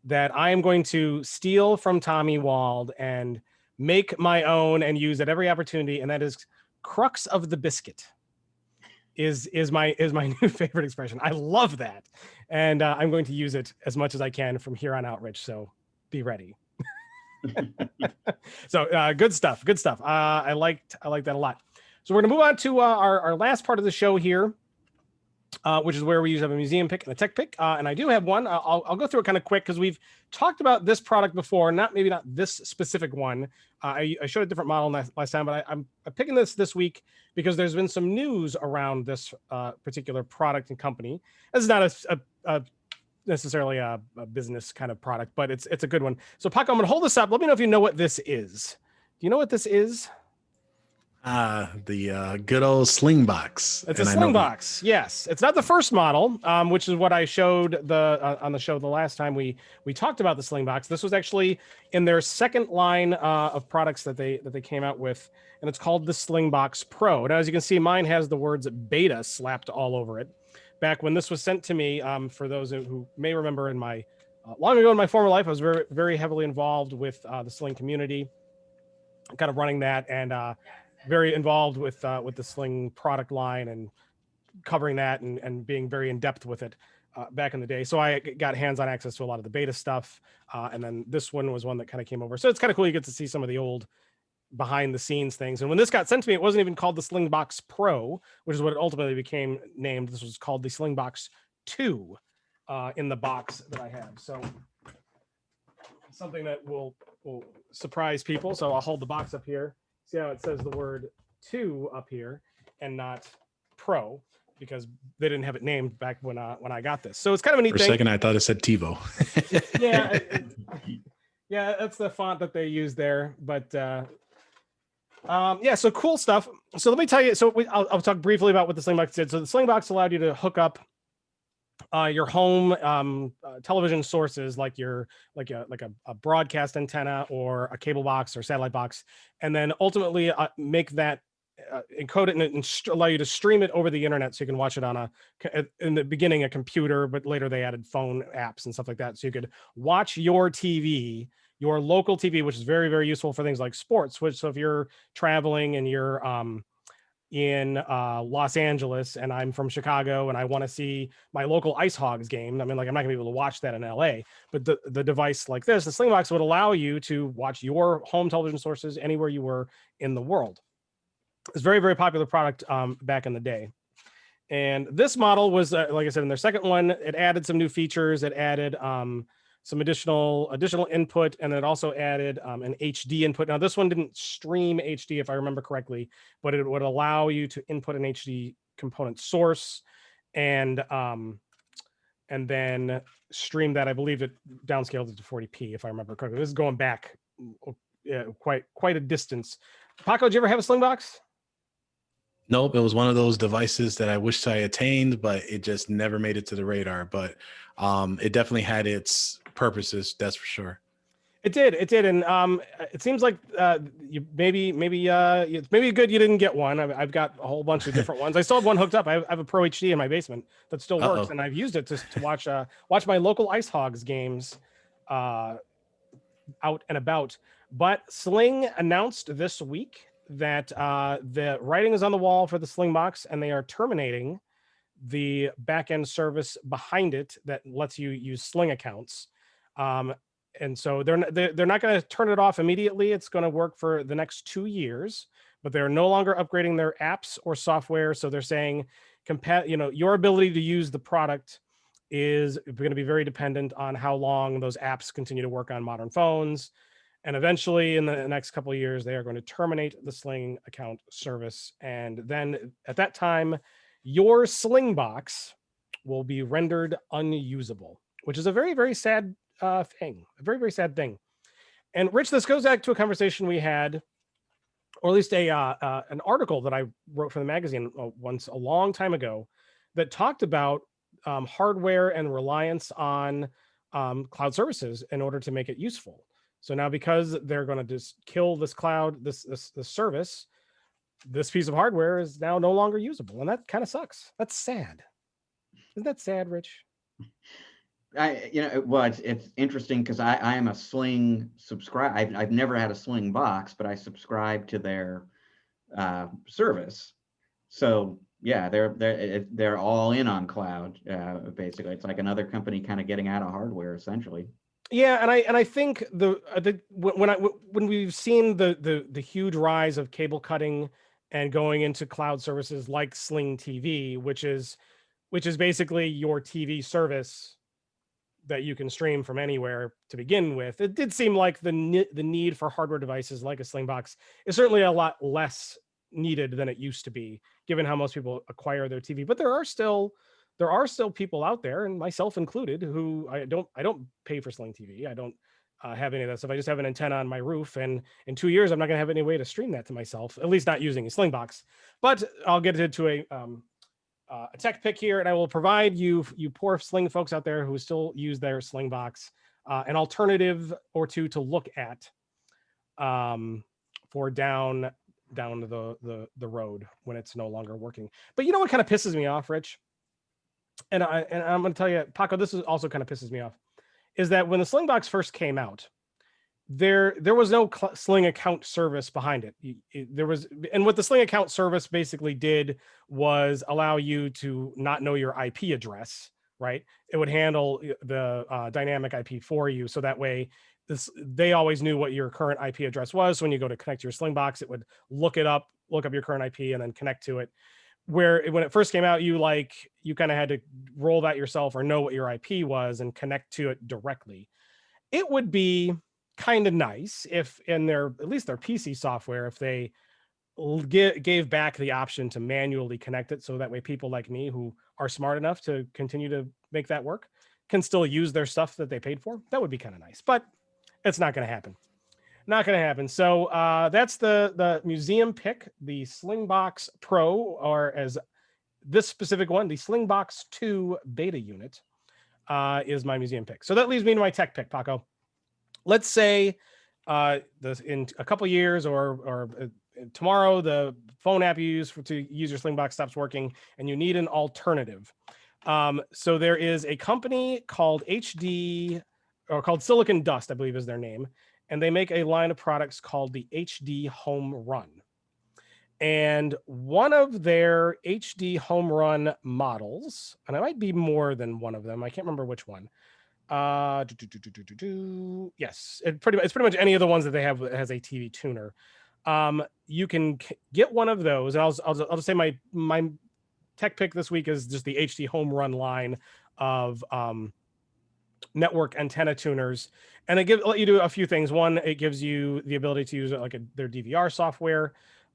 that I am going to steal from Tommy Wald and make my own and use at every opportunity, and that is crux of the biscuit. Is my new favorite expression. I love that, and I'm going to use it as much as I can from here on out, Rich. So be ready. So good stuff. Good stuff. I like that a lot. So we're going to move on to our last part of the show here, which is where we usually have a museum pick and a tech pick. And I do have one. I'll go through it kind of quick because we've talked about this product before, maybe not this specific one. I showed a different model last time, but I'm picking this week because there's been some news around this particular product and company. This is not a necessarily a business kind of product, but it's a good one. So Paco, I'm going to hold this up. Let me know if you know what this is. Do you know what this is? The good old Slingbox. It's a Slingbox. Yes, it's not the first model, which is what I showed on the show the last time we talked about the Slingbox. This was actually in their second line of products that they came out with, and it's called the Slingbox Pro. Now, as you can see, mine has the words beta slapped all over it. Back when this was sent to me, for those who may remember, in my long ago in my former life, I was very, very heavily involved with the Sling community, kind of running that, and very involved with the Sling product line and covering that and being very in depth with it back in the day. So I got hands-on access to a lot of the beta stuff. And then this one was one that kind of came over. So it's kind of cool. You get to see some of the old behind the scenes things. And when this got sent to me, it wasn't even called the Slingbox Pro, which is what it ultimately became named. This was called the Slingbox 2 in the box that I have. So something that will surprise people. So I'll hold the box up here. See how it says the word 2 up here and not Pro, because they didn't have it named back when I got this. So it's kind of a neat thing. For a second, I thought it said TiVo. Yeah, yeah, that's the font that they use there. But yeah, so cool stuff. So let me tell you. So I'll talk briefly about what the Slingbox did. So the Slingbox allowed you to hook up your home television sources, like a broadcast antenna or a cable box or satellite box, and then ultimately make that encode it and allow you to stream it over the internet, so you can watch it on in the beginning a computer, but later they added phone apps and stuff like that, so you could watch your TV, your local TV, which is very, very useful for things like sports. So if you're traveling and you're in Los Angeles and I'm from Chicago and I want to see my local Ice Hogs game, I mean, like, I'm not gonna be able to watch that in LA, but the device like this, the Slingbox, would allow you to watch your home television sources anywhere you were in the world. It's a very, very popular product back in the day. And this model was, like I said, in their second one, it added some new features. It added some additional input, and it also added an HD input. Now, this one didn't stream HD, if I remember correctly, but it would allow you to input an HD component source and then stream that. I believe it downscaled it to 40p, if I remember correctly. This is going back quite a distance. Paco, did you ever have a Slingbox? Nope, it was one of those devices that I wished I attained, but it just never made it to the radar. But it definitely had its purposes, that's for sure. It did, and it seems like you maybe it's maybe good you didn't get one. I've got a whole bunch of different ones. I still have one hooked up. I have a Pro HD in my basement that still works, and I've used it to watch my local Ice Hogs games out and about. But Sling announced this week that the writing is on the wall for the Slingbox, and they are terminating the backend service behind it that lets you use Sling accounts. And so they're not going to turn it off immediately. It's going to work for the next 2 years, but they're no longer upgrading their apps or software. So they're saying, your ability to use the product is going to be very dependent on how long those apps continue to work on modern phones. And eventually, in the next couple of years, they are going to terminate the Sling account service. And then at that time, your Slingbox will be rendered unusable, which is a very, very sad thing. A very, very sad thing. And Rich, this goes back to a conversation we had, or at least an article that I wrote for the magazine once a long time ago that talked about hardware and reliance on cloud services in order to make it useful. So now, because they're going to just kill this cloud, this service, this piece of hardware is now no longer usable, and that kind of sucks. That's sad. Isn't that sad, Rich? Well, it's interesting because I am a Sling subscriber. I've never had a Sling box, but I subscribe to their service. So yeah, they're all in on cloud. Basically, it's like another company kind of getting out of hardware, essentially. Yeah, and I think when we've seen the huge rise of cable cutting and going into cloud services like Sling TV, which is basically your TV service that you can stream from anywhere to begin with, it did seem like the need for hardware devices like a Slingbox is certainly a lot less needed than it used to be, given how most people acquire their TV. But there are still people out there, and myself included, who I don't pay for Sling TV. I don't have any of that stuff. I just have an antenna on my roof, and in 2 years, I'm not going to have any way to stream that to myself, at least not using a Slingbox. But I'll get into a tech pick here, and I will provide you poor Sling folks out there who still use their Slingbox an alternative or two to look at for down the road when it's no longer working. But you know what kind of pisses me off, Rich? And I'm going to tell you, Paco, this is also kind of pisses me off, is that when the Slingbox first came out, there was no Sling account service behind it. There was, and what the Sling account service basically did was allow you to not know your IP address, right? It would handle the dynamic IP for you, so that way they always knew what your current IP address was. So when you go to connect to your Slingbox, it would look up your current IP and then connect to it. Where when it first came out, you kind of had to roll that yourself or know what your IP was and connect to it directly. It would be kind of nice if in at least their PC software, if they gave back the option to manually connect it, so that way people like me who are smart enough to continue to make that work can still use their stuff that they paid for. That would be kind of nice, but it's not going to happen. Not going to happen. So that's the museum pick, the Slingbox Pro, or as this specific one, the Slingbox 2 beta unit is my museum pick. So that leaves me to my tech pick, Paco. Let's say in a couple years or tomorrow, the phone app you use to use your Slingbox stops working and you need an alternative. So there is a company called called Silicon Dust, I believe is their name. And they make a line of products called the HD Home Run. And one of their HD Home Run models, and it might be more than one of them, I can't remember which one. Yes, it's pretty much any of the ones that they have that has a TV tuner. You can get one of those, and I'll just say my tech pick this week is just the HD Home Run line of network antenna tuners, and it let you do a few things. One, it gives you the ability to use their DVR software.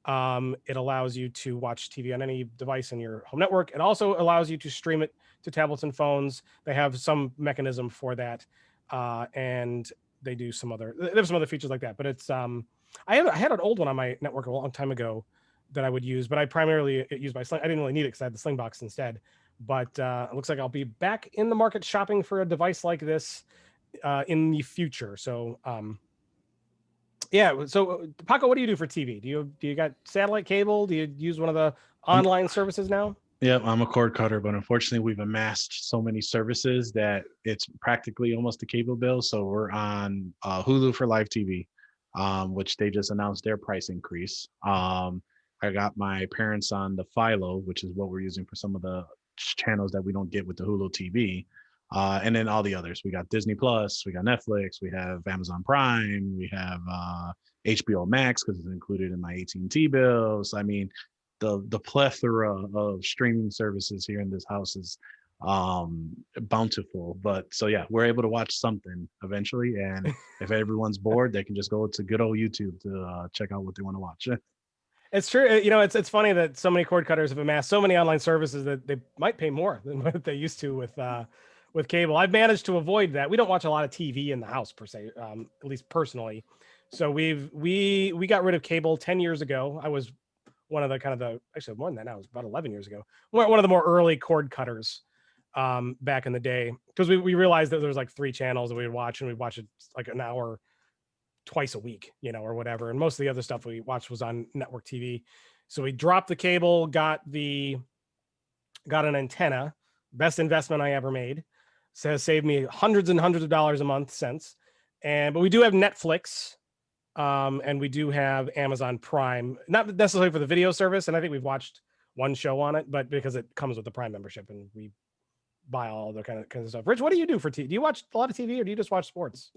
It allows you to watch TV on any device in your home network. It also allows you to stream it to tablets and phones. They have some mechanism for that, and they have some other features like that. But it's I had an old one on my network a long time ago that I would use, but I primarily used my Sling. I didn't really need it because I had the Slingbox instead. But it looks like I'll be back in the market shopping for a device like this in the future. So yeah. So Paco, what do you do for TV? Do you got satellite cable? Do you use one of the online services now? Yeah, I'm a cord cutter, but unfortunately we've amassed so many services that it's practically almost a cable bill. So we're on Hulu for live TV, which they just announced their price increase. I got my parents on the Philo, which is what we're using for some of the channels that we don't get with the Hulu TV. And then all the others. We got Disney Plus, we got Netflix, we have Amazon Prime, we have HBO Max because it's included in my AT&T bills. I mean, the plethora of streaming services here in this house is bountiful. But so yeah, we're able to watch something eventually, and if everyone's bored, they can just go to good old YouTube to check out what they want to watch. It's true. You know, it's funny that so many cord cutters have amassed so many online services that they might pay more than what they used to with cable. I've managed to avoid that. We don't watch a lot of TV in the house per se, at least personally. So we got rid of cable 10 years ago. I was one of the actually more than that now, it was about 11 years ago. One of the more early cord cutters back in the day, because we realized that there was like 3 channels that we would watch, and we'd watch it like an hour twice a week, you know, or whatever. And most of the other stuff we watched was on network TV. So we dropped the cable, got an antenna, best investment I ever made. So has saved me hundreds and hundreds of dollars a month since. But we do have Netflix, and we do have Amazon Prime, not necessarily for the video service. And I think we've watched one show on it, but because it comes with the Prime membership, and we buy all the kind of stuff. Rich, what do you do for TV? Do you watch a lot of TV, or do you just watch sports?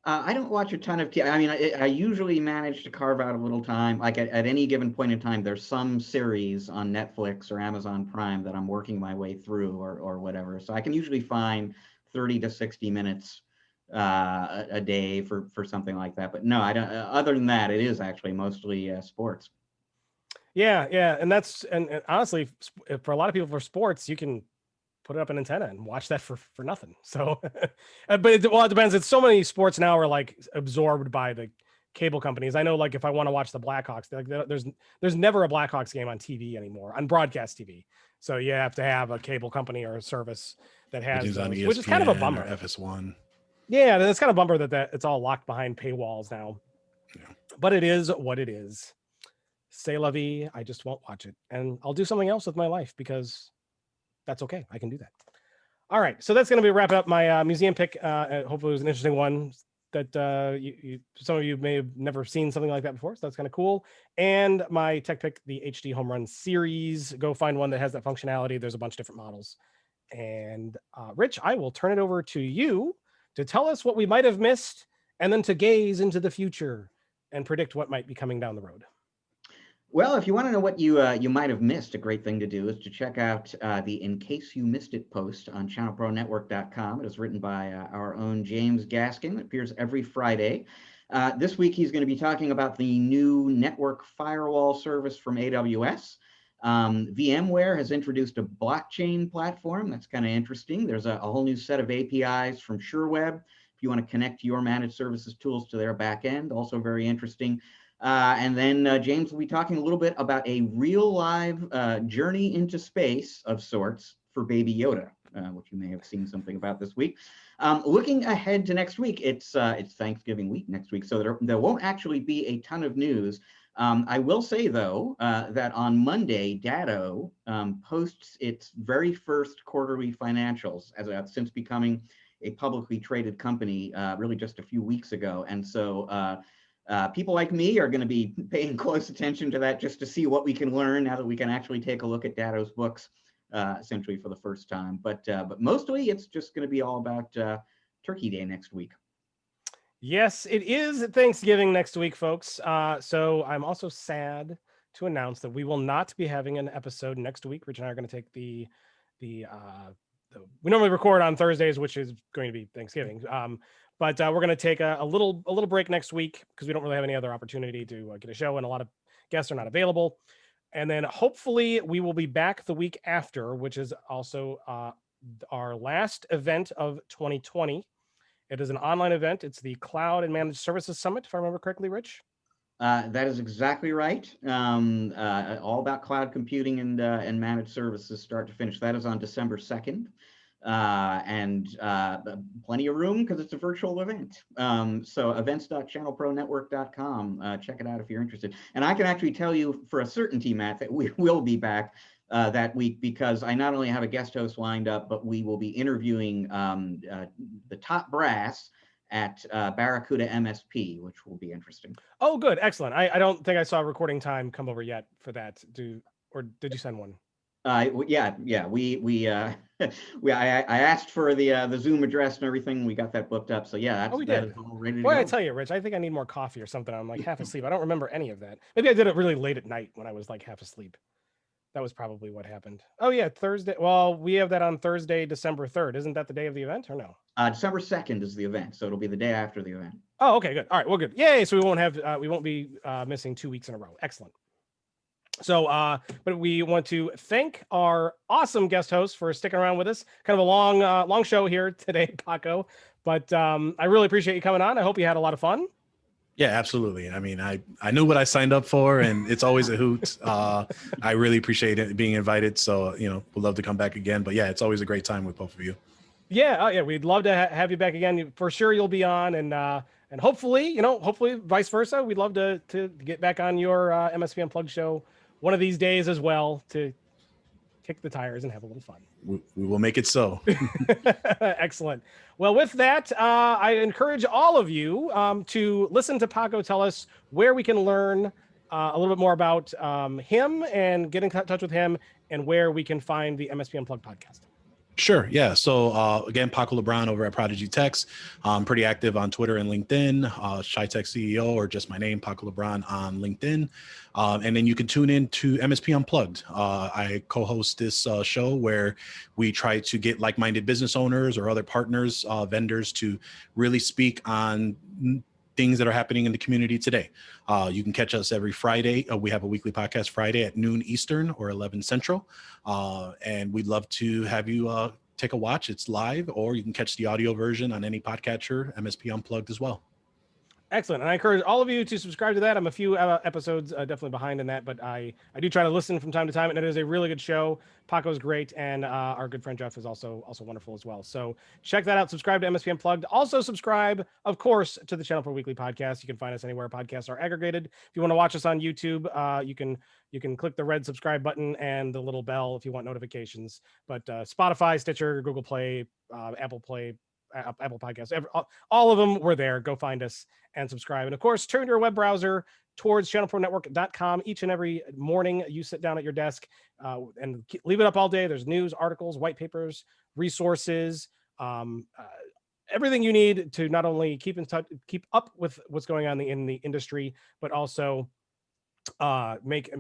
I don't watch a ton of TV. I mean, I usually manage to carve out a little time. Like at any given point in time, there's some series on Netflix or Amazon Prime that I'm working my way through, or whatever. So I can usually find 30 to 60 minutes a day for something like that. But no, I don't. Other than that, it is actually mostly sports. Yeah, and that's and honestly, for a lot of people, for sports, you can put up an antenna and watch that for nothing. So, but it depends. It's so many sports now are like absorbed by the cable companies. I know, like if I want to watch the Blackhawks, like there's never a Blackhawks game on TV anymore, on broadcast TV. So you have to have a cable company or a service that has those, which is kind of a bummer. FS1. Yeah, it's kind of a bummer that it's all locked behind paywalls now. Yeah. But it is what it is. C'est la vie. I just won't watch it, and I'll do something else with my life because that's okay. I can do that. All right. So that's going to be wrap up my museum pick. Hopefully it was an interesting one that some of you may have never seen something like that before. So that's kind of cool. And my tech pick, the HD Home Run series. Go find one that has that functionality. There's a bunch of different models. And Rich, I will turn it over to you to tell us what we might have missed, and then to gaze into the future and predict what might be coming down the road. Well, if you want to know what you might have missed, a great thing to do is to check out the In Case You Missed It post on ChannelProNetwork.com. It is written by our own James Gaskin. It appears every Friday. This week, he's going to be talking about the new network firewall service from AWS. VMware has introduced a blockchain platform. That's kind of interesting. There's a whole new set of APIs from SureWeb if you want to connect your managed services tools to their back end. Also very interesting. And then James will be talking a little bit about a real live journey into space of sorts for Baby Yoda, which you may have seen something about this week. Looking ahead to next week, it's Thanksgiving week next week, so there won't actually be a ton of news. I will say, though, that on Monday, Datto posts its very first quarterly financials since becoming a publicly traded company really just a few weeks ago. And so people like me are going to be paying close attention to that just to see what we can learn now that we can actually take a look at Datto's books essentially for the first time. But mostly it's just going to be all about Turkey Day next week. Yes, it is Thanksgiving next week, folks. So I'm also sad to announce that we will not be having an episode next week. Rich and I are going to take we normally record on Thursdays, which is going to be Thanksgiving. But we're going to take a little break next week because we don't really have any other opportunity to get a show, and a lot of guests are not available. And then hopefully we will be back the week after, which is also our last event of 2020. It is an online event. It's the Cloud and Managed Services Summit, if I remember correctly, Rich. That is exactly right. All about cloud computing and managed services start to finish. That is on December 2nd. And plenty of room because it's a virtual event. So events.channelpronetwork.com. Check it out if you're interested. And I can actually tell you for a certainty, Matt, that we will be back that week because I not only have a guest host lined up, but we will be interviewing the top brass at Barracuda MSP, which will be interesting. Oh, good. Excellent. I don't think I saw a recording time come over yet for that. Or did you send one? Yeah. I asked for the Zoom address and everything. We got that booked up. So yeah, we did. That is all ready to Boy, go. I tell you, Rich, I think I need more coffee or something. I'm like half asleep. I don't remember any of that. Maybe I did it really late at night when I was like half asleep. That was probably what happened. Oh yeah, Thursday. Well, we have that on Thursday, December 3rd. Isn't that the day of the event or no? December 2nd is the event, so it'll be the day after the event. Oh, okay, good. All right, well, good. Yay! So we won't be missing 2 weeks in a row. Excellent. So, but we want to thank our awesome guest host for sticking around with us. Kind of a long show here today, Paco. But I really appreciate you coming on. I hope you had a lot of fun. Yeah, absolutely. I mean, I knew what I signed up for, and it's always a hoot. I really appreciate it being invited. So, we'd love to come back again. But yeah, it's always a great time with both of you. Yeah, yeah, we'd love to have you back again. For sure, you'll be on, and hopefully, hopefully vice versa. We'd love to get back on your MSP Unplugged show one of these days as well to kick the tires and have a little fun. We will make it so. Excellent. Well, with that, I encourage all of you to listen to Paco tell us where we can learn a little bit more about him and get in touch with him, and where we can find the MSP Unplugged podcast. Sure. Yeah. So again, Paco Lebron over at ProdigyTeks. I'm pretty active on Twitter and LinkedIn, ChannelPro CEO, or just my name, Paco Lebron, on LinkedIn. And then you can tune in to MSP Unplugged. I co-host this show where we try to get like-minded business owners or other partners, vendors, to really speak on things that are happening in the community today. You can catch us every Friday. We have a weekly podcast Friday at noon Eastern or 11 Central. And we'd love to have you take a watch. It's live, or you can catch the audio version on any podcatcher, MSP Unplugged as well. Excellent. And I encourage all of you to subscribe to that. I'm a few episodes definitely behind in that, but I do try to listen from time to time, and it is a really good show. Paco's great, and our good friend Jeff is also wonderful as well. So check that out. Subscribe to MSP Unplugged. Also subscribe, of course, to the ChannelPro Weekly Podcast. You can find us anywhere podcasts are aggregated. If you want to watch us on YouTube, you can click the red subscribe button and the little bell if you want notifications. But Spotify, Stitcher, Google Play, Apple Play, Apple Podcasts, all of them were there. Go find us and subscribe. And of course, turn your web browser towards channelpronetwork.com. Each and every morning, you sit down at your desk and leave it up all day. There's news, articles, white papers, resources, everything you need to not only keep in touch, keep up with what's going on in the industry, but also make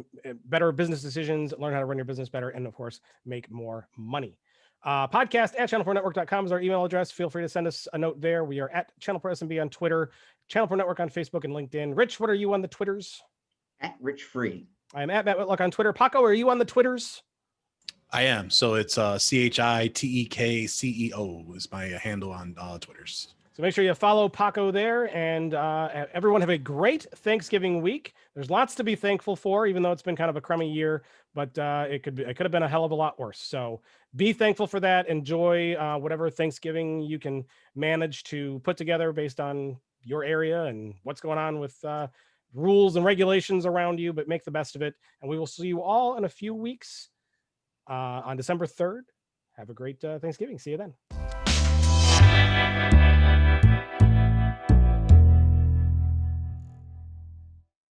better business decisions, learn how to run your business better, and of course, make more money. Podcast at channelpronetwork.com is our email address. Feel free to send us a note there. We are at ChannelPro SMB on Twitter, ChannelPro Network on Facebook and LinkedIn. Rich, what are you on the Twitters? At Rich Free. I am at Matt Whitlock on Twitter. Paco, are you on the Twitters? I am. So it's ChITEKCEO is my handle on Twitters. So make sure you follow Paco there, and everyone have a great Thanksgiving week. There's lots to be thankful for, even though it's been kind of a crummy year, but it could have been a hell of a lot worse. So be thankful for that. Enjoy whatever Thanksgiving you can manage to put together based on your area and what's going on with rules and regulations around you, but make the best of it. And we will see you all in a few weeks on December 3rd. Have a great Thanksgiving. See you then.